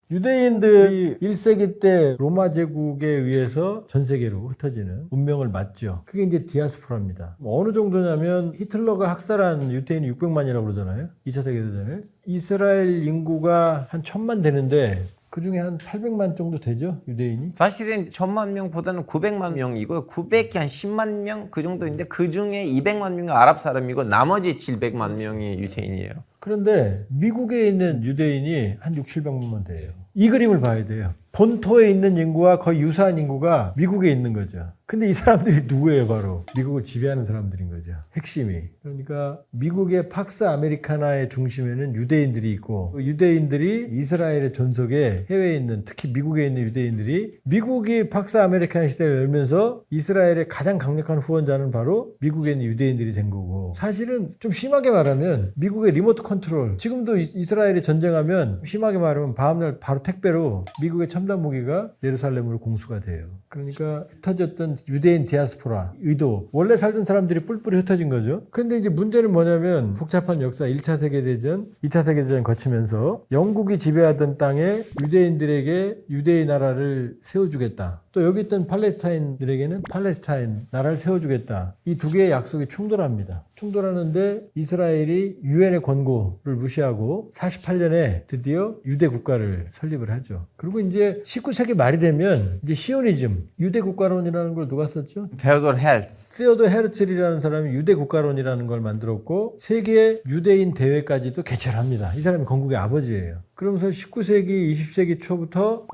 유대인들이 1세기 때 로마 제국에 의해서 전 세계로 흩어지는 운명을 맞죠. 그게 이제 디아스포라입니다. 어느 정도냐면 히틀러가 학살한 유대인이 600만이라고 그러잖아요. 2차 세계대전에. 이스라엘 인구가 한 1000만 되는데 그 중에 한 800만 정도 되죠, 유대인이? 사실은 1000만 명보다는 900만 명이고 900이 한 10만 명 그 정도인데 그 중에 200만 명이 아랍 사람이고 나머지 700만 명이 유대인이에요. 그런데 미국에 있는 유대인이 한 600~700만 돼요. 이 그림을 봐야 돼요. 본토에 있는 인구와 거의 유사한 인구가 미국에 있는 거죠. 근데 이 사람들이 누구예요? 바로 미국을 지배하는 사람들인 거죠. 핵심이. 그러니까 미국의 팍스 아메리카나의 중심에는 유대인들이 있고 그 유대인들이 이스라엘의 존속에 해외에 있는 특히 미국에 있는 유대인들이 미국이 팍스 아메리카나 시대를 열면서 이스라엘의 가장 강력한 후원자는 바로 미국에 있는 유대인들이 된 거고 사실은 좀 심하게 말하면 미국의 리모트 컨트롤 지금도 이스라엘이 전쟁하면 심하게 말하면 다음날 바로 택배로 미국의 첨단 무기가 예루살렘으로 공수가 돼요. 그러니까 흩어졌던 유대인 디아스포라 의도 원래 살던 사람들이 뿔뿔이 흩어진 거죠. 근데 이제 문제는 뭐냐면 복잡한 역사 1차 세계대전 2차 세계대전 거치면서 영국이 지배하던 땅에 유대인들에게 유대인 나라를 세워주겠다. 또 여기 있던 팔레스타인들에게는 팔레스타인 나라를 세워주겠다. 이 두 개의 약속이 충돌합니다. 충돌하는데 이스라엘이 유엔의 권고를 무시하고 48년에 드디어 유대 국가를 설립을 하죠. 그리고 이제 19세기 말이 되면 이제 시오니즘, 유대 국가론이라는 걸 누가 썼죠? 테오도르 헬츠. 세오도 헤르츠리라는 사람이 유대 국가론이라는 걸 만들었고 세계 유대인 대회까지도 개최를 합니다. 이 사람이 건국의 아버지예요. 그러면서 19세기, 20세기 초부터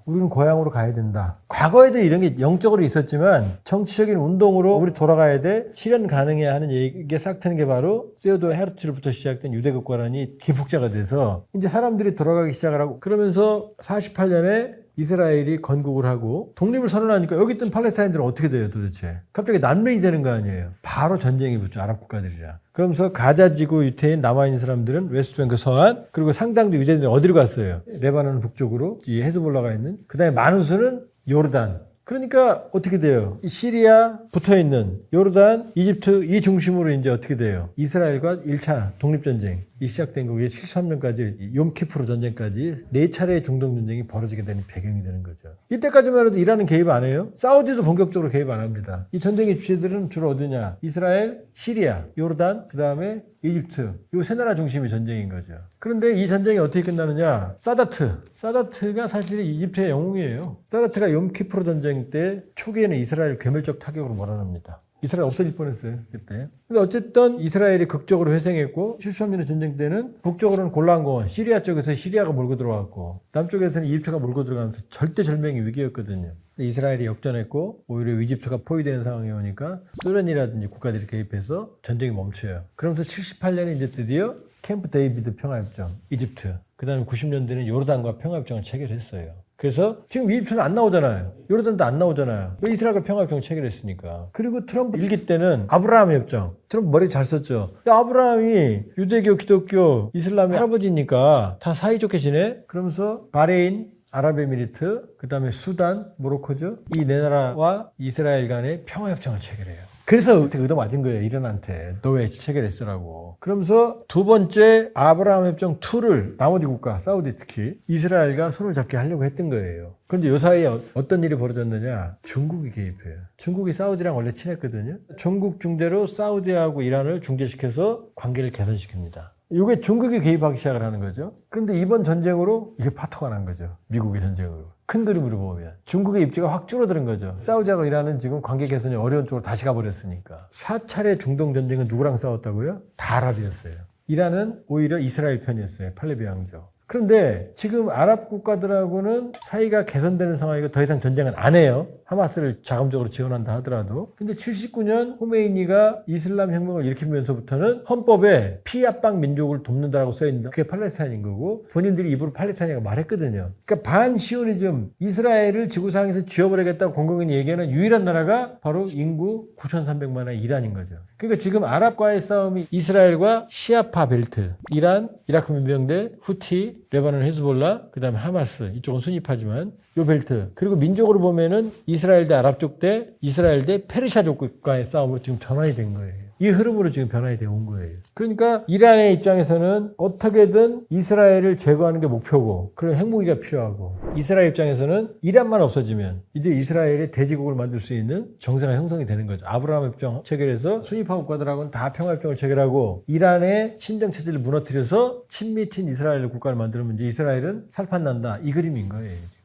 우리는 고향으로 가야 된다. 과거에도 이런 게 영적으로 있었지만 정치적인 운동으로 우리 돌아가야 돼. 실현 가능해야 하는 얘기가 싹 트는 게 바로 세오도 헤르츠로부터 시작된 유대 국가론이 기폭제가 돼서 이제 사람들이 돌아가기 시작을 하고 그러면서 48년에 이스라엘이 건국을 하고 독립을 선언하니까 여기 있던 팔레스타인들은 어떻게 돼요 도대체? 갑자기 난민이 되는 거 아니에요. 바로 전쟁이 붙죠. 아랍 국가들이랑. 그러면서 가자지구 유태인 남아있는 사람들은 웨스트뱅크 서안 그리고 상당도 유대인들이 어디로 갔어요? 레바논 북쪽으로 이 헤즈볼라가 있는 그 다음에 많은 수는 요르단. 그러니까 어떻게 돼요? 이 시리아 붙어있는 요르단, 이집트 이 중심으로 이제 어떻게 돼요? 이스라엘과 1차 독립전쟁이 시작된 거기에 73년까지 욤키프르 전쟁까지 4차례의 중동전쟁이 벌어지게 되는 배경이 되는 거죠. 이때까지만 해도 이란은 개입 안 해요. 사우디도 본격적으로 개입 안 합니다. 이 전쟁의 주체들은 주로 어디냐? 이스라엘, 시리아, 요르단, 그 다음에 이집트 이 세 나라 중심이 전쟁인 거죠. 그런데 이 전쟁이 어떻게 끝나느냐? 사다트가 사실 이집트의 영웅이에요. 사다트가 욤키프르 전쟁 때 초기에는 이스라엘 괴멸적 타격으로 몰아냅니다. 이스라엘 없어질 뻔했어요 그때. 근데 어쨌든 이스라엘이 극적으로 회생했고 73년의 전쟁 때는 북쪽으로는 골란공원 시리아 쪽에서 시리아가 몰고 들어왔고 남쪽에서는 이집트가 몰고 들어가면서 절대절명의 위기였거든요. 근데 이스라엘이 역전했고 오히려 이집트가 포위되는 상황이 오니까 소련이라든지 국가들이 개입해서 전쟁이 멈춰요. 그러면서 78년에 이제 드디어 캠프 데이비드 평화협정 이집트 그 다음에 90년대는 요르단과 평화협정을 체결했어요. 그래서 지금 이집트는 안 나오잖아요. 요르단도 안 나오잖아요. 왜 이스라엘과 평화협정 체결했으니까. 그리고 트럼프 일기 때는 아브라함 협정. 트럼프 머리 잘 썼죠. 야, 아브라함이 유대교, 기독교, 이슬람의 할아버지니까 다 사이좋게 지내? 그러면서 바레인, 아랍에미리트, 그 다음에 수단, 모로코죠. 이 네 나라와 이스라엘 간의 평화협정을 체결해요. 그래서 의도 맞은 거예요. 이란한테. 너 왜 체결했으라고. 그러면서 두 번째 아브라함 협정 2를 나머지 국가, 사우디 특히 이스라엘과 손을 잡게 하려고 했던 거예요. 그런데 요 사이에 어떤 일이 벌어졌느냐. 중국이 개입해요. 중국이 사우디랑 원래 친했거든요. 중국 중재로 사우디하고 이란을 중재시켜서 관계를 개선시킵니다. 이게 중국이 개입하기 시작을 하는 거죠. 그런데 이번 전쟁으로 이게 파토가 난 거죠. 미국의 전쟁으로. 큰 그림으로 보면 중국의 입지가 확 줄어드는 거죠. 사우디하고 이란은 지금 관계 개선이 어려운 쪽으로 다시 가버렸으니까. 4차례 중동 전쟁은 누구랑 싸웠다고요? 다 아랍이었어요. 이란은 오히려 이스라엘 편이었어요. 팔레비 왕조. 그런데 지금 아랍 국가들하고는 사이가 개선되는 상황이고 더 이상 전쟁은 안 해요. 하마스를 자금적으로 지원한다 하더라도. 근데 79년 호메이니가 이슬람 혁명을 일으키면서부터는 헌법에 피압방 민족을 돕는다라고 써있는다. 그게 팔레스타인인 거고 본인들이 입으로 팔레스타인이라고 말했거든요. 그러니까 반시오니즘 이스라엘을 지구상에서 지워버리겠다고 공공연히 얘기하는 유일한 나라가 바로 인구 9,300만의 이란인 거죠. 그러니까 지금 아랍과의 싸움이 이스라엘과 시아파 벨트, 이란, 이라크 민병대, 후티, 레바논 헤즈볼라, 그 다음에 하마스, 이쪽은 순위파지만 요 벨트. 그리고 민족으로 보면은 이스라엘 대 아랍 쪽 대 이스라엘 대 페르시아족과의 싸움으로 지금 전환이 된 거예요. 이 흐름으로 지금 변화가 되어 온 거예요. 그러니까 이란의 입장에서는 어떻게든 이스라엘을 제거하는 게 목표고 그런 핵무기가 필요하고 이스라엘 입장에서는 이란만 없어지면 이제 이스라엘의 대지국을 만들 수 있는 정세가 형성이 되는 거죠. 아브라함 협정 체결해서 순위파 국가들하고는 다 평화협정을 체결하고 이란의 신정체제를 무너뜨려서 친미친 이스라엘 국가를 만들면 이제 이스라엘은 살판난다. 이 그림인 거예요. 지금.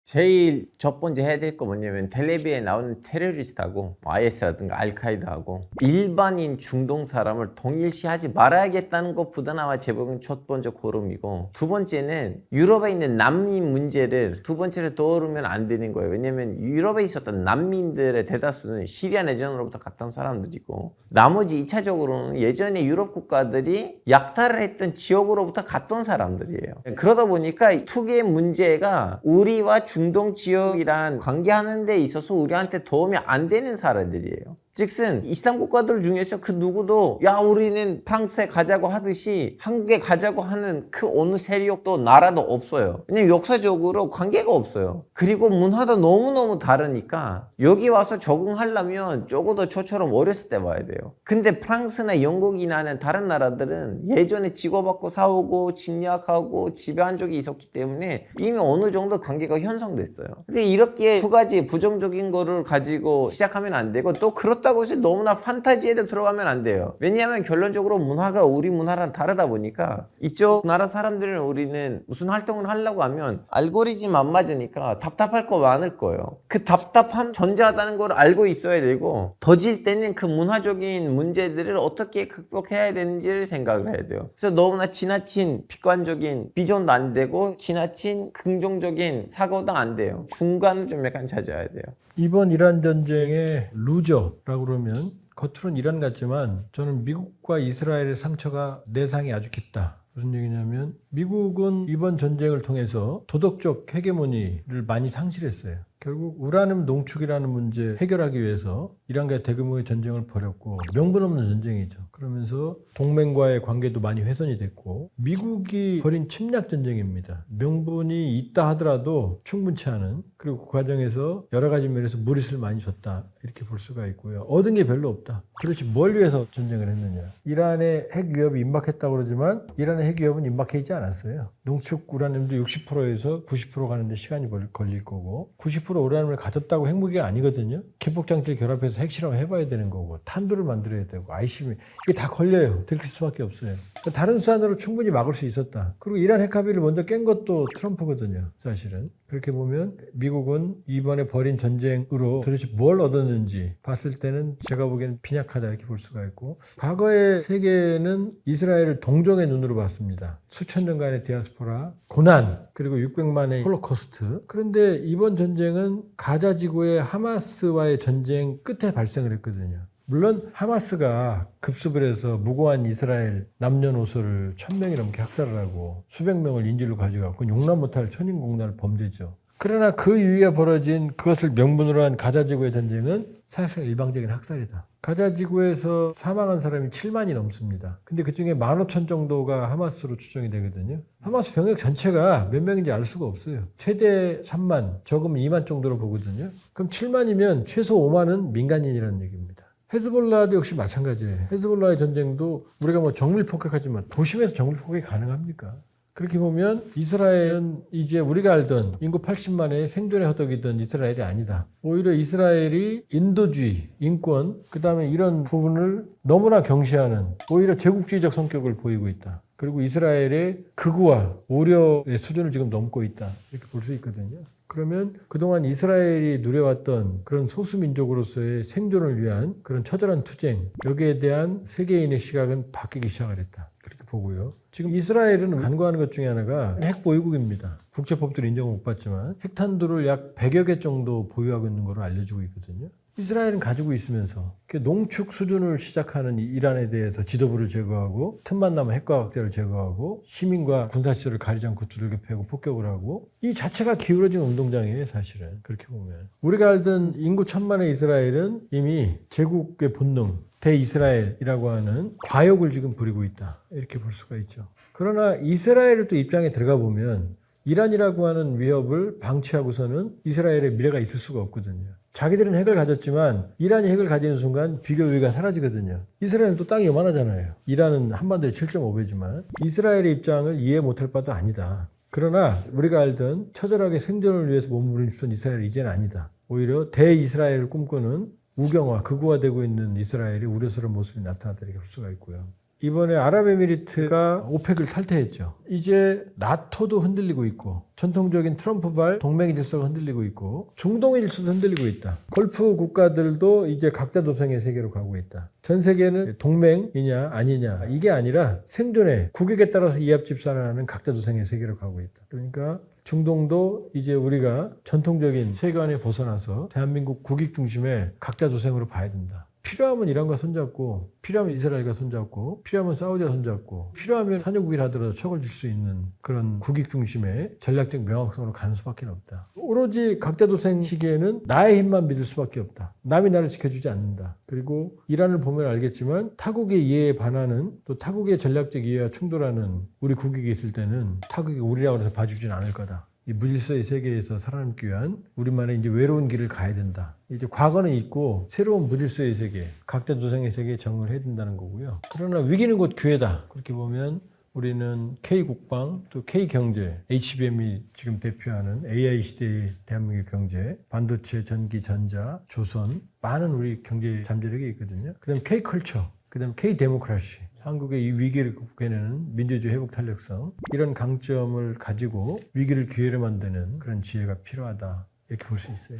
제일 첫 번째 해야 될 거 뭐냐면 텔레비에 나오는 테러리스트하고 IS라든가 알카이다하고 일반인 중동 사람을 동일시하지 말아야겠다는 것보다는 아마 제 보기엔 첫 번째 고름이고 두 번째는 유럽에 있는 난민 문제를 두 번째로 떠오르면 안 되는 거예요. 왜냐면 유럽에 있었던 난민들의 대다수는 시리아 내전으로부터 갔던 사람들이고 나머지 2차적으로는 예전에 유럽 국가들이 약탈을 했던 지역으로부터 갔던 사람들이에요. 그러다 보니까 두 개의 문제가 우리와 중동 지역이란 관계하는 데 있어서 우리한테 도움이 안 되는 사람들이에요. 즉슨 이슬람 국가들 중에서 그 누구도 야 우리는 프랑스에 가자고 하듯이 한국에 가자고 하는 그 어느 세력도 나라도 없어요. 왜냐면 역사적으로 관계가 없어요. 그리고 문화도 너무너무 다르니까 여기 와서 적응하려면 적어도 저처럼 어렸을 때 와야 돼요. 근데 프랑스나 영국이나 다른 나라들은 예전에 치고받고 싸우고 침략하고 지배한 적이 있었기 때문에 이미 어느 정도 관계가 형성됐어요. 근데 이렇게 두 가지 부정적인 거를 가지고 시작하면 안 되고 또 그렇다고 해서 너무나 판타지에 들어가면 안 돼요. 왜냐하면 결론적으로 문화가 우리 문화랑 다르다 보니까 이쪽 나라 사람들은 우리는 무슨 활동을 하려고 하면 알고리즘 안 맞으니까 답답할 거 많을 거예요. 그 답답함 존재하다는 걸 알고 있어야 되고 더질 때는 그 문화적인 문제들을 어떻게 극복해야 되는지를 생각을 해야 돼요. 그래서 너무나 지나친 비관적인 비전도 안 되고 지나친 긍정적인 사고도 안 돼요. 중간을 좀 약간 찾아야 돼요. 이번 이란 전쟁의 루저라고 그러면 겉으로는 이란 같지만 저는 미국과 이스라엘의 상처가 내상이 아주 깊다. 무슨 얘기냐면 미국은 이번 전쟁을 통해서 도덕적 헤게모니를 많이 상실했어요. 결국 우라늄 농축이라는 문제 해결하기 위해서 이란과의 대규모의 전쟁을 벌였고 명분 없는 전쟁이죠. 그러면서 동맹과의 관계도 많이 훼손이 됐고 미국이 벌인 침략 전쟁입니다. 명분이 있다 하더라도 충분치 않은 그리고 그 과정에서 여러 가지 면에서 무리수를 많이 줬다 이렇게 볼 수가 있고요. 얻은 게 별로 없다. 도대체 뭘 위해서 전쟁을 했느냐. 이란의 핵 위협이 임박했다고 그러지만 이란의 핵 위협은 임박하지 않았어요. 농축 우라늄도 60%에서 90% 가는데 시간이 걸릴 거고 90% 우라늄을 가졌다고 핵무기가 아니거든요. 기폭장치를 결합해서 핵실험 해봐야 되는 거고 탄두를 만들어야 되고 ICBM 이게 다 걸려요. 들킬 수밖에 없어요. 다른 수단으로 충분히 막을 수 있었다. 그리고 이란 핵 합의를 먼저 깬 것도 트럼프거든요. 사실은. 그렇게 보면 미국은 이번에 벌인 전쟁으로 도대체 뭘 얻었는지 봤을 때는 제가 보기에는 빈약하다 이렇게 볼 수가 있고 과거의 세계는 이스라엘을 동정의 눈으로 봤습니다. 수천 년간의 디아스포라, 고난, 그리고 600만의 홀로코스트. 그런데 이번 전쟁은 가자 지구의 하마스와의 전쟁 끝에 발생을 했거든요. 물론 하마스가 급습을 해서 무고한 이스라엘 남녀노소를 1000명이 넘게 학살을 하고 수백 명을 인질로 가져가고 용납 못할 천인공날 범죄죠. 그러나 그 이후에 벌어진 그것을 명분으로 한 가자 지구의 전쟁은 사실상 일방적인 학살이다. 가자 지구에서 사망한 사람이 7만이 넘습니다. 근데 그중에 15,000 정도가 하마스로 추정이 되거든요. 하마스 병력 전체가 몇 명인지 알 수가 없어요. 최대 3만, 적으면 2만 정도로 보거든요. 그럼 7만이면 최소 5만은 민간인이라는 얘기입니다. 헤즈볼라도 역시 마찬가지예요. 헤즈볼라의 전쟁도 우리가 뭐 정밀 폭격하지만 도심에서 정밀 폭격이 가능합니까? 그렇게 보면 이스라엘은 이제 우리가 알던 인구 80만의 생존의 허덕이던 이스라엘이 아니다. 오히려 이스라엘이 인도주의, 인권, 그 다음에 이런 부분을 너무나 경시하는 오히려 제국주의적 성격을 보이고 있다. 그리고 이스라엘의 극우와 우려의 수준을 지금 넘고 있다. 이렇게 볼 수 있거든요. 그러면 그동안 이스라엘이 누려왔던 그런 소수민족으로서의 생존을 위한 그런 처절한 투쟁, 여기에 대한 세계인의 시각은 바뀌기 시작을 했다. 그렇게 보고요. 지금 이스라엘은 간과하는 것 중에 하나가 핵 보유국입니다. 국제법대로 인정을 못 받지만 핵탄두를 약 100여 개 정도 보유하고 있는 걸로 알려지고 있거든요. 이스라엘은 가지고 있으면서 농축 수준을 시작하는 이란에 대해서 지도부를 제거하고 틈만 나면 핵과학자를 제거하고 시민과 군사시설을 가리지 않고 두들겨 패고 폭격을 하고 이 자체가 기울어진 운동장이에요. 사실은 그렇게 보면 우리가 알던 인구 1000만의 이스라엘은 이미 제국의 본능 대이스라엘이라고 하는 과욕을 지금 부리고 있다 이렇게 볼 수가 있죠. 그러나 이스라엘을 또 입장에 들어가 보면 이란이라고 하는 위협을 방치하고서는 이스라엘의 미래가 있을 수가 없거든요. 자기들은 핵을 가졌지만 이란이 핵을 가지는 순간 비교 우위가 사라지거든요. 이스라엘은 또 땅이 요만하잖아요. 이란은 한반도의 7.5배지만 이스라엘의 입장을 이해 못할 바도 아니다. 그러나 우리가 알던 처절하게 생존을 위해서 몸부림치던 이스라엘이 이제는 아니다. 오히려 대이스라엘을 꿈꾸는 우경화, 극우화되고 있는 이스라엘의 우려스러운 모습이 나타났다 이렇게 볼 수가 있고요. 이번에 아랍에미리트가 오펙을 탈퇴했죠. 이제 나토도 흔들리고 있고 전통적인 트럼프발 동맹의 질서가 흔들리고 있고 중동의 질서도 흔들리고 있다. 걸프 국가들도 이제 각자 도생의 세계로 가고 있다. 전 세계는 동맹이냐 아니냐 이게 아니라 생존의 국익에 따라서 이합집산하는 각자 도생의 세계로 가고 있다. 그러니까 중동도 이제 우리가 전통적인 세계관에 벗어나서 대한민국 국익 중심의 각자 도생으로 봐야 된다. 필요하면 이란과 손잡고, 필요하면 이스라엘과 손잡고, 필요하면 사우디와 손잡고, 필요하면 산유국이라 하더라도 척을 줄 수 있는 그런 국익 중심의 전략적 명확성으로 가는 수밖에 없다. 오로지 각자 도생 시기에는 나의 힘만 믿을 수밖에 없다. 남이 나를 지켜주지 않는다. 그리고 이란을 보면 알겠지만 타국의 이해에 반하는, 또 타국의 전략적 이해와 충돌하는 우리 국익이 있을 때는 타국이 우리라고 해서 봐주진 않을 거다. 이 무질서의 세계에서 살아남기 위한 우리만의 이제 외로운 길을 가야 된다. 이제 과거는 있고 새로운 무질서의 세계, 각자 도생의 세계에 적응을 해야 된다는 거고요. 그러나 위기는 곧 기회다. 그렇게 보면 우리는 K국방, 또 K경제, HBM이 지금 대표하는 AI 시대의 대한민국 경제, 반도체, 전기, 전자, 조선, 많은 우리 경제 잠재력이 있거든요. 그 다음 K컬처, 그 다음 K데모크라시, 한국의 이 위기를 극복해내는 민주주의 회복 탄력성, 이런 강점을 가지고 위기를 기회로 만드는 그런 지혜가 필요하다. 이렇게 볼 수 있어요.